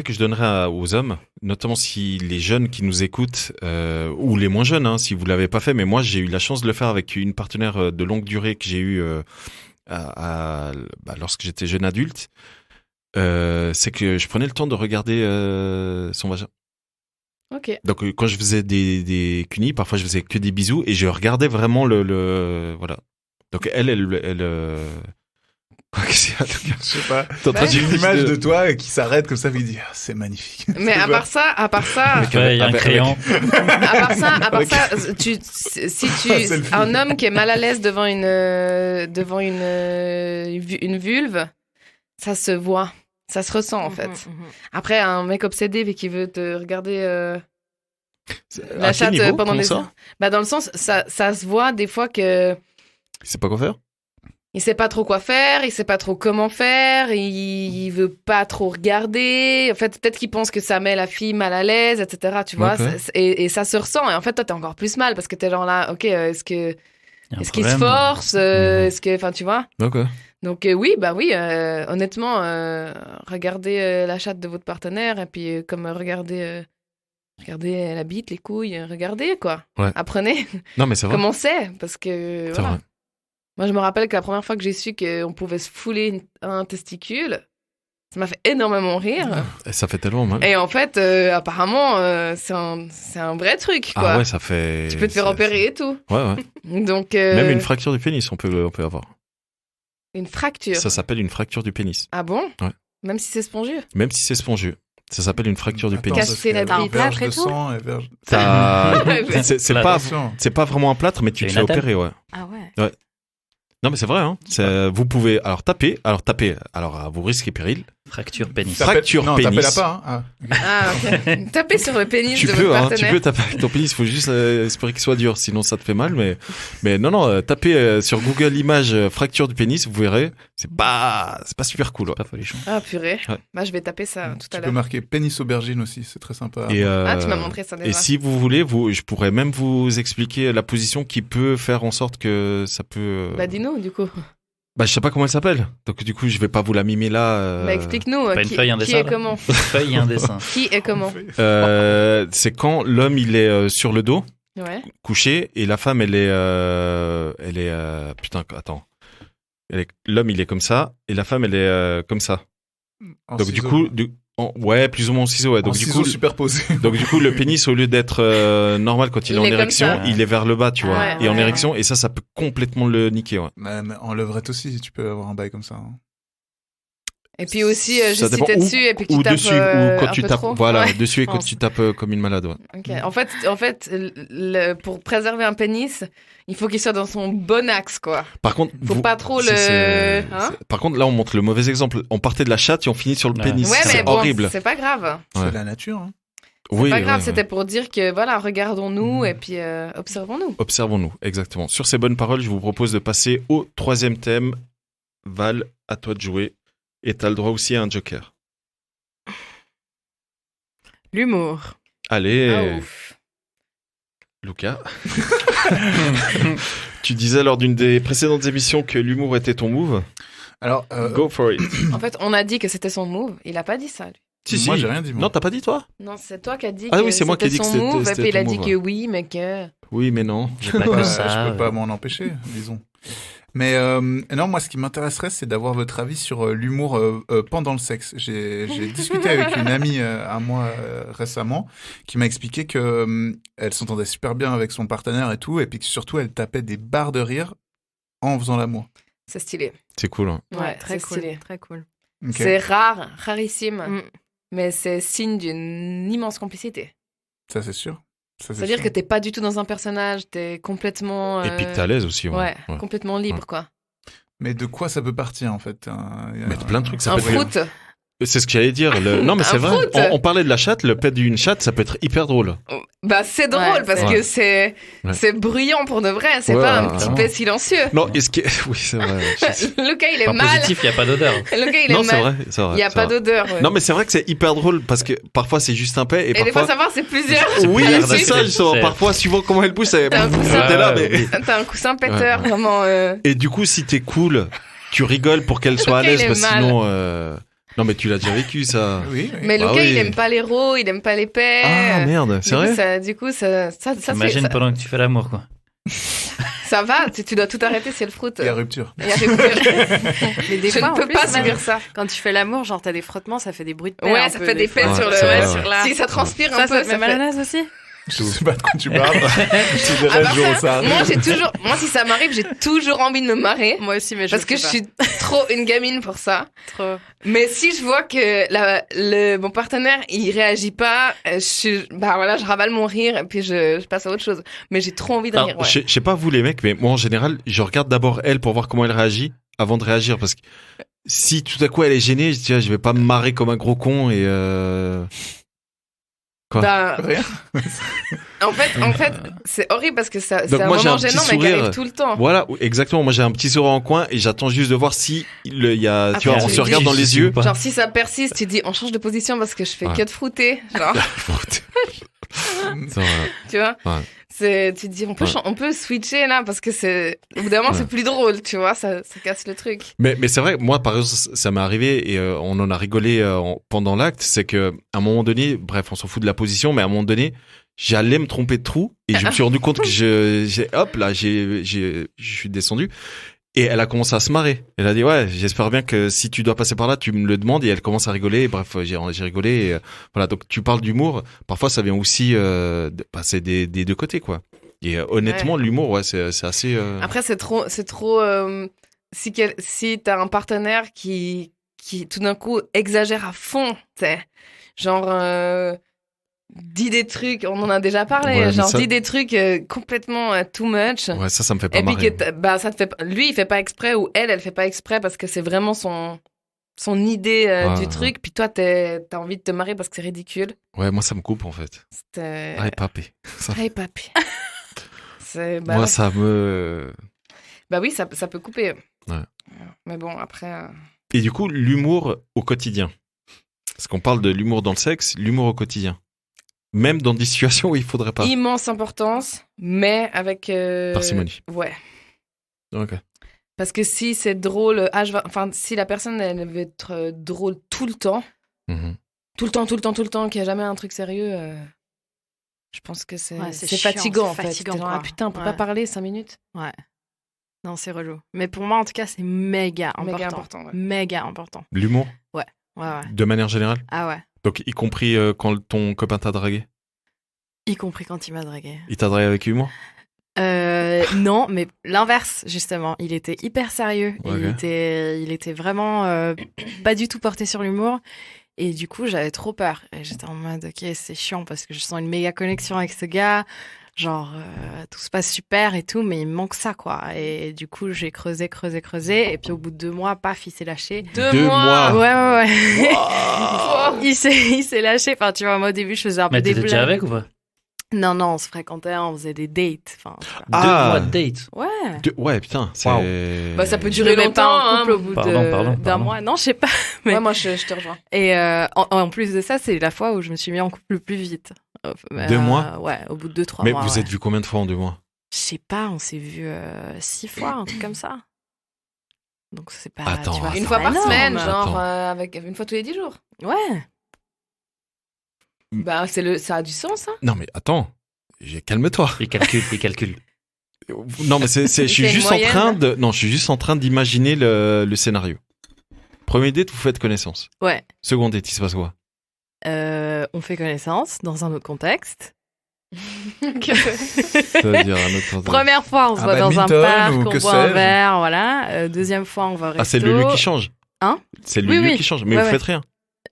Speaker 6: que je donnerais aux hommes, notamment si les jeunes qui nous écoutent, ou les moins jeunes, si vous l'avez pas fait, mais moi j'ai eu la chance de le faire avec une partenaire de longue durée que j'ai eue lorsque j'étais jeune adulte, c'est que je prenais le temps de regarder son vagin.
Speaker 8: Ok.
Speaker 6: Donc quand je faisais des cunis, parfois je faisais que des bisous et je regardais vraiment voilà. Donc elle
Speaker 7: je sais pas. J'ai une image de toi qui s'arrête comme ça, et dit c'est magnifique.
Speaker 8: Mais à part ça,
Speaker 1: il y a un crayon.
Speaker 8: À part ça, un homme qui est mal à l'aise devant une vulve, ça se voit. Ça se ressent, en fait. Après, un mec obsédé qui veut te regarder la chatte pendant des heures. Dans le sens, ça se voit des fois que...
Speaker 6: Il sait pas quoi faire ?
Speaker 8: Il sait pas trop quoi faire, il sait pas trop comment faire, il veut pas trop regarder. En fait, peut-être qu'il pense que ça met la fille mal à l'aise, etc. Tu vois, et ça se ressent. Et en fait, toi, t'es encore plus mal parce que t'es genre là, ok, est-ce qu'il se force est-ce que... Enfin, tu vois.
Speaker 6: Ok.
Speaker 8: Donc oui, honnêtement, regardez la chatte de votre partenaire et puis comme regardez la bite, les couilles, regardez quoi.
Speaker 6: Ouais.
Speaker 8: Apprenez.
Speaker 6: Non mais c'est vrai.
Speaker 8: Comment c'est parce que
Speaker 6: c'est vrai.
Speaker 8: Moi je me rappelle que la première fois que j'ai su qu'on pouvait se fouler un testicule, ça m'a fait énormément rire.
Speaker 6: Et ça fait tellement mal.
Speaker 8: Et en fait, apparemment, c'est un vrai truc quoi.
Speaker 6: Ah ouais, ça fait.
Speaker 8: Tu peux te faire opérer et tout.
Speaker 6: Ouais.
Speaker 8: Donc
Speaker 6: même une fracture du pénis, on peut avoir.
Speaker 8: Une fracture.
Speaker 6: Ça s'appelle une fracture du pénis.
Speaker 8: Ah bon ?
Speaker 6: Ouais.
Speaker 8: Même si c'est spongieux ?
Speaker 6: Même si c'est spongieux. Ça s'appelle une fracture du pénis.
Speaker 8: Casser la
Speaker 7: verge de sang et verge...
Speaker 6: C'est pas vraiment un plâtre, mais tu te fais opérer, ouais.
Speaker 9: Ah ouais.
Speaker 6: Ouais. Non mais c'est vrai, vous pouvez taper, à vos risques et périls.
Speaker 1: Fracture pénis.
Speaker 6: Fracture pénis.
Speaker 7: Non, tapez-la pas.
Speaker 8: Ok. Tapez sur le pénis de votre partenaire.
Speaker 6: Tu peux taper avec ton pénis, il faut juste espérer qu'il soit dur, sinon ça te fait mal. Mais non, tapez sur Google Images fracture du pénis, vous verrez, c'est pas super cool. Ouais.
Speaker 1: Pas folichon.
Speaker 8: Ah purée.
Speaker 6: Ouais.
Speaker 8: Je vais taper ça tout à l'heure.
Speaker 7: Tu peux marquer pénis aubergine aussi, c'est très sympa.
Speaker 6: Et
Speaker 8: tu m'as montré ça déjà.
Speaker 6: Et si vous voulez, je pourrais même vous expliquer la position qui peut faire en sorte que ça peut...
Speaker 8: dis-nous du coup.
Speaker 6: Je sais pas comment elle s'appelle. Donc du coup, je vais pas vous la mimer là.
Speaker 8: Explique-nous.
Speaker 1: Pas une feuille, un dessin.
Speaker 8: Qui est comment ?
Speaker 1: Une feuille et un dessin.
Speaker 8: Qui est comment ?
Speaker 6: C'est quand l'homme il est sur le dos, couché, et la femme elle est putain attends. L'homme il est comme ça et la femme elle est comme ça. Donc du coup, plus ou moins en ciseaux. Ouais. Donc du coup,
Speaker 7: superposé.
Speaker 6: Donc du coup, le pénis au lieu d'être normal quand il est en érection, il est vers le bas, tu vois, et en érection, et ça peut complètement le niquer. Ouais.
Speaker 7: Mais en levrette aussi, tu peux avoir un bail comme ça.
Speaker 8: Et puis aussi, juste si t'es dessus et puis que tu tapes
Speaker 6: dessus, ou quand tu tapes,
Speaker 8: trop.
Speaker 6: Dessus et quand tu tapes comme une malade. Ouais.
Speaker 8: Okay. En fait, pour préserver un pénis, il faut qu'il soit dans son bon axe, quoi.
Speaker 6: Par contre,
Speaker 8: faut pas trop
Speaker 6: Par contre, là, on montre le mauvais exemple. On partait de la chatte et on finit sur le pénis.
Speaker 8: Ouais,
Speaker 6: c'est horrible.
Speaker 8: C'est pas grave.
Speaker 7: C'est la nature.
Speaker 8: C'est pas grave. C'était pour dire que regardons-nous et puis observons-nous.
Speaker 6: Observons-nous, exactement. Sur ces bonnes paroles, je vous propose de passer au 3e thème. Val, à toi de jouer. Et t'as le droit aussi à un joker.
Speaker 9: L'humour.
Speaker 6: Allez,
Speaker 8: Ah, ouf.
Speaker 6: Lucas. Tu disais lors d'une des précédentes émissions que l'humour était ton move.
Speaker 7: Alors,
Speaker 6: Go for it.
Speaker 8: En fait, on a dit que c'était son move. Il a pas dit ça, lui.
Speaker 7: moi, j'ai rien dit. moi.
Speaker 6: Non, t'as pas dit toi?
Speaker 8: Non, c'est toi qui as dit
Speaker 6: Ah
Speaker 8: que
Speaker 6: oui, c'est moi qui ai dit que
Speaker 8: son
Speaker 6: c'était-
Speaker 8: move.
Speaker 6: c'était
Speaker 8: Et puis il a
Speaker 6: ton
Speaker 8: dit
Speaker 6: move,
Speaker 8: que oui, mais que...
Speaker 6: Oui, mais non.
Speaker 1: J'ai pas que ça.
Speaker 7: Je peux pas m'en empêcher, disons. Mais non, moi, ce qui m'intéresserait, c'est d'avoir votre avis sur l'humour pendant le sexe. J'ai discuté avec une amie à moi récemment qui m'a expliqué que elle s'entendait super bien avec son partenaire et tout, et puis que surtout, elle tapait des barres de rire en faisant l'amour.
Speaker 8: C'est stylé.
Speaker 6: C'est cool. Hein.
Speaker 8: Ouais,
Speaker 9: très
Speaker 8: c'est
Speaker 9: cool.
Speaker 8: stylé.
Speaker 9: Très cool.
Speaker 7: Ok.
Speaker 8: C'est rare, rarissime,
Speaker 9: Mm.
Speaker 8: mais c'est signe d'une immense complicité.
Speaker 7: Ça, c'est sûr. Ça, c'est
Speaker 8: C'est-à-dire
Speaker 7: sûr.
Speaker 8: que t'es pas du tout dans un personnage, t'es complètement...
Speaker 6: Et puis que t'es à l'aise aussi.
Speaker 8: Ouais, complètement libre, quoi.
Speaker 7: Mais de quoi ça peut partir, en fait
Speaker 6: Mais plein de trucs, ça
Speaker 8: Un
Speaker 6: peut être...
Speaker 8: fruit.
Speaker 6: C'est ce que j'allais dire. Non, mais c'est
Speaker 8: Un
Speaker 6: vrai.
Speaker 8: fruit.
Speaker 6: On parlait de la chatte. Le pet d'une chatte, ça peut être hyper drôle.
Speaker 8: Bah, c'est drôle
Speaker 9: Ouais,
Speaker 8: parce
Speaker 6: c'est-
Speaker 8: que c'est
Speaker 6: Ouais.
Speaker 8: c'est bruyant pour de vrai, c'est
Speaker 6: Ouais,
Speaker 8: pas un
Speaker 6: ouais,
Speaker 8: petit
Speaker 1: vraiment.
Speaker 8: peu silencieux.
Speaker 6: Non, est-ce que... Oui, c'est vrai.
Speaker 8: Lucas, il est
Speaker 1: Pas
Speaker 8: mal.
Speaker 1: positif, il n'y a pas d'odeur.
Speaker 8: Lucas, il
Speaker 6: Non,
Speaker 8: est
Speaker 6: c'est
Speaker 8: mal.
Speaker 6: vrai. C'est vrai.
Speaker 8: Il y a
Speaker 6: c'est
Speaker 8: pas
Speaker 6: vrai.
Speaker 8: d'odeur. Ouais.
Speaker 6: Non, mais c'est vrai que c'est hyper drôle parce que parfois c'est juste un pet et
Speaker 8: Et des fois,
Speaker 6: parfois...
Speaker 8: savoir, c'est plusieurs.
Speaker 6: Oui,
Speaker 1: plusieurs
Speaker 6: c'est ça,
Speaker 1: d'affilée.
Speaker 6: justement.
Speaker 1: C'est-
Speaker 6: Parfois, suivant comment elle pousse, elle...
Speaker 8: T'as un coussin.
Speaker 6: t'es là,
Speaker 1: Ouais,
Speaker 6: mais...
Speaker 1: oui.
Speaker 8: T'as un coussin péteur,
Speaker 6: Ouais.
Speaker 8: vraiment.
Speaker 6: Et du coup, si t'es cool, tu rigoles pour qu'elle soit à
Speaker 8: Ok,
Speaker 6: l'aise
Speaker 8: il est
Speaker 6: parce que
Speaker 8: mal.
Speaker 6: sinon... Non, mais tu l'as déjà vécu, ça.
Speaker 7: Oui, oui.
Speaker 8: Mais
Speaker 6: Bah
Speaker 8: Lucas,
Speaker 6: oui.
Speaker 8: il aime pas les rots, il aime pas les pets.
Speaker 6: Ah, merde, c'est vrai?
Speaker 8: Du coup, ça
Speaker 1: Imagine
Speaker 8: ça,
Speaker 1: pendant que tu fais l'amour, quoi.
Speaker 8: ça va, tu dois tout arrêter si elle frotte.
Speaker 7: Il y a rupture.
Speaker 8: Il y a rupture.
Speaker 9: Mais des
Speaker 8: Je
Speaker 9: fois,
Speaker 8: ne
Speaker 9: en
Speaker 8: peux
Speaker 9: plus,
Speaker 8: pas
Speaker 9: même,
Speaker 8: subir ça.
Speaker 9: Quand tu fais l'amour, genre t'as des frottements, ça fait des bruits de pets.
Speaker 8: Ouais,
Speaker 9: un
Speaker 8: ça
Speaker 9: peu,
Speaker 8: fait des
Speaker 9: fois.
Speaker 8: pets sur le.
Speaker 6: c'est vrai,
Speaker 8: sur
Speaker 6: ouais.
Speaker 8: la- Si ça transpire
Speaker 9: Ça,
Speaker 8: un peu,
Speaker 9: ça te met mal à l'aise aussi.
Speaker 7: Je sais pas de quoi tu parles. Je te
Speaker 8: À
Speaker 7: dirai le
Speaker 8: part
Speaker 7: jour où
Speaker 8: ça,
Speaker 7: ça arrive.
Speaker 8: moi, si ça m'arrive, j'ai toujours envie de me marrer.
Speaker 9: Moi aussi, mais je
Speaker 8: Parce que je suis trop une gamine pour ça.
Speaker 9: trop.
Speaker 8: Mais si je vois que mon partenaire, il réagit pas, je ravale mon rire et puis je passe à autre chose. Mais j'ai trop envie de rire,
Speaker 6: Alors,
Speaker 8: ouais.
Speaker 6: je sais pas vous les mecs, mais moi en général, je regarde d'abord elle pour voir comment elle réagit avant de réagir parce que si tout à coup elle est gênée, je dis ah, je vais pas me marrer comme un gros con et quoi.
Speaker 8: Bah,
Speaker 7: Rien.
Speaker 8: en fait, c'est horrible parce que c'est
Speaker 6: Donc
Speaker 8: un
Speaker 6: moi, j'ai
Speaker 8: moment
Speaker 6: un petit
Speaker 8: gênant, mais qui
Speaker 6: sourire.
Speaker 8: arrive tout le temps.
Speaker 6: Voilà, exactement. Moi j'ai un petit sourire en coin et j'attends juste de voir si il y a, tu vois,
Speaker 8: Après,
Speaker 6: on
Speaker 8: tu
Speaker 6: se
Speaker 8: dis
Speaker 6: regarde dans
Speaker 1: si
Speaker 6: les
Speaker 1: c'est
Speaker 6: yeux.
Speaker 1: ou pas.
Speaker 8: Genre, si ça persiste, tu dis, on change de position parce que je fais
Speaker 6: Ouais.
Speaker 8: que de frouter. Genre,
Speaker 6: Ça va.
Speaker 8: tu vois.
Speaker 6: Ouais.
Speaker 8: Tu te dis, on peut,
Speaker 6: Ouais.
Speaker 8: on peut switcher là parce que au bout d'un moment,
Speaker 6: Ouais.
Speaker 8: c'est plus drôle, tu vois, ça casse le truc.
Speaker 6: Mais c'est vrai, moi par exemple, ça m'est arrivé et on en a rigolé pendant l'acte, c'est que à un moment donné, bref, on s'en fout de la position, mais à un moment donné, j'allais me tromper de trou et je me suis rendu compte que je suis descendu et elle a commencé à se marrer. Elle a dit ouais, j'espère bien que si tu dois passer par là, tu me le demandes et elle commence à rigoler. Et bref, j'ai rigolé. Et, voilà, donc tu parles d'humour. Parfois, ça vient aussi c'est des deux côtés quoi. Et honnêtement, l'humour, ouais, c'est assez.
Speaker 8: Après, c'est trop. Si t'as un partenaire qui tout d'un coup exagère à fond, t'sais, genre dit des trucs, on en a déjà parlé,
Speaker 6: Ouais, mais
Speaker 8: genre
Speaker 6: ça-
Speaker 8: dit des trucs complètement too much.
Speaker 6: Ouais, ça me fait pas
Speaker 8: Et puis
Speaker 6: marrer.
Speaker 8: ça te fait, lui il fait pas exprès ou elle fait pas exprès parce que c'est vraiment son idée du
Speaker 6: Ouais.
Speaker 8: truc. Puis toi t'as envie de te marrer parce que c'est ridicule.
Speaker 6: Ouais, moi ça me coupe en fait.
Speaker 8: C'était.
Speaker 6: Hey papé. Ça-
Speaker 8: Hey papi.
Speaker 6: moi ça me.
Speaker 8: Bah oui, ça peut couper.
Speaker 6: Ouais.
Speaker 8: Mais bon après.
Speaker 6: Et du coup, l'humour au quotidien. Parce qu'on parle de l'humour dans le sexe, l'humour au quotidien. Même dans des situations où il faudrait pas.
Speaker 8: Immense importance, mais avec.
Speaker 6: Parcimonie.
Speaker 8: Ouais.
Speaker 6: Ok.
Speaker 8: Parce que si c'est drôle, enfin, si la personne elle veut être drôle tout le temps,
Speaker 6: Mhm.
Speaker 8: tout le temps, qu'il n'y a jamais un truc sérieux, je pense que c'est
Speaker 9: Ouais, c'est
Speaker 8: c'est
Speaker 9: chiant,
Speaker 8: fatigant
Speaker 9: c'est
Speaker 8: en fait.
Speaker 9: fatigant,
Speaker 8: T'es genre,
Speaker 9: quoi.
Speaker 8: ah putain, on peut
Speaker 9: Ouais.
Speaker 8: pas parler 5 minutes.
Speaker 9: Ouais. Non, c'est relou. Mais pour moi, en tout cas, c'est méga important.
Speaker 8: Méga important. Ouais.
Speaker 9: Méga important.
Speaker 6: L'humour,
Speaker 9: Ouais, ouais.
Speaker 6: de manière générale.
Speaker 9: Ah ouais.
Speaker 6: Donc, y compris quand ton copain t'a dragué.
Speaker 9: Y compris quand il m'a dragué.
Speaker 6: Il t'a dragué avec humour.
Speaker 9: Non, mais l'inverse, justement. Il était hyper sérieux. Et
Speaker 6: Ok.
Speaker 9: il était vraiment pas du tout porté sur l'humour. Et du coup, j'avais trop peur. Et j'étais en mode, ok, c'est chiant parce que je sens une méga connexion avec ce gars. Genre, tout se passe super et tout, mais il me manque ça, quoi. Et du coup, j'ai creusé. Et puis, au bout de 2 mois, paf, il s'est lâché.
Speaker 8: 2
Speaker 6: 2
Speaker 8: mois.
Speaker 6: mois.
Speaker 9: Ouais. il s'est lâché. Enfin, tu vois, moi, au début, je faisais un peu
Speaker 1: Mais
Speaker 9: des
Speaker 1: t'étais déjà
Speaker 9: blagues.
Speaker 1: avec ou pas?
Speaker 9: Non, on se fréquentait, on faisait des dates. Enfin, tu vois.
Speaker 6: Ah.
Speaker 1: 2 mois de date.
Speaker 9: Ouais.
Speaker 6: Ouais, putain. C'est...
Speaker 1: Waouh.
Speaker 8: Bah, ça peut
Speaker 9: Je
Speaker 8: durer
Speaker 9: mets
Speaker 8: longtemps.
Speaker 9: pas en couple
Speaker 8: hein.
Speaker 9: au bout
Speaker 1: Pardon.
Speaker 9: d'un mois. Non, je sais pas. Mais-
Speaker 8: Ouais, moi je te rejoins.
Speaker 9: Et en plus de ça, c'est la fois où je me suis mis en couple le plus vite.
Speaker 6: 2 mois?
Speaker 7: Ouais,
Speaker 9: au bout de 2-3 mois.
Speaker 6: Mais vous êtes vus combien de fois en 2 mois?
Speaker 9: Je sais pas, on s'est vus 6 fois, un truc comme ça. Donc c'est pas...
Speaker 6: Attends,
Speaker 9: tu vois,
Speaker 8: une fois par
Speaker 9: énorme.
Speaker 8: semaine, genre avec une fois tous les 10 jours.
Speaker 9: Ouais.
Speaker 8: Bah, ça a du sens, hein.
Speaker 6: Non, mais attends. Calme-toi.
Speaker 1: Il calcule.
Speaker 6: Non, mais je suis juste en train d'imaginer le scénario. Première date, vous faites connaissance.
Speaker 9: Ouais.
Speaker 6: Seconde date, il se passe quoi?
Speaker 9: On fait connaissance dans un autre contexte.
Speaker 6: C'est-à-dire un autre contexte.
Speaker 9: Première fois, on se voit dans un parc, on boit un verre, voilà. Deuxième fois, on va au resto.
Speaker 6: Ah, c'est le lieu qui change?
Speaker 9: Hein?
Speaker 6: C'est le lieu qui change, mais vous faites rien?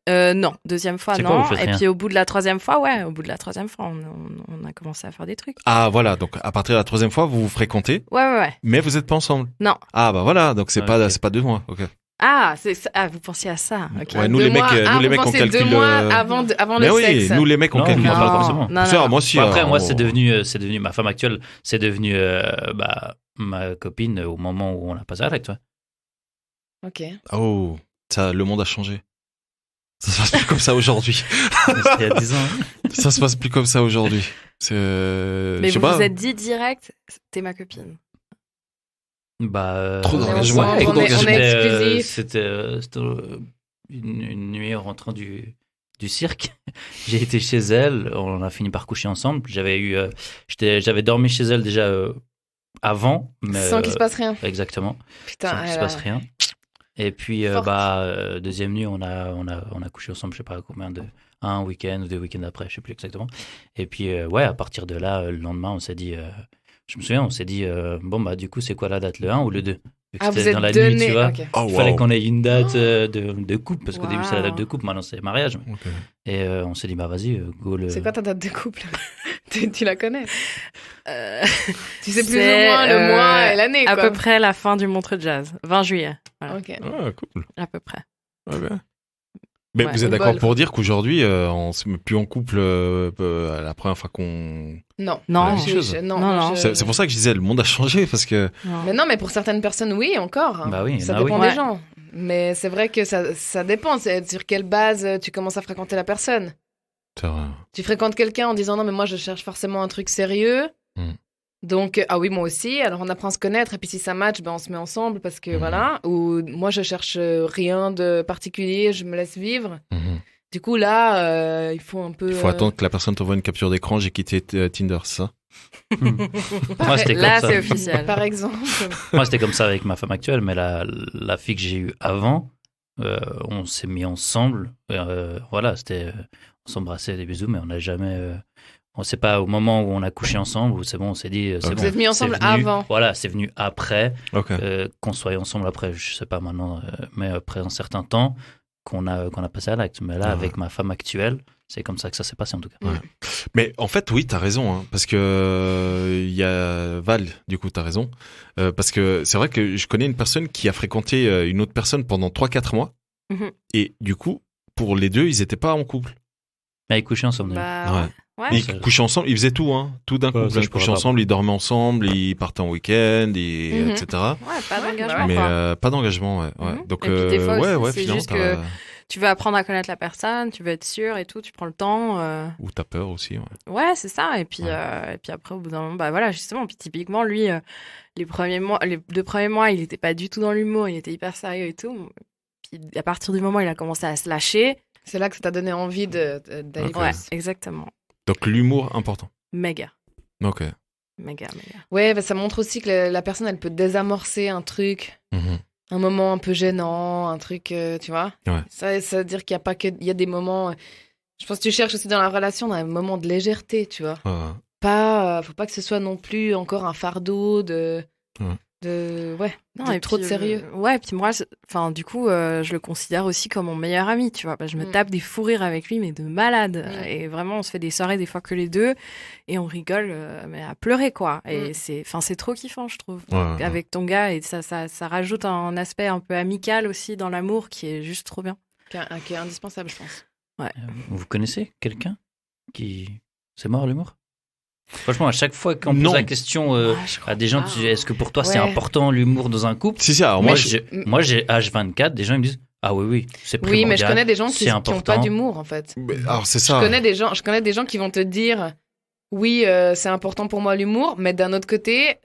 Speaker 9: Non, deuxième fois, non. Et puis au bout de la troisième fois, on a commencé à faire des trucs.
Speaker 6: Ah, voilà. Donc, à partir de la troisième fois, vous vous fréquentez.
Speaker 9: Ouais.
Speaker 6: Mais vous n'êtes pas ensemble.
Speaker 9: Non.
Speaker 6: Ah, bah voilà. Donc, c'est pas 2 mois. Ok.
Speaker 9: Ah, vous pensiez à ça. Okay.
Speaker 6: Ouais, nous les mecs, on calcule.
Speaker 8: 2 mois avant
Speaker 6: mais
Speaker 8: le sexe.
Speaker 6: Oui, nous les mecs, on calcule
Speaker 1: pas forcément.
Speaker 9: Non.
Speaker 6: Moi aussi.
Speaker 1: Après, moi, c'est devenu ma femme actuelle. C'est devenu ma copine au moment où on a passé à l'acte, toi.
Speaker 8: Ok.
Speaker 6: Oh, le monde a changé. Ça se passe plus comme ça aujourd'hui.
Speaker 1: C'était il y a 10 ans.
Speaker 6: Ça se passe plus comme ça aujourd'hui.
Speaker 9: Mais vous vous êtes dit direct, t'es ma copine.
Speaker 6: Trop d'engagement.
Speaker 8: On est exclusif.
Speaker 1: C'était une nuit en rentrant du cirque. J'ai été chez elle, on a fini par coucher ensemble. J'avais dormi chez elle déjà avant. Mais,
Speaker 8: sans qu'il se passe rien.
Speaker 1: Exactement.
Speaker 8: Putain,
Speaker 1: sans qu'il se passe rien. Et puis, deuxième nuit, on a couché ensemble, je sais pas combien un week-end ou 2 week-ends après, je sais plus exactement. Et puis, à partir de là, le lendemain, on s'est dit, je me souviens, on s'est dit, du coup, c'est quoi la date, le 1 ou le 2?
Speaker 8: Vous êtes
Speaker 1: dans la
Speaker 8: donné,
Speaker 1: nuit, tu vois.
Speaker 8: okay.
Speaker 6: Oh,
Speaker 1: Il fallait qu'on ait une date de couple, parce qu'au début, c'est la date de couple, maintenant, c'est mariage.
Speaker 6: Okay.
Speaker 1: Et on s'est dit, vas-y, go le...
Speaker 8: C'est quoi ta date de couple? Tu la connais? Tu sais plus ou moins le mois et l'année, quoi.
Speaker 9: À peu près la fin du Montreux Jazz, 20 juillet. Voilà.
Speaker 8: Ok.
Speaker 6: Ah, cool.
Speaker 9: À peu près.
Speaker 6: Okay. Mais vous êtes d'accord pour dire qu'aujourd'hui, on se met plus en couple la première fois qu'on...
Speaker 8: Non.
Speaker 9: Non.
Speaker 6: C'est pour ça que je disais, le monde a changé, parce que...
Speaker 8: Mais pour certaines personnes, oui, encore. Hein.
Speaker 1: Bah oui,
Speaker 8: ça dépend des gens. Mais c'est vrai que ça dépend. C'est sur quelle base tu commences à fréquenter la personne.
Speaker 6: C'est vrai.
Speaker 8: Tu fréquentes quelqu'un en disant, non, mais moi, je cherche forcément un truc sérieux. Donc, ah oui, moi aussi. Alors, on apprend à se connaître. Et puis, si ça match, on se met ensemble parce que voilà. Ou moi, je cherche rien de particulier. Je me laisse vivre. Du coup, là, il faut un peu...
Speaker 6: Il faut attendre que la personne t'envoie une capture d'écran. J'ai quitté Tinder, c'est ça?
Speaker 1: Moi, c'était
Speaker 9: là,
Speaker 1: comme ça.
Speaker 9: C'est officiel.
Speaker 8: Par exemple.
Speaker 1: Moi, c'était comme ça avec ma femme actuelle. Mais la fille que j'ai eue avant, on s'est mis ensemble. C'était... on s'embrassait, des bisous, mais on n'a jamais... on sait pas au moment où on a couché ensemble, où c'est bon, on s'est dit...
Speaker 8: Vous êtes mis ensemble avant.
Speaker 1: Voilà, c'est venu après,
Speaker 6: okay.
Speaker 1: Qu'on soit ensemble après, je sais pas maintenant, mais après un certain temps, qu'on a passé à l'acte. Mais là, avec ma femme actuelle, c'est comme ça que ça s'est passé en tout cas.
Speaker 6: Ouais. Mais en fait, oui, t'as raison, hein, parce que il y a Val, du coup, t'as raison. Parce que c'est vrai que je connais une personne qui a fréquenté une autre personne pendant 3-4 mois, et du coup, pour les deux, ils étaient pas en couple.
Speaker 1: Mais ils couchaient ensemble.
Speaker 9: Ouais.
Speaker 6: Ils couchaient ensemble, ils faisaient tout, tout d'un coup. Ils couchaient ensemble, ils dormaient ensemble, ils partaient en week-end, etc.
Speaker 9: Ouais, pas d'engagement.
Speaker 6: Mais pas d'engagement, ouais. Donc,
Speaker 9: et puis des fois aussi, c'est
Speaker 6: finalement,
Speaker 9: juste que tu veux apprendre à connaître la personne, tu veux être sûr et tout, tu prends le temps.
Speaker 6: Ou t'as peur aussi.
Speaker 9: Ouais, c'est ça. Et puis après, au bout d'un moment, justement. Puis typiquement, lui, les 2 premiers mois, il était pas du tout dans l'humour, il était hyper sérieux et tout. Puis à partir du moment où il a commencé à se lâcher,
Speaker 8: c'est là que ça t'a donné envie d'aller plus.
Speaker 9: Ouais, exactement.
Speaker 6: Donc l'humour important.
Speaker 9: Méga.
Speaker 6: Ok.
Speaker 9: Méga.
Speaker 8: Ouais, ça montre aussi que la personne, elle peut désamorcer un truc, un moment un peu gênant, un truc, tu vois.
Speaker 6: Ouais.
Speaker 8: Ça veut dire qu'il y a pas que, il y a des moments. Je pense que tu cherches aussi dans la relation un moment de légèreté, tu vois. Faut pas que ce soit non plus encore un fardeau de trop de sérieux.
Speaker 9: Puis moi, du coup, je le considère aussi comme mon meilleur ami, tu vois. Je me tape des fous rires avec lui, mais de malade. Et vraiment, on se fait des soirées des fois que les deux, et on rigole, mais à pleurer, quoi. Et c'est trop kiffant, je trouve, avec ton gars, et ça rajoute un aspect un peu amical aussi dans l'amour qui est juste trop bien.
Speaker 8: Qui est indispensable, je pense.
Speaker 1: Ouais. Vous connaissez quelqu'un qui... C'est mort, l'humour? Franchement, à chaque fois qu'on pose la question à des gens, est-ce que pour toi c'est important l'humour dans un couple?
Speaker 6: Si, alors
Speaker 1: moi j'ai H24, des gens ils me disent Ah oui, c'est
Speaker 8: Oui,
Speaker 1: primordial.
Speaker 8: mais je connais des gens qui n'ont pas d'humour, en fait.
Speaker 6: Alors, c'est ça.
Speaker 8: Je connais des gens qui vont te dire, oui, c'est important pour moi l'humour, mais d'un autre côté,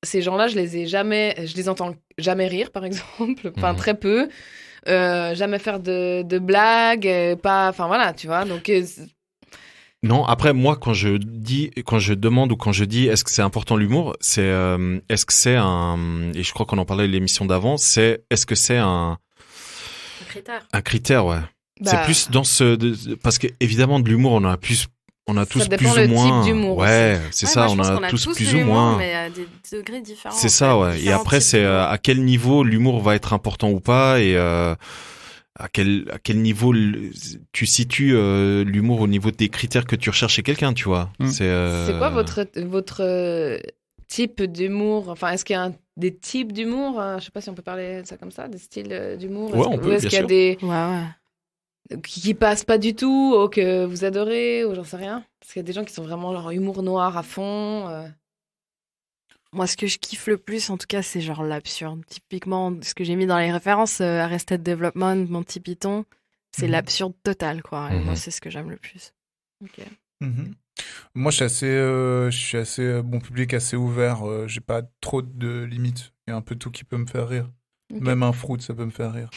Speaker 8: ces gens-là, je les entends jamais rire, par exemple, enfin très peu, jamais faire de blagues, enfin voilà, tu vois, donc...
Speaker 6: Non, après moi quand je demande ou quand je dis est-ce que c'est important l'humour, c'est est-ce que c'est et je crois qu'on en parlait à l'émission d'avant, c'est est-ce que c'est un critère, ouais. C'est plus dans parce que évidemment de l'humour on a tous plus ou moins.
Speaker 8: Type d'humour
Speaker 6: ouais,
Speaker 8: aussi.
Speaker 6: c'est ça, on a tous plus ou moins.
Speaker 9: Mais à des degrés différents.
Speaker 6: C'est ça, ouais. Et après c'est à quel niveau l'humour va être important ou pas et à quel niveau tu situes l'humour au niveau des critères que tu recherches chez quelqu'un, tu vois. C'est
Speaker 8: quoi votre type d'humour? Enfin, est-ce qu'il y a des types d'humour? Je sais pas si on peut parler de ça comme ça, des styles d'humour.
Speaker 6: Ouais, on peut,
Speaker 8: est-ce qu'il y a des qui passent pas du tout ou que vous adorez ou j'en sais rien? Parce qu'il y a des gens qui sont vraiment leur humour noir à fond.
Speaker 9: Moi, ce que je kiffe le plus, en tout cas, c'est genre l'absurde. Typiquement, ce que j'ai mis dans les références, Arrested Development, Monty Python, c'est l'absurde total, quoi. Et moi, c'est ce que j'aime le plus.
Speaker 8: Ok.
Speaker 7: Moi, je suis assez bon public, assez ouvert. J'ai pas trop de limites. Il y a un peu tout qui peut me faire rire. Okay. Même un fruit, ça peut me faire rire.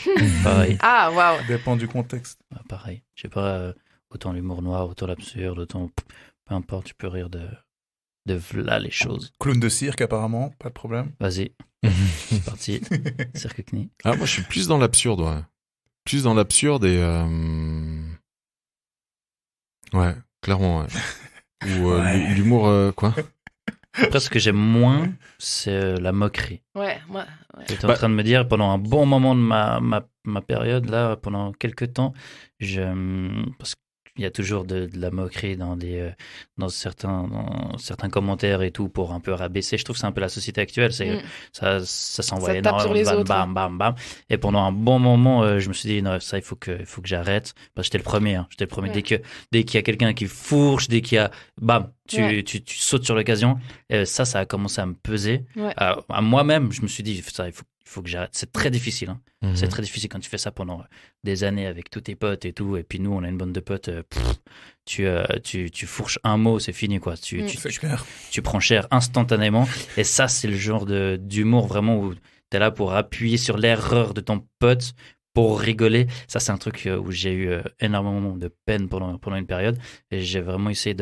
Speaker 1: Pareil.
Speaker 8: Ah, waouh.
Speaker 7: Ça dépend du contexte.
Speaker 1: Pareil. Je sais pas, autant l'humour noir, autant l'absurde, autant... Peu importe, tu peux rire de là les choses.
Speaker 7: Clown de cirque, apparemment, pas de problème.
Speaker 1: Vas-y, c'est parti. Cirque Knie.
Speaker 6: Ah, moi, je suis plus dans l'absurde, ouais. Plus dans l'absurde et... Ouais, clairement, ouais. Ou l'humour, quoi.
Speaker 1: Après, ce que j'aime moins, c'est la moquerie.
Speaker 8: Ouais, moi...
Speaker 1: J'étais en train de me dire, pendant un bon moment de ma période, là, pendant quelques temps, parce qu'il y a toujours de la moquerie dans certains commentaires et tout pour un peu rabaisser. Je trouve que c'est un peu la société actuelle. Ça s'envoie énormément. Bam, bam, bam. Et pendant un bon moment, je me suis dit, non, ça, il faut que j'arrête. Parce que j'étais le premier. J'étais le premier. Ouais. Dès qu'il y a quelqu'un qui fourche, dès qu'il y a, bam, tu sautes sur l'occasion. Ça a commencé à me peser. Ouais. À moi-même, je me suis dit, ça, il faut que j'arrête. C'est très difficile. C'est très difficile quand tu fais ça pendant des années avec tous tes potes et tout. Et puis nous, on a une bande de potes. Tu fourches un mot, c'est fini, quoi. Tu prends cher instantanément. Et ça, c'est le genre d'humour vraiment où t'es là pour appuyer sur l'erreur de ton pote pour rigoler. Ça, c'est un truc où j'ai eu énormément de peine pendant une période. Et j'ai vraiment essayé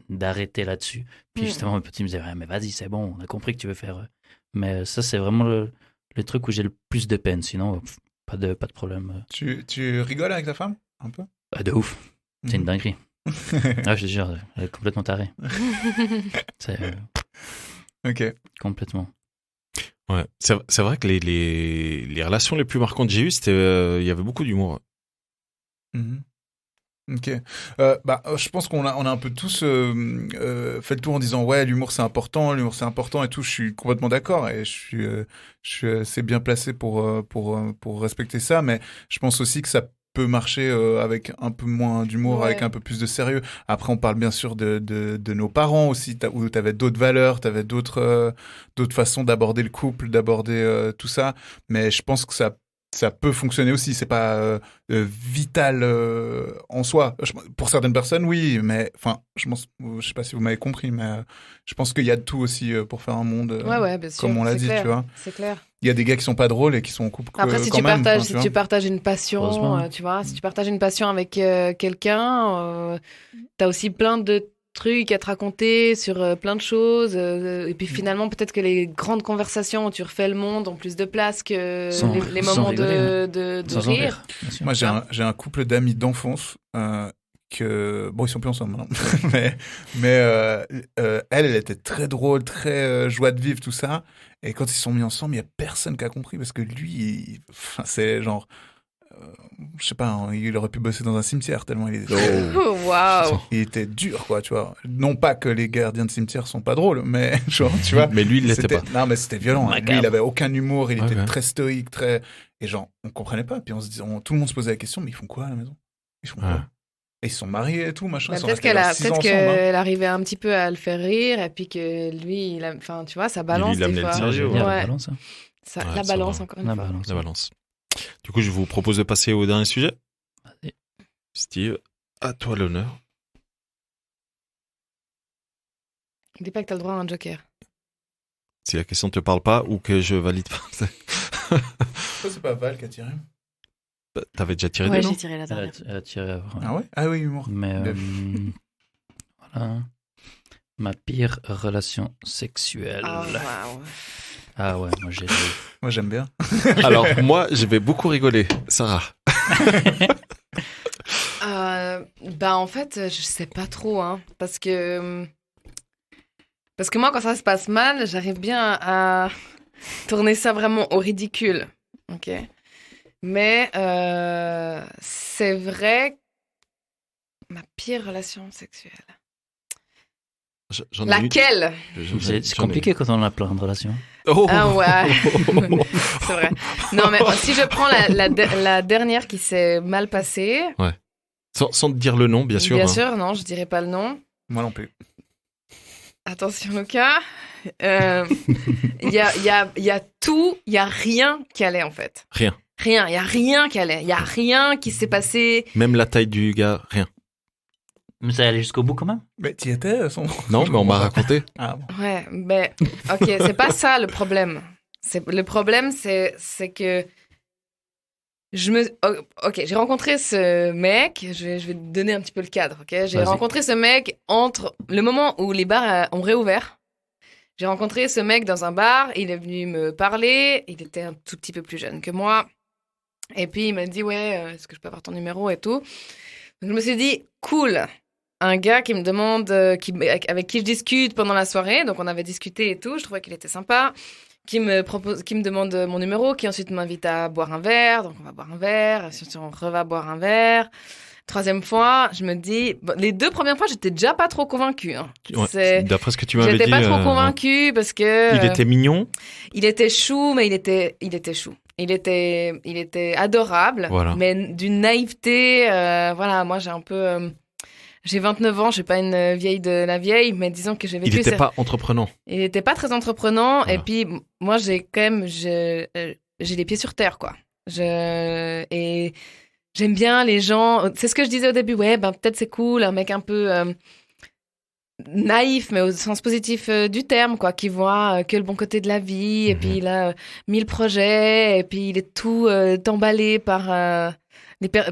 Speaker 1: d'arrêter là-dessus. Puis justement, mes petits me disaient, ouais, mais vas-y, c'est bon, on a compris que tu veux faire. Mais ça, c'est vraiment le truc où j'ai le plus de peine. Sinon, pas de problème.
Speaker 7: Tu rigoles avec ta femme, un peu?
Speaker 1: De ouf. C'est une dinguerie. Ah, je te jure, elle est complètement tarée.
Speaker 7: Ok.
Speaker 1: Complètement.
Speaker 6: Ouais, c'est vrai que les relations les plus marquantes que j'ai eues, c'était il y avait beaucoup d'humour.
Speaker 7: Ok. Je pense qu'on a un peu tous fait le tour en disant ouais, l'humour c'est important et tout. Je suis complètement d'accord et je suis assez bien placé pour respecter ça, mais je pense aussi que ça peut marcher avec un peu moins d'humour, avec un peu plus de sérieux. Après, on parle bien sûr de nos parents aussi, où t'avais d'autres valeurs, t'avais d'autres façons d'aborder le couple, d'aborder tout ça. Mais je pense que ça peut fonctionner aussi. C'est pas vital en soi. Pour certaines personnes, oui, mais enfin, je sais pas si vous m'avez compris, mais je pense qu'il y a de tout aussi pour faire un monde
Speaker 8: bien sûr,
Speaker 7: comme on l'a dit,
Speaker 8: clair,
Speaker 7: tu vois.
Speaker 8: C'est clair.
Speaker 7: Il y a des gars qui sont pas drôles et qui sont en couple.
Speaker 8: Après, si tu partages une passion, tu vois, si tu partages une passion avec quelqu'un, t'as aussi plein de trucs à te raconter sur plein de choses. Et puis finalement, peut-être que les grandes conversations où tu refais le monde ont plus de place que les moments de rire.
Speaker 7: Moi, j'ai un couple d'amis d'enfance ils sont plus ensemble maintenant. mais elle était très drôle, très joie de vivre, tout ça. Et quand ils se sont mis ensemble, il y a personne qui a compris parce que lui, c'est genre, je sais pas, il aurait pu bosser dans un cimetière tellement il était. Il était dur, quoi, tu vois. Non pas que les gardiens de cimetière sont pas drôles, mais genre, tu vois.
Speaker 6: Mais lui, il l'était pas.
Speaker 7: Non, mais c'était violent. Lui, il avait aucun humour, il était très stoïque, et genre, on comprenait pas. Puis tout le monde se posait la question, mais ils font quoi à la maison? Ils font quoi? Et ils sont mariés et tout, machin.
Speaker 8: Peut-être qu'elle arrivait un petit peu à le faire rire, et puis que lui, tu vois, ça balance des fois.
Speaker 6: Sérieux,
Speaker 1: la balance.
Speaker 8: La balance, encore une fois.
Speaker 6: La balance. Du coup, je vous propose de passer au dernier sujet.
Speaker 1: Vas-y.
Speaker 6: Steve, à toi l'honneur.
Speaker 8: Dis pas que t'as le droit à un joker.
Speaker 6: Si la question ne te parle pas ou que je valide pas.
Speaker 7: C'est pas Val qui a tiré.
Speaker 6: T'avais déjà tiré
Speaker 9: Ouais,
Speaker 6: des
Speaker 9: j'ai
Speaker 6: noms
Speaker 9: tiré la dernière.
Speaker 1: Elle a tiré avant.
Speaker 7: Ah ouais? Ah oui, humour.
Speaker 1: Mais voilà. Ma pire relation sexuelle.
Speaker 8: Ah, waouh.
Speaker 1: Ah ouais, moi j'ai.
Speaker 7: Moi, j'aime bien.
Speaker 6: Alors, moi, je vais beaucoup rigoler. Sarah.
Speaker 8: En fait, je sais pas trop, hein, parce que moi, quand ça se passe mal, j'arrive bien à tourner ça vraiment au ridicule, ok. Mais c'est vrai, ma pire relation sexuelle.
Speaker 6: J'en ai une.
Speaker 8: Laquelle?
Speaker 1: C'est compliqué quand on a plein de relations.
Speaker 6: Oh.
Speaker 8: Ah ouais, c'est vrai. Non, mais si je prends la dernière qui s'est mal passée.
Speaker 6: Ouais. Sans te dire le nom, bien sûr.
Speaker 8: Bien sûr, non, je dirais pas le nom.
Speaker 7: Moi non plus.
Speaker 8: Attention, Lucas. Il y a tout, il y a rien qui allait en fait.
Speaker 6: Rien.
Speaker 8: Rien, il y a rien qui allait. Il y a rien qui s'est passé.
Speaker 6: Même la taille du gars, rien.
Speaker 1: Mais ça allait jusqu'au bout quand même.
Speaker 7: Mais t'y étais, son...
Speaker 6: Non, mais on m'a raconté.
Speaker 7: Ah bon.
Speaker 8: Ouais, mais ok, c'est pas ça le problème. Le problème, c'est que ok, j'ai rencontré ce mec. Je vais te donner un petit peu le cadre. Ok, j'ai
Speaker 1: Vas-y.
Speaker 8: rencontré ce mec entre le moment où les bars ont réouvert. J'ai rencontré ce mec dans un bar. Il est venu me parler. Il était un tout petit peu plus jeune que moi. Et puis il m'a dit ouais, est-ce que je peux avoir ton numéro et tout. Donc je me suis dit cool. Un gars qui me demande, avec qui je discute pendant la soirée, donc on avait discuté et tout, je trouvais qu'il était sympa, qui me demande mon numéro, qui ensuite m'invite à boire un verre, donc on va boire un verre, ensuite on reva boire un verre. Troisième fois, je me dis, les 2 premières fois, j'étais déjà pas trop convaincue. Hein.
Speaker 6: Ouais, d'après ce que tu m'avais dit.
Speaker 8: J'étais pas trop convaincue parce que.
Speaker 6: Il était mignon.
Speaker 8: Il était chou, mais il était chou. Il était adorable,
Speaker 6: Voilà.
Speaker 8: mais d'une naïveté. Voilà, moi j'ai un peu. J'ai 29 ans, je suis pas une vieille de la vieille, mais disons que j'ai vécu...
Speaker 6: Il n'était pas entreprenant.
Speaker 8: Il n'était pas très entreprenant,
Speaker 6: Voilà.
Speaker 8: et puis moi j'ai quand même... J'ai les pieds sur terre, quoi. Et j'aime bien les gens... C'est ce que je disais au début, ouais, peut-être c'est cool, un mec un peu naïf, mais au sens positif du terme, quoi, qui voit que le bon côté de la vie, et puis il a 1000 projets, et puis il est tout emballé par...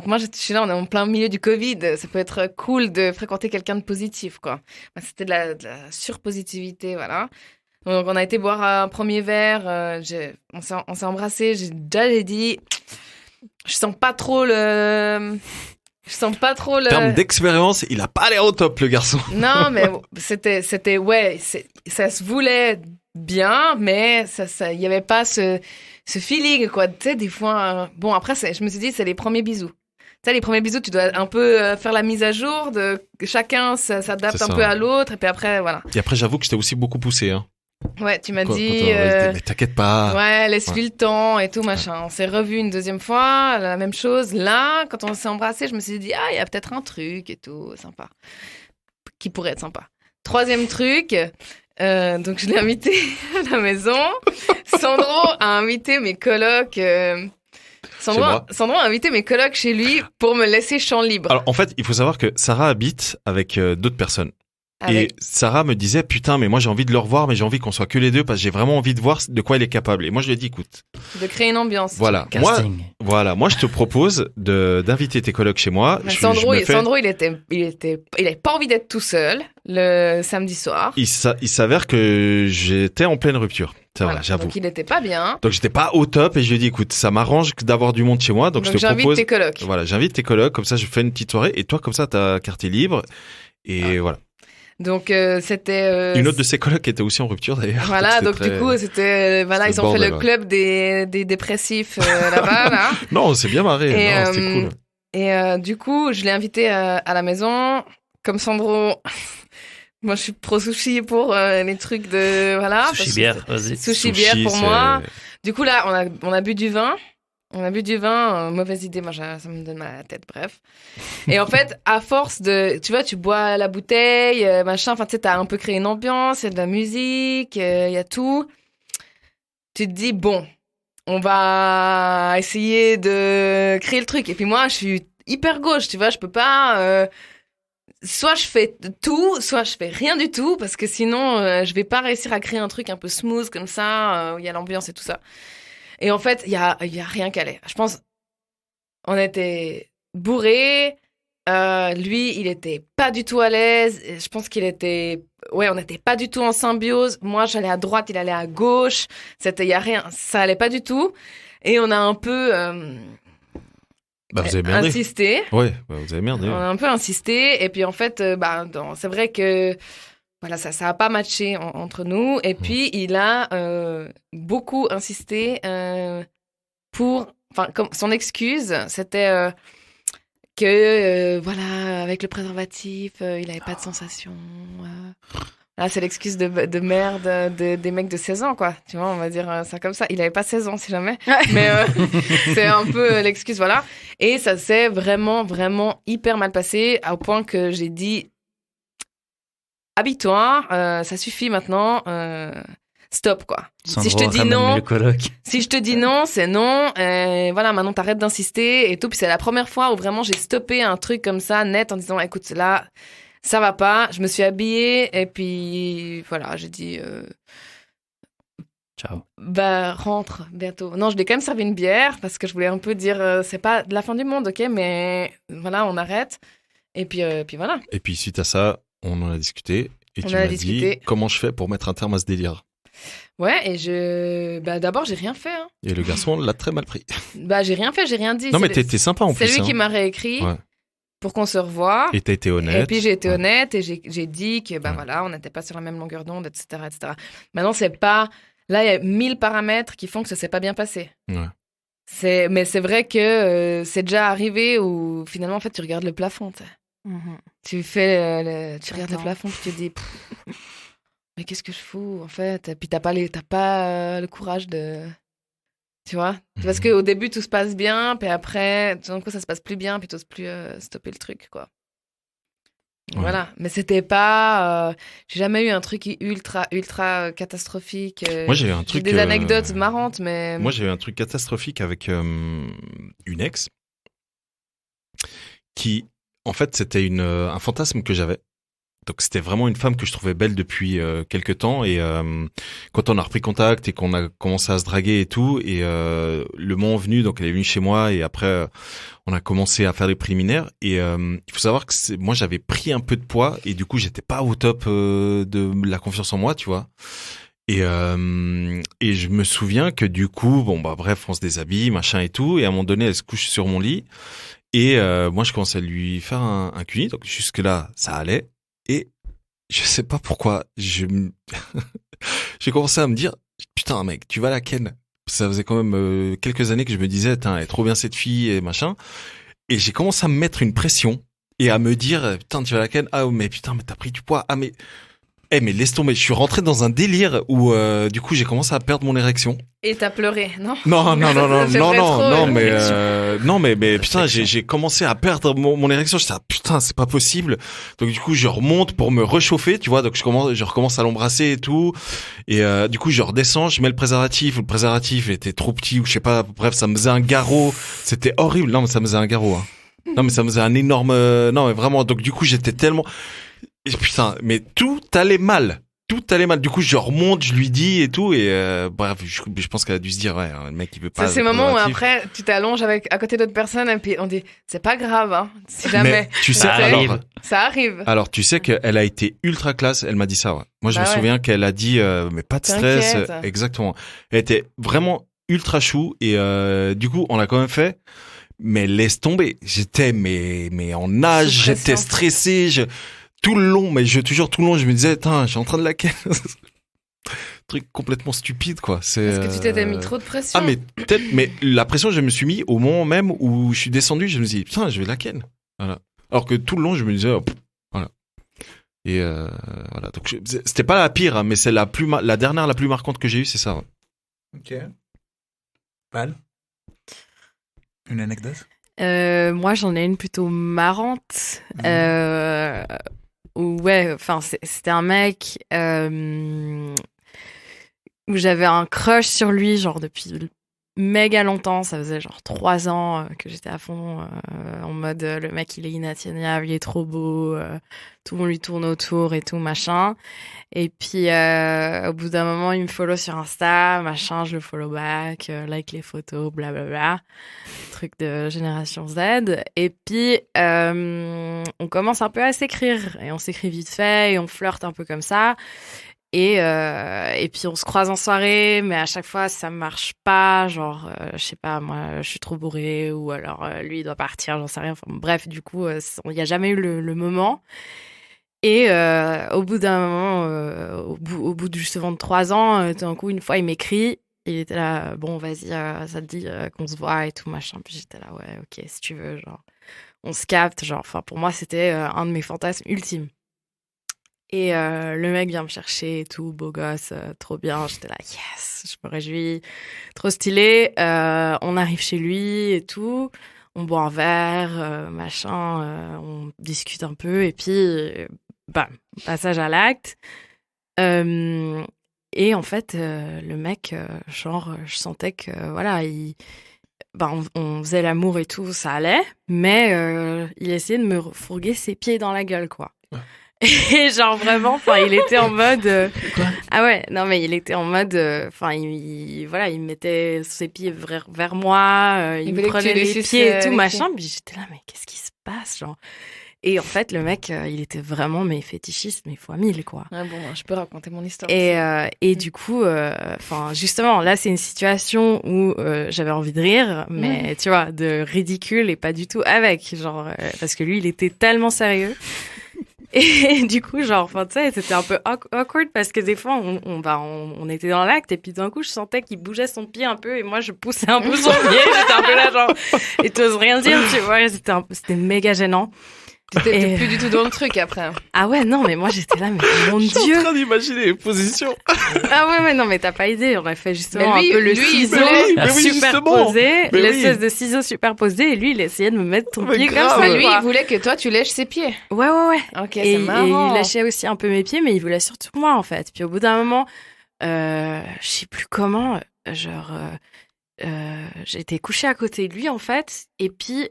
Speaker 8: Moi, je suis là, on est en plein milieu du Covid. Ça peut être cool de fréquenter quelqu'un de positif, quoi. C'était de la surpositivité, voilà. Donc, on a été boire un premier verre. On s'est embrassés. J'ai dit, je sens pas trop le.
Speaker 6: En termes d'expérience, il a pas l'air au top, le garçon.
Speaker 8: Non, mais c'était ouais, ça se voulait bien, mais il y avait pas ce feeling, quoi. Tu sais, des fois, bon, après, je me suis dit, c'est les premiers bisous. Tu sais, les premiers bisous, tu dois un peu faire la mise à jour de chacun s'adapte un peu à l'autre, et puis après, voilà.
Speaker 6: Et après, j'avoue que je t'ai aussi beaucoup poussé, hein.
Speaker 8: Ouais, tu m'as dit...
Speaker 6: mais t'inquiète pas.
Speaker 8: Ouais, laisse-lui le temps et tout, machin. On s'est revus une deuxième fois, la même chose. Là, quand on s'est embrassés, je me suis dit, il y a peut-être un truc et tout, sympa. Qui pourrait être sympa. Troisième truc, donc je l'ai invité à la maison. Sandro a invité mes colocs... Sandro a invité mes colocs chez lui pour me laisser champ libre.
Speaker 6: Alors, en fait, il faut savoir que Sarah habite avec d'autres personnes. Et Sarah me disait, putain, mais moi j'ai envie de le revoir, mais j'ai envie qu'on soit que les deux parce que j'ai vraiment envie de voir de quoi il est capable. Et moi je lui ai dit, écoute.
Speaker 8: De créer une ambiance.
Speaker 6: Voilà. Moi je te propose d'inviter tes colocs chez moi.
Speaker 8: Sandro, il avait pas envie d'être tout seul le samedi soir.
Speaker 6: Il s'avère que j'étais en pleine rupture. C'est vrai, j'avoue.
Speaker 8: Donc il était pas bien.
Speaker 6: Donc j'étais pas au top et je lui ai dit, écoute, ça m'arrange d'avoir du monde chez moi. Donc je te
Speaker 8: j'invite
Speaker 6: propose.
Speaker 8: Tes colocs.
Speaker 6: Voilà, j'invite tes colocs, comme ça je fais une petite soirée et toi comme ça t'as quartier libre. Et voilà.
Speaker 8: Donc c'était
Speaker 6: une autre de ses colocs était aussi en rupture d'ailleurs.
Speaker 8: Voilà, donc du coup c'était ils ont fait le club des dépressifs là-bas là.
Speaker 6: Non, c'est bien marré, c'était cool.
Speaker 8: Et du coup, je l'ai invité à la maison comme Sandro. Moi, je suis pro sushi pour les trucs de voilà.
Speaker 1: Sushi bière, vas-y.
Speaker 8: Sushi bière pour moi. Du coup là, on a bu du vin. On a bu du vin, mauvaise idée, moi ça me donne mal à la tête, bref. Et en fait, à force de, tu vois, tu bois la bouteille, machin, enfin tu sais, t'as un peu créé une ambiance, il y a de la musique, il y a tout. Tu te dis, bon, on va essayer de créer le truc. Et puis moi, je suis hyper gauche, tu vois, je peux pas... soit je fais tout, soit je fais rien du tout, parce que sinon, je vais pas réussir à créer un truc un peu smooth comme ça, où il y a l'ambiance et tout ça. Et en fait, il y a rien qui allait. Je pense, on était bourrés, lui, il était pas du tout à l'aise, je pense qu'il était... Ouais, on n'était pas du tout en symbiose. Moi, j'allais à droite, il allait à gauche. Il y a rien, ça allait pas du tout. Et on a un peu...
Speaker 6: vous avez merdé.
Speaker 8: Insisté.
Speaker 6: Ouais, vous avez merdé.
Speaker 8: On a un peu insisté. Et puis, en fait, c'est vrai que voilà, ça a pas matché entre nous. Et puis, il a beaucoup insisté pour... Enfin, comme son excuse, c'était que, voilà, avec le préservatif, il n'avait pas de sensation. Là, c'est l'excuse de merde des mecs de 16 ans, quoi. Tu vois, on va dire ça comme ça. Il n'avait pas 16 ans, si jamais. Mais c'est un peu l'excuse, voilà. Et ça s'est vraiment, vraiment hyper mal passé, au point que j'ai dit « Habille-toi, ça suffit maintenant, stop, quoi.
Speaker 1: Sandro,
Speaker 8: si je te dis non,
Speaker 1: le coloc.
Speaker 8: si je te dis non, c'est non. Voilà, maintenant t'arrêtes d'insister et tout. Puis c'est la première fois où vraiment j'ai stoppé un truc comme ça, net, en disant « Écoute, là... » Ça va pas, je me suis habillée et puis voilà, j'ai dit
Speaker 1: ciao.
Speaker 8: Rentre bientôt. Non, je lui ai quand même servi une bière parce que je voulais un peu dire c'est pas de la fin du monde, ok, mais voilà, on arrête. Et puis voilà.
Speaker 6: Et puis suite à ça, on en a discuté et tu m'as dit comment je fais pour mettre un terme à ce délire.
Speaker 8: Ouais, et d'abord j'ai rien fait. Hein.
Speaker 6: Et le garçon l'a très mal pris.
Speaker 8: J'ai rien fait, j'ai rien dit.
Speaker 6: Non mais t'étais sympa en plus.
Speaker 8: C'est lui qui m'a réécrit.
Speaker 6: Ouais.
Speaker 8: Pour qu'on se revoie.
Speaker 6: Et t'as été honnête.
Speaker 8: Et puis j'ai été honnête et j'ai dit que voilà, on n'était pas sur la même longueur d'onde, etc., etc. Maintenant, c'est pas... Là, il y a 1000 paramètres qui font que ça s'est pas bien passé.
Speaker 6: Ouais.
Speaker 8: Mais c'est vrai que c'est déjà arrivé où finalement, en fait, tu regardes le plafond. Tu regardes le plafond et tu te dis... mais qu'est-ce que je fous, en fait? Et puis t'as pas le courage de... Tu vois, parce qu'au début tout se passe bien, puis après tout d'un coup ça se passe plus bien, puis t'oses plus stopper le truc, quoi. Ouais. Voilà, mais c'était pas. J'ai jamais eu un truc ultra catastrophique.
Speaker 6: Moi j'ai eu un truc.
Speaker 8: J'ai des anecdotes marrantes, mais.
Speaker 6: Moi j'ai eu un truc catastrophique avec une ex qui, en fait, c'était un fantasme que j'avais. Donc c'était vraiment une femme que je trouvais belle depuis quelques temps et quand on a repris contact et qu'on a commencé à se draguer et tout et le moment venu, donc elle est venue chez moi et après on a commencé à faire des préliminaires et il faut savoir que moi j'avais pris un peu de poids et du coup j'étais pas au top de la confiance en moi, tu vois. Et je me souviens que du coup bref, on se déshabille machin et tout et à un moment donné elle se couche sur mon lit et moi je commence à lui faire un cuni, donc jusque là ça allait. Et je sais pas pourquoi, j'ai commencé à me dire, putain mec, tu vas la ken. Ça faisait quand même quelques années que je me disais, elle est trop bien cette fille et machin. Et j'ai commencé à me mettre une pression et à me dire, putain tu vas la ken. Ah mais putain mais t'as pris du poids. Ah mais laisse tomber. Je suis rentré dans un délire où du coup j'ai commencé à perdre mon érection.
Speaker 8: Et t'as pleuré, non?
Speaker 6: Non, mais putain, j'ai commencé à perdre mon érection. J'étais putain, c'est pas possible. Donc du coup, je remonte pour me réchauffer, tu vois. Donc je recommence à l'embrasser et tout. Et du coup, je redescends, je mets le préservatif. Le préservatif était trop petit ou je sais pas. Bref, ça me faisait un garrot. C'était horrible. Non, mais ça me faisait un garrot. Hein. Non, mais ça me faisait un énorme. Non, mais vraiment. Donc du coup, j'étais tellement. Et putain, mais tout allait mal. Tout allait mal. Du coup, je remonte, je lui dis et tout. Et bref, je pense qu'elle a dû se dire, ouais, le mec, il veut pas.
Speaker 8: C'est ces moments où après, tu t'allonges à côté d'autres personnes et puis on dit, c'est pas grave, hein, si jamais.
Speaker 6: Mais tu sais,
Speaker 8: ça arrive.
Speaker 6: Alors, tu sais qu'elle a été ultra classe. Elle m'a dit ça, ouais. Moi, je me souviens qu'elle a dit, mais pas de stress. Exactement. Elle était vraiment ultra chou. Et du coup, on l'a quand même fait. Mais laisse tomber. J'étais, mais en nage, j'étais stressé. Tout le long, mais je te jure, tout le long, je me disais, je suis en train de la ken. Truc complètement stupide, quoi.
Speaker 8: Parce que tu t'étais mis trop de pression.
Speaker 6: Ah, mais peut-être, mais la pression, je me suis mis au moment même où je suis descendu, je me suis dit, putain, je vais la ken. Voilà. Alors que tout le long, je me disais, voilà. Et voilà. Donc, c'était pas la pire, hein, mais c'est la dernière, la plus marquante que j'ai eue, c'est ça. Ouais.
Speaker 7: Ok. Val, une anecdote?
Speaker 9: Moi, j'en ai une plutôt marrante. Ouais, enfin, c'était un mec où j'avais un crush sur lui, genre depuis méga longtemps. Ça faisait genre 3 ans que j'étais à fond en mode le mec, il est inatteignable, il est trop beau, tout le monde lui tourne autour et tout, machin. Et puis, au bout d'un moment, il me follow sur Insta, machin, je le follow back, like les photos, blablabla. Truc de génération Z. Et puis, on commence un peu à s'écrire. Et on s'écrit vite fait et on flirte un peu comme ça. Et puis, on se croise en soirée, mais à chaque fois, ça marche pas. Genre, je sais pas, moi, je suis trop bourrée ou alors lui, il doit partir, j'en sais rien. Enfin, bref, du coup, il n'y a jamais eu le moment. Et au bout d'un moment, au bout de justement de 3 ans, tout d'un coup, une fois, il m'écrit. Il était là, bon, vas-y, ça te dit qu'on se voit et tout, machin. Puis j'étais là, ouais, ok, si tu veux, genre, on se capte. Genre, enfin, pour moi, c'était un de mes fantasmes ultimes. Et le mec vient me chercher et tout, beau gosse, trop bien. J'étais là, yes, je me réjouis, trop stylé. On arrive chez lui et tout. On boit un verre, machin, on discute un peu et puis, bam, passage à l'acte. Et en fait, le mec, genre, je sentais que, voilà, on faisait l'amour et tout, ça allait, mais il essayait de me fourguer ses pieds dans la gueule, quoi. Ouais. Et genre vraiment, enfin, il était en mode.
Speaker 1: Quoi ?
Speaker 9: Ah ouais, non mais il était en mode, enfin, voilà, il mettait ses pieds vers moi, il me prenait les pieds et tout machin. Puis j'étais là, mais qu'est-ce qui se passe, genre. Et en fait, le mec, il était vraiment fétichiste, mais fois 1000, quoi.
Speaker 8: Ah bon, je peux raconter mon histoire.
Speaker 9: Et du coup, enfin, justement, là, c'est une situation où j'avais envie de rire, mais tu vois, de ridicule et pas du tout avec, genre, parce que lui, il était tellement sérieux. Et du coup, genre, enfin, tu sais, c'était un peu awkward parce que des fois, on était dans l'acte et puis d'un coup, je sentais qu'il bougeait son pied un peu et moi, je poussais un peu son pied. J'étais un peu là, genre, et t'oses rien dire, tu vois, c'était méga gênant.
Speaker 8: T'étais plus du tout dans le truc après.
Speaker 9: Ah ouais, non, mais moi j'étais là, mais mon Dieu.
Speaker 6: Je suis en train d'imaginer les positions.
Speaker 9: Ah ouais, non, mais t'as pas idée. On a fait justement un peu le ciseau superposé, l'espèce de ciseau superposé, et lui il essayait de me mettre ton pied comme ça.
Speaker 8: Lui il voulait que toi tu lèches ses pieds.
Speaker 9: Ouais.
Speaker 8: Ok, c'est marrant.
Speaker 9: Et il lâchait aussi un peu mes pieds, mais il voulait surtout moi en fait. Puis au bout d'un moment, je sais plus comment, genre, j'étais couchée à côté de lui en fait, et puis.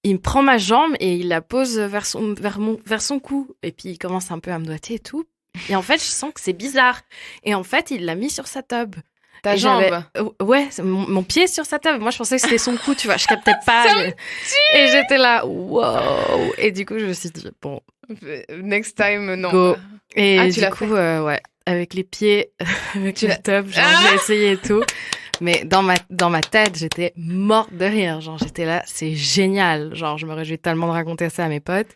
Speaker 9: Il me prend ma jambe et il la pose vers son cou. Et puis, il commence un peu à me doigter et tout. Et en fait, je sens que c'est bizarre. Et en fait, il l'a mis sur sa tub.
Speaker 8: Ta jambe?
Speaker 9: Ouais, mon pied sur sa tub. Moi, je pensais que c'était son cou, tu vois. Je captais pas. Et j'étais là, wow. Et du coup, je me suis dit, bon.
Speaker 8: Next time, non.
Speaker 9: Go. Et
Speaker 8: tu
Speaker 9: du coup, ouais, avec les pieds, avec la tub, j'ai essayé et tout. Mais dans ma tête, j'étais morte de rire. Genre, j'étais là, c'est génial. Genre, je me réjouis tellement de raconter ça à mes potes.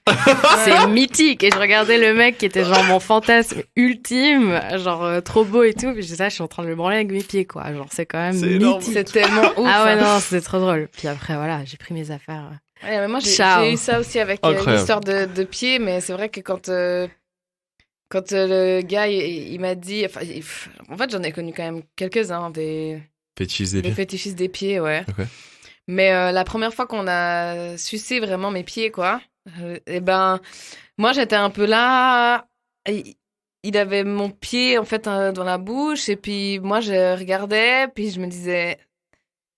Speaker 9: C'est mythique. Et je regardais le mec qui était genre mon fantasme ultime. Genre, trop beau et tout. Puis je disais, je suis en train de le branler avec mes pieds, quoi. Genre, c'est quand même mythique.
Speaker 8: C'est tellement ouf.
Speaker 9: Ah ouais, non, c'était trop drôle. Puis après, voilà, j'ai pris mes affaires.
Speaker 8: Ouais, mais moi, j'ai eu ça aussi avec l'histoire de pieds. Mais c'est vrai que quand le gars, il m'a dit... Enfin, en fait, j'en ai connu quand même quelques-uns, des fétichistes des pieds, ouais. Okay. Mais la première fois qu'on a sucé vraiment mes pieds, quoi, et ben, moi, j'étais un peu là. Il avait mon pied, en fait, dans la bouche. Et puis, moi, je regardais. Puis, je me disais,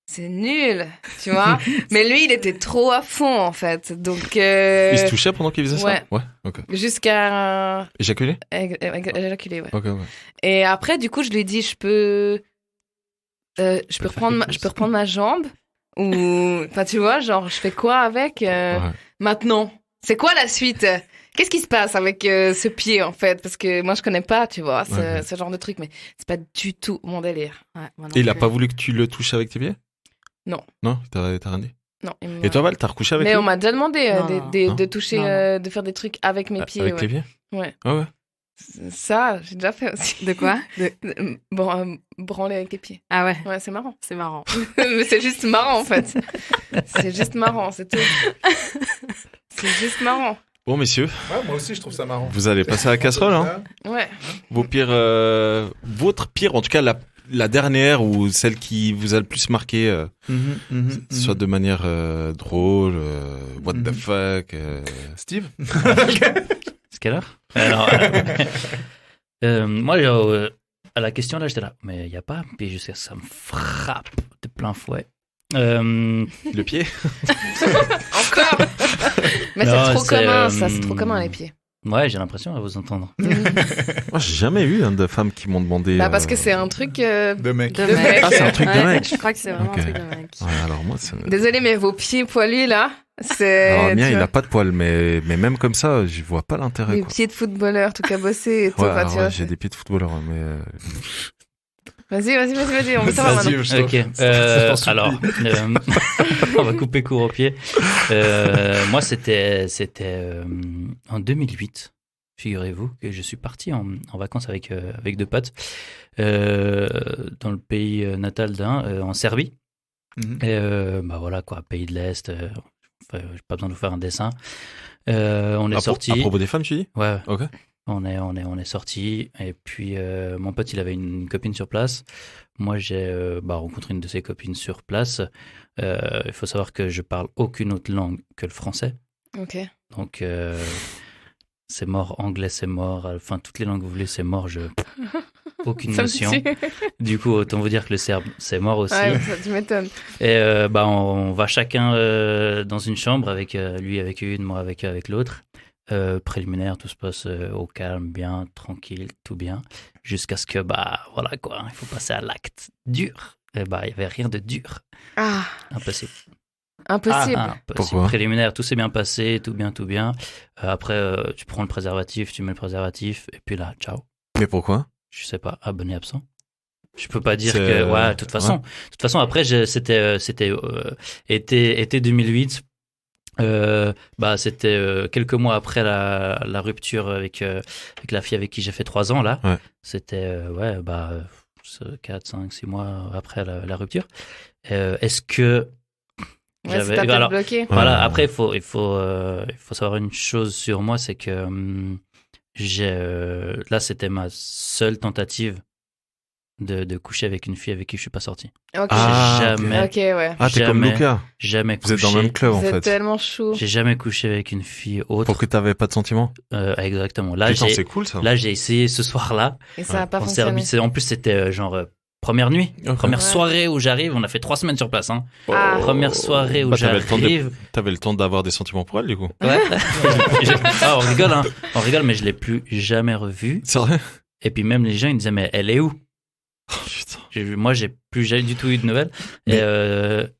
Speaker 8: c'est nul, tu vois. Mais lui, il était trop à fond, en fait. Donc, il
Speaker 6: se touchait pendant qu'il faisait ça? Ouais. Okay.
Speaker 8: Jusqu'à...
Speaker 6: Éjaculer?
Speaker 8: Éjaculer, ouais.
Speaker 6: Okay.
Speaker 8: Et après, du coup, je lui ai dit, je peux reprendre ma jambe ou enfin tu vois, genre je fais quoi avec maintenant? C'est quoi la suite? Qu'est-ce qui se passe avec ce pied en fait? Parce que moi je connais pas, tu vois, ce genre de truc, mais c'est pas du tout mon délire. Ouais,
Speaker 6: et il a pas voulu que tu le touches avec tes pieds?
Speaker 8: Non.
Speaker 6: Non, t'as rien dit?
Speaker 8: Non.
Speaker 6: Et toi Val, t'as recouché avec lui?
Speaker 8: Mais on m'a déjà demandé de toucher, de faire des trucs avec mes pieds.
Speaker 6: Avec les pieds?
Speaker 8: Ouais.
Speaker 6: Ah ouais.
Speaker 8: Ça, j'ai déjà fait aussi.
Speaker 9: De quoi?
Speaker 8: Branler avec les pieds.
Speaker 9: Ah ouais?
Speaker 8: Ouais, c'est marrant.
Speaker 9: C'est marrant.
Speaker 8: Mais c'est juste marrant, en fait. C'est juste marrant, c'est tout. C'est juste marrant.
Speaker 6: Bon, messieurs.
Speaker 7: Ouais, moi aussi, je trouve ça marrant.
Speaker 6: Vous allez passer à la casserole, hein?
Speaker 8: Ouais.
Speaker 6: Votre pire, en tout cas, la dernière ou celle qui vous a le plus marqué, soit de manière drôle, what the fuck, Steve?
Speaker 1: C'est quelle heure? Alors, moi, à la question là, j'étais là, mais il y a pas. Puis jusqu'à ce que ça me frappe de plein fouet.
Speaker 6: Le pied.
Speaker 8: Encore. Mais
Speaker 1: Non,
Speaker 8: c'est trop
Speaker 1: c'est,
Speaker 8: commun, ça, c'est trop commun les pieds.
Speaker 1: Ouais, j'ai l'impression à vous entendre.
Speaker 6: Moi, j'ai jamais eu de femmes qui m'ont demandé.
Speaker 8: Bah parce que c'est un truc
Speaker 7: De mec.
Speaker 9: De mec.
Speaker 6: Ah, c'est un truc de mec.
Speaker 9: Je crois que c'est vraiment
Speaker 6: Ok.
Speaker 9: un truc de mec.
Speaker 6: Ouais, alors moi,
Speaker 8: Désolé, mais vos pieds poilus là, c'est.
Speaker 6: Alors, le mien,
Speaker 8: tu
Speaker 6: il
Speaker 8: vois,
Speaker 6: a pas de poils, mais même comme ça, je vois pas l'intérêt.
Speaker 8: des
Speaker 6: Quoi.
Speaker 8: pieds de footballeur, tout cabossé et tout.
Speaker 6: Ouais,
Speaker 8: enfin,
Speaker 6: alors,
Speaker 8: tu vois,
Speaker 6: j'ai des pieds de footballeur, mais
Speaker 8: Vas-y, on veut savoir
Speaker 7: Vas-y,
Speaker 8: maintenant.
Speaker 7: je
Speaker 1: Ok,
Speaker 7: t'en supplie.
Speaker 1: alors, on va couper court au pied. Moi, c'était en 2008, figurez-vous, que je suis parti en vacances avec deux potes dans le pays natal d'un, en Serbie.
Speaker 7: Mhm.
Speaker 1: Et bah voilà quoi, pays de l'Est, j'ai pas besoin de vous faire un dessin. On est sorti.
Speaker 6: À propos des femmes, tu dis?
Speaker 1: Ouais.
Speaker 6: Ok.
Speaker 1: On est sorti et puis mon pote il avait une copine sur place. Moi j'ai rencontré une de ses copines sur place. Il faut savoir que je parle aucune autre langue que le français.
Speaker 8: Ok.
Speaker 1: Donc c'est mort, anglais c'est mort, enfin toutes les langues que vous voulez c'est mort. Aucune
Speaker 8: Ça me
Speaker 1: notion.
Speaker 8: tue.
Speaker 1: Du coup autant vous dire que le serbe c'est mort aussi.
Speaker 8: Ouais, ça, tu m'étonnes.
Speaker 1: Et on va chacun dans une chambre avec lui avec une, moi avec l'autre. Préliminaire, tout se passe au calme, bien, tranquille, tout bien, jusqu'à ce que voilà quoi, il faut passer à l'acte dur. Et il y avait rien de dur,
Speaker 8: Ah,
Speaker 1: impossible.
Speaker 8: impossible.
Speaker 6: Pourquoi?
Speaker 1: Préliminaire, tout s'est bien passé, tout bien. Après, tu prends le préservatif, tu mets le préservatif, et puis là, ciao.
Speaker 6: Mais pourquoi?
Speaker 1: Je sais pas, abonné absent. Je peux pas dire
Speaker 6: C'est-
Speaker 1: que ouais, de toute façon après c'était été 2008. C'était quelques mois après la rupture avec la fille avec qui j'ai fait 3 ans là.
Speaker 6: Ouais.
Speaker 1: C'était 4, 5, 6 mois après la rupture. Est-ce que
Speaker 8: Ouais, ça
Speaker 1: j'avais
Speaker 8: t'a peut-être
Speaker 1: alors,
Speaker 8: bloqué.
Speaker 1: voilà,
Speaker 6: Ouais.
Speaker 1: après il faut savoir une chose sur moi, c'est que là c'était ma seule tentative de coucher avec une fille avec qui je suis pas sorti.
Speaker 8: Ok.
Speaker 6: Ah,
Speaker 1: jamais
Speaker 8: Ok, ouais.
Speaker 6: Ah, t'es comme
Speaker 1: Jamais.
Speaker 6: Lucas.
Speaker 1: jamais
Speaker 6: Vous êtes
Speaker 1: couché.
Speaker 6: dans le même club, en
Speaker 8: Vous êtes
Speaker 6: fait.
Speaker 8: tellement chou.
Speaker 1: J'ai jamais couché avec une fille autre.
Speaker 6: Pour que t'avais pas de sentiments?
Speaker 1: Exactement. Là,
Speaker 6: Putain,
Speaker 1: j'ai
Speaker 6: c'est cool, ça.
Speaker 1: là j'ai essayé ce soir-là
Speaker 8: Et ça a pas
Speaker 1: en
Speaker 8: fonctionné.
Speaker 1: Serbie. En plus, c'était première nuit,
Speaker 6: Ok.
Speaker 1: première
Speaker 8: Ouais.
Speaker 1: soirée où j'arrive. On a fait 3 semaines sur place. Hein.
Speaker 8: Ah.
Speaker 1: Première soirée où
Speaker 6: T'avais le temps
Speaker 1: j'arrive.
Speaker 6: T'avais le temps d'avoir des sentiments pour elle, du coup.
Speaker 1: Ouais. On rigole, hein. On rigole, mais je l'ai plus jamais revue.
Speaker 6: C'est vrai?
Speaker 1: Et puis même les gens, ils me disaient, mais elle est où?
Speaker 6: Oh, putain.
Speaker 1: Moi, j'ai plus jamais du tout eu de nouvelles. Et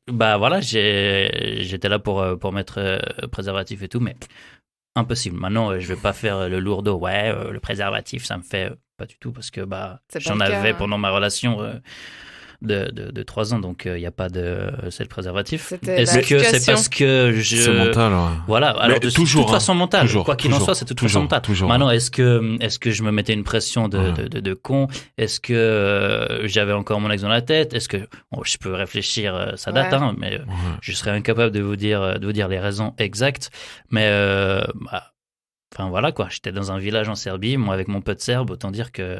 Speaker 1: voilà, j'étais là pour mettre préservatif et tout, mais impossible. Maintenant, je vais pas faire le lourdeau. Ouais, le préservatif, ça me fait pas du tout parce que
Speaker 8: C'est pas
Speaker 1: j'en
Speaker 8: le cas,
Speaker 1: avais
Speaker 8: hein.
Speaker 1: pendant ma relation de 3 ans, donc il n'y a pas de c'est le préservatif.
Speaker 8: C'était
Speaker 1: Est-ce
Speaker 8: la
Speaker 1: que c'est
Speaker 8: situation.
Speaker 1: parce que
Speaker 6: C'est mental, ouais.
Speaker 1: voilà, alors de
Speaker 6: toujours,
Speaker 1: toute façon mentale,
Speaker 6: toujours,
Speaker 1: quoi qu'il en
Speaker 6: toujours,
Speaker 1: soit, c'est de toute
Speaker 6: toujours,
Speaker 1: façon mentale.
Speaker 6: toujours.
Speaker 1: Maintenant, est-ce que je me mettais une pression
Speaker 6: Ouais.
Speaker 1: de con? Est-ce que j'avais encore mon ex dans la tête? Est-ce que je peux réfléchir, ça date,
Speaker 8: Ouais.
Speaker 1: hein, mais
Speaker 6: Ouais.
Speaker 1: je serais incapable de vous dire les raisons exactes. Mais enfin voilà quoi, j'étais dans un village en Serbie, moi avec mon pote serbe, autant dire que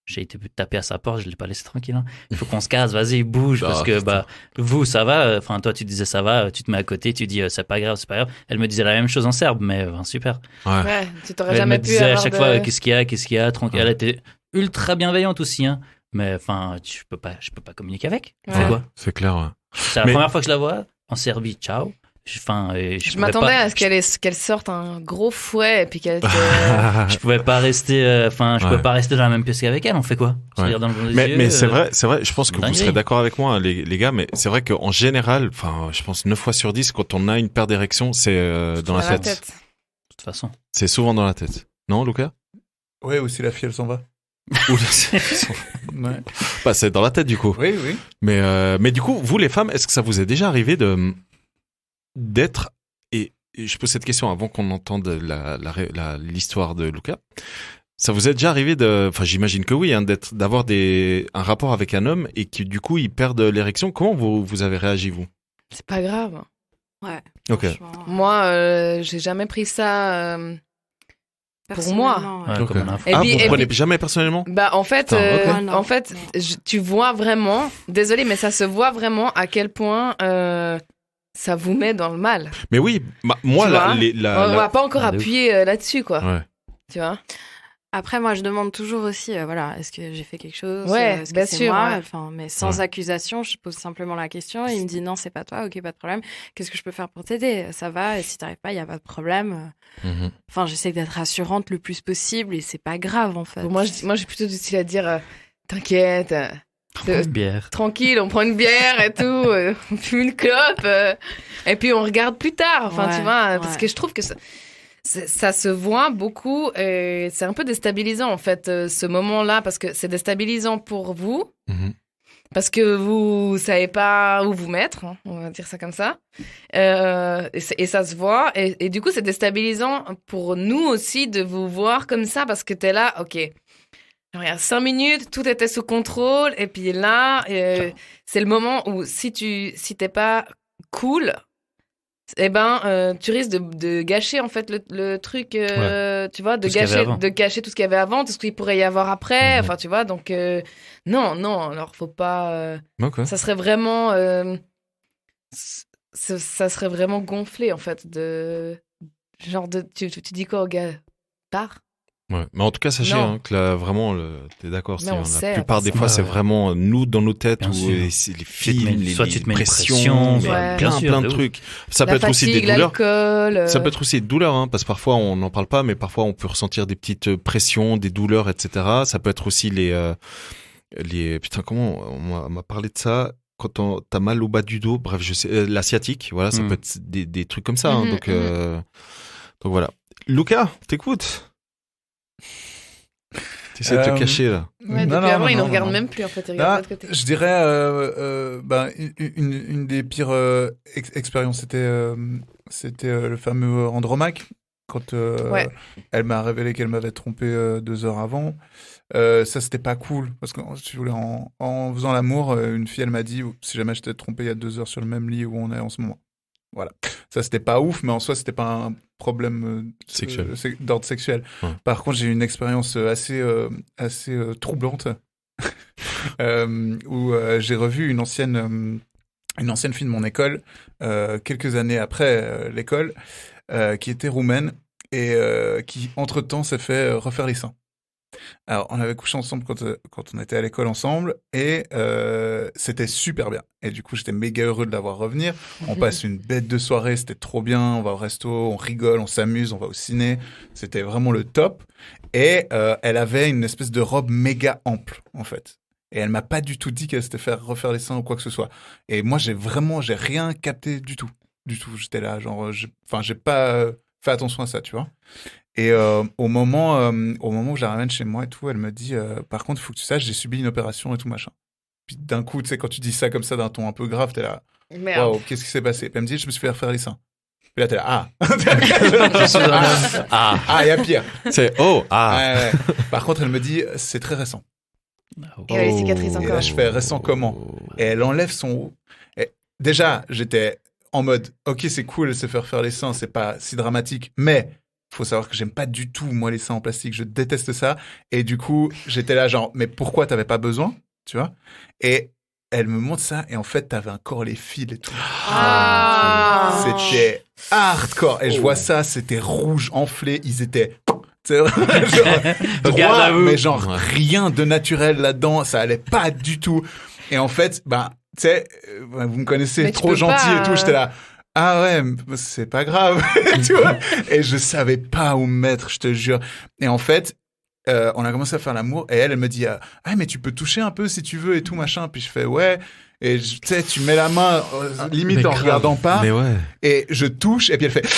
Speaker 1: j'ai été taper à sa porte, je l'ai pas laissé tranquille. Hein. Il faut qu'on se casse, vas-y, bouge,
Speaker 6: Ah,
Speaker 1: parce que
Speaker 6: putain.
Speaker 1: vous, ça va. Enfin, toi, tu disais ça va, tu te mets à côté, tu dis c'est pas grave, c'est pas grave. Elle me disait la même chose en serbe, mais super.
Speaker 6: Ouais.
Speaker 8: Ouais, tu t'aurais
Speaker 1: Elle
Speaker 8: jamais
Speaker 1: me
Speaker 8: pu
Speaker 1: disait à
Speaker 8: avoir
Speaker 1: chaque
Speaker 8: de-
Speaker 1: fois qu'est-ce qu'il y a, tranquille.
Speaker 6: Ouais.
Speaker 1: Elle était ultra bienveillante aussi, hein. Mais enfin, je peux pas communiquer avec.
Speaker 8: Ouais.
Speaker 1: C'est quoi?
Speaker 6: C'est clair, ouais.
Speaker 1: C'est la
Speaker 6: Mais-
Speaker 1: première fois que je la vois en Serbie. Ciao. Je
Speaker 8: Je m'attendais à ce qu'elle sorte un gros fouet et puis qu'elle te...
Speaker 1: Je pouvais pas rester, je pouvais
Speaker 6: Ouais.
Speaker 1: pas rester dans la même pièce qu'avec elle. On fait quoi? Se
Speaker 6: Ouais.
Speaker 1: regarde dans le yeux,
Speaker 6: Mais c'est vrai, je pense que vous
Speaker 1: dinguerie.
Speaker 6: serez d'accord avec moi, les gars, mais c'est vrai qu'en général, enfin, je pense 9 fois sur 10, quand on a une paire d'érections, c'est dans la
Speaker 8: à
Speaker 6: tête.
Speaker 1: De toute façon.
Speaker 6: C'est souvent dans la tête. Non, Lucas?
Speaker 7: Ouais, ou si la fille, elle s'en va.
Speaker 6: Ou c'est
Speaker 7: Ouais.
Speaker 6: bah, c'est dans la tête, du coup.
Speaker 7: Oui, oui.
Speaker 6: Mais du coup, vous, les femmes, est-ce que ça vous est déjà arrivé d'être, et je pose cette question avant qu'on entende l'histoire de Lucas. Ça vous est déjà arrivé enfin, j'imagine que oui, hein, d'avoir un rapport avec un homme et qui, du coup, il perd l'érection. Comment vous avez réagi, vous?
Speaker 8: C'est pas grave.
Speaker 9: Ouais.
Speaker 6: Ok.
Speaker 9: franchement,
Speaker 8: Moi, j'ai jamais pris ça... pour moi.
Speaker 9: personnellement, ouais.
Speaker 1: Ouais,
Speaker 6: Ok.
Speaker 1: comme un info.
Speaker 8: Et
Speaker 6: Ah,
Speaker 8: puis-
Speaker 6: vous
Speaker 8: et
Speaker 6: prenez
Speaker 8: puis-
Speaker 6: jamais personnellement?
Speaker 8: Bah en fait,
Speaker 6: Putain, ok.
Speaker 9: Ah, non.
Speaker 8: en fait, tu vois vraiment, désolé, mais ça se voit vraiment à quel point ça vous met dans le mal.
Speaker 6: Mais oui, moi,
Speaker 8: Tu vois, on va pas encore
Speaker 1: Ah, de ouf.
Speaker 8: appuyer là-dessus, quoi.
Speaker 6: Ouais.
Speaker 8: Tu vois.
Speaker 9: Après, moi, je demande toujours aussi, voilà, est-ce que j'ai fait quelque chose?
Speaker 8: Ouais,
Speaker 9: Est-ce
Speaker 8: bien
Speaker 9: que c'est
Speaker 8: sûr,
Speaker 9: moi?
Speaker 8: ouais.
Speaker 9: Enfin, mais sans accusation, je pose simplement la question. Il me dit non, c'est pas toi. Ok, pas de problème. Qu'est-ce que je peux faire pour t'aider? Ça va. Et si t'arrives pas, il y a pas de problème. Enfin, j'essaie d'être rassurante le plus possible et c'est pas grave en fait.
Speaker 8: Moi, j'ai plutôt du style à dire t'inquiète.
Speaker 1: Une bière.
Speaker 8: Tranquille, on prend une bière et tout, on fume une clope, et puis on regarde plus tard. Enfin, tu vois, parce que je trouve que ça se voit beaucoup et c'est un peu déstabilisant en fait ce moment-là parce que c'est déstabilisant pour vous parce que vous savez pas où vous mettre, hein, on va dire ça comme ça, et ça se voit et du coup c'est déstabilisant pour nous aussi de vous voir comme ça parce que t'es là, ok. Alors, il y a 5 minutes, tout était sous contrôle et puis là c'est le moment où si t'es pas cool. Eh ben, tu risques de gâcher en fait le truc, tu vois, de gâcher tout ce qu'il y avait avant, tout ce qu'il pourrait y avoir après. Enfin, tu vois, donc non, alors faut pas. Ça serait vraiment, ça serait vraiment gonflé en fait de genre de. Tu dis quoi au gars? Pars.
Speaker 6: Ouais. Mais en tout cas, sachez que là, vraiment, t'es d'accord. La plupart des fois, c'est
Speaker 1: ouais.
Speaker 6: vraiment nous dans nos têtes où c'est les films,
Speaker 1: soit tu te mets une
Speaker 6: pressions, plein de trucs. Ça peut être aussi des douleurs. Ça peut être aussi des douleurs, hein, parce que parfois on n'en parle pas, mais parfois on peut ressentir des petites pressions, des douleurs, etc. Ça peut être aussi les putain, comment on m'a parlé de ça. Quand t'as mal au bas du dos, bref, je sais, la sciatique, voilà, ça peut être des trucs comme ça. Hein, donc voilà. Lucas, t'écoutes? T'essaies de te cacher là.
Speaker 8: Ouais, depuis avant, il ne regarde même plus en fait. Il regarde de l'autre côté.
Speaker 7: Je dirais une des pires expériences, c'était le fameux Andromaque. Quand elle m'a révélé qu'elle m'avait trompé 2 heures avant. Ça, c'était pas cool. Parce que si vous voulez, en faisant l'amour, une fille, elle m'a dit si jamais je t'ai trompé il y a 2 heures sur le même lit où on est en ce moment. Voilà. Ça, c'était pas ouf, mais en soi, c'était pas un problème d'ordre sexuel. Ouais. Par contre, j'ai eu une expérience assez troublante où j'ai revu une ancienne fille de mon école quelques années après l'école qui était roumaine et qui, entre-temps, s'est fait refaire les seins. Alors, on avait couché ensemble quand on était à l'école ensemble et c'était super bien. Et du coup, j'étais méga heureux de la voir revenir. On passe une bête de soirée, c'était trop bien. On va au resto, on rigole, on s'amuse, on va au ciné. C'était vraiment le top. Et elle avait une espèce de robe méga ample, en fait. Et elle m'a pas du tout dit qu'elle s'était fait refaire les seins ou quoi que ce soit. Et moi, j'ai rien capté du tout. J'étais là, genre, j'ai pas fait attention à ça, tu vois. Et au moment où je la ramène chez moi et tout, elle me dit par contre, il faut que tu saches, j'ai subi une opération et tout machin. Puis d'un coup, tu sais, quand tu dis ça comme ça d'un ton un peu grave, t'es là, waouh, qu'est-ce qui s'est passé? Puis elle me dit, je me suis fait refaire les seins. Puis là, t'es là, il y a pire.
Speaker 6: C'est
Speaker 7: ouais. Par contre, elle me dit, c'est très récent.
Speaker 8: Et les cicatrices encore.
Speaker 7: Et là, je fais récent comment? Et elle enlève son haut. Et déjà, j'étais en mode, ok, c'est cool, elle s'est fait refaire les seins, c'est pas si dramatique, mais faut savoir que j'aime pas du tout, moi, les seins en plastique. Je déteste ça. Et du coup, j'étais là, genre, mais pourquoi t'avais pas besoin? Tu vois? Et elle me montre ça. Et en fait, t'avais encore les fils et tout. C'était hardcore. Et je vois ça, c'était rouge, enflé. Ils étaient... C'est vrai, genre, droit, mais genre, rien de naturel là-dedans. Ça allait pas du tout. Et en fait, tu sais, vous me connaissez, mais trop gentil et tout. J'étais là... Ah ouais, c'est pas grave, tu vois. Et je savais pas où me mettre, je te jure. Et en fait, on a commencé à faire l'amour et elle me dit ah mais tu peux toucher un peu si tu veux et tout machin. Puis je fais ouais. Et tu sais, tu mets la main limite en regardant pas.
Speaker 6: Mais ouais.
Speaker 7: Et je touche et puis elle fait.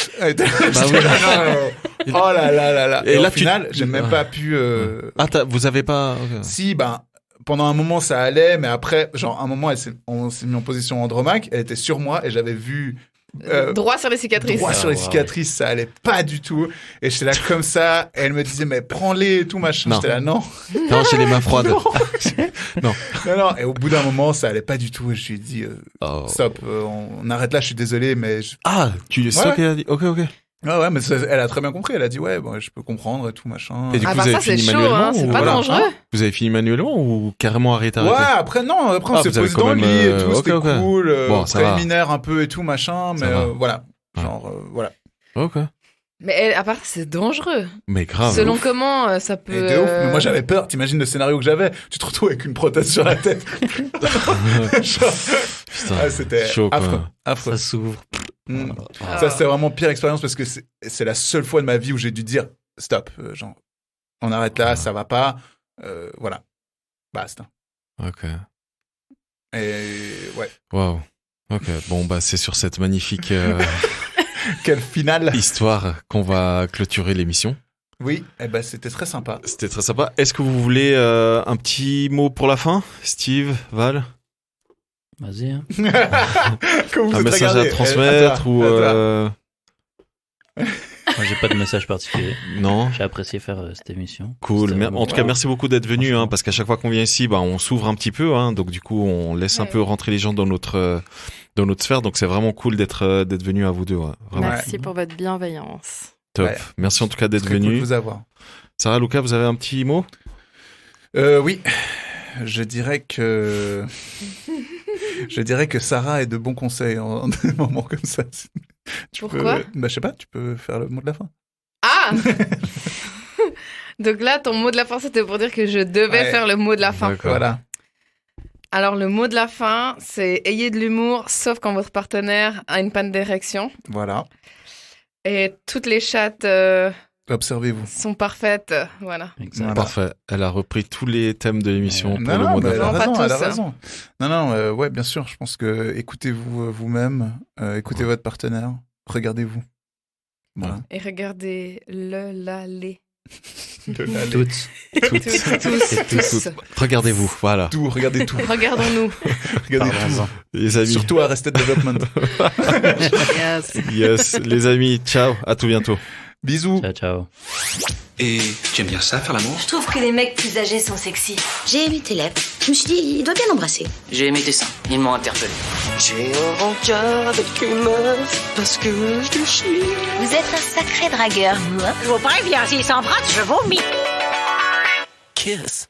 Speaker 7: Oh là là là là. Et là, au final, j'ai même pas pu.
Speaker 6: Vous avez pas. Okay.
Speaker 7: Si pendant un moment ça allait, mais après, genre un moment, on s'est mis en position Andromaque. Elle était sur moi et j'avais vu.
Speaker 8: Droit sur les cicatrices.
Speaker 7: Cicatrices, ça allait pas du tout. Et j'étais là comme ça. Et elle me disait, mais prends-les et tout, machin. J'étais là, non.
Speaker 6: Non, j'ai les mains froides.
Speaker 7: Non. Et au bout d'un moment, ça allait pas du tout. Et je lui ai dit, stop, on arrête là, je suis désolé, mais...
Speaker 6: tu es qu'elle a dit, ok.
Speaker 7: Ouais, mais elle a très bien compris. Elle a dit, ouais, bon, je peux comprendre et tout, machin.
Speaker 6: Et du coup, vous avez fini manuellement,
Speaker 8: c'est pas dangereux.
Speaker 6: Vous avez fini manuellement ou carrément arrêté?
Speaker 7: Ouais, après, on s'est posé dans le lit et tout, c'était cool. Préliminaire un peu et tout, machin, mais voilà. Genre, voilà.
Speaker 6: Ok.
Speaker 8: Mais à part, c'est dangereux.
Speaker 6: Mais grave.
Speaker 8: Selon comment ça peut.
Speaker 7: Et de ouf, mais moi j'avais peur, t'imagines le scénario que j'avais, tu te retrouves avec une prothèse sur la tête.
Speaker 6: Putain,
Speaker 7: c'était
Speaker 6: chaud,
Speaker 7: affreux.
Speaker 6: quoi.
Speaker 7: affreux.
Speaker 1: Ça s'ouvre.
Speaker 7: Ça c'était vraiment pire expérience parce que c'est la seule fois de ma vie où j'ai dû dire stop, genre on arrête là, ça va pas, voilà, basta.
Speaker 6: Ok.
Speaker 7: Et ouais.
Speaker 6: Waouh. Ok, bon bah c'est sur cette magnifique
Speaker 7: quelle finale
Speaker 6: histoire qu'on va clôturer l'émission.
Speaker 7: Oui, eh ben c'était très sympa.
Speaker 6: C'était très sympa. Est-ce que vous voulez un petit mot pour la fin, Steve, Val?
Speaker 1: Vas-y. Hein.
Speaker 7: Un
Speaker 6: message à transmettre ou
Speaker 1: Moi, j'ai pas de message particulier.
Speaker 6: Non.
Speaker 1: J'ai apprécié faire cette émission.
Speaker 6: Cool. En tout cas, merci beaucoup d'être venu, parce qu'à chaque fois qu'on vient ici, on s'ouvre un petit peu, donc du coup, on laisse un peu rentrer les gens dans notre sphère. Donc c'est vraiment cool d'être venu à vous deux. Ouais.
Speaker 9: Merci pour votre bienveillance.
Speaker 6: Top.
Speaker 7: Ouais.
Speaker 6: Merci en tout cas d'être
Speaker 7: Très
Speaker 6: venu.
Speaker 7: cool de vous avoir.
Speaker 6: Sarah, Lucas, vous avez un petit mot?
Speaker 7: Oui. Je dirais que Sarah est de bons conseils en des moments comme ça.
Speaker 8: Pourquoi?
Speaker 7: Je sais pas, tu peux faire le mot de la fin.
Speaker 8: Ah Donc là, ton mot de la fin, c'était pour dire que je devais faire le mot de la fin.
Speaker 6: D'accord.
Speaker 7: Voilà.
Speaker 8: Alors, le mot de la fin, c'est ayez de l'humour, sauf quand votre partenaire a une panne d'érection.
Speaker 7: Voilà.
Speaker 8: Et toutes les chattes
Speaker 7: Observez-vous.
Speaker 8: sont parfaites. Voilà.
Speaker 1: Exact.
Speaker 7: Voilà.
Speaker 6: Parfait. Elle a repris tous les thèmes de l'émission pour
Speaker 7: Non,
Speaker 6: le mot de
Speaker 7: mais
Speaker 6: la
Speaker 7: elle a
Speaker 6: fin.
Speaker 8: Non, pas
Speaker 7: raison, elle a
Speaker 8: tous, hein.
Speaker 7: raison. Non, ouais, bien sûr. Je pense que écoutez-vous vous-même, écoutez votre partenaire, regardez-vous. Voilà.
Speaker 8: Et regardez les.
Speaker 1: Toutes.
Speaker 8: Tous.
Speaker 6: Regardez-vous, voilà.
Speaker 7: Tout, regardez tout.
Speaker 8: Regardons-nous.
Speaker 7: Regardez tout.
Speaker 1: Parlons-en.
Speaker 6: Les amis.
Speaker 7: Surtout Arrested Development.
Speaker 8: Yes.
Speaker 6: Yes, les amis. Ciao. À tout bientôt.
Speaker 7: Bisous.
Speaker 1: Ciao, ciao.
Speaker 10: Et tu aimes bien ça, faire l'amour?
Speaker 2: Je trouve que les mecs plus âgés sont sexy.
Speaker 3: J'ai aimé tes lèvres. Je me suis dit, il doit bien l'embrasser.
Speaker 4: J'ai aimé tes seins. Ils m'ont interpellé.
Speaker 5: J'ai un rencard avec une meuf parce que je te chie.
Speaker 2: Vous êtes un sacré dragueur, vous, hein?
Speaker 3: Je vous préviens, s'il s'embrasse, je vomis.
Speaker 10: Kiss.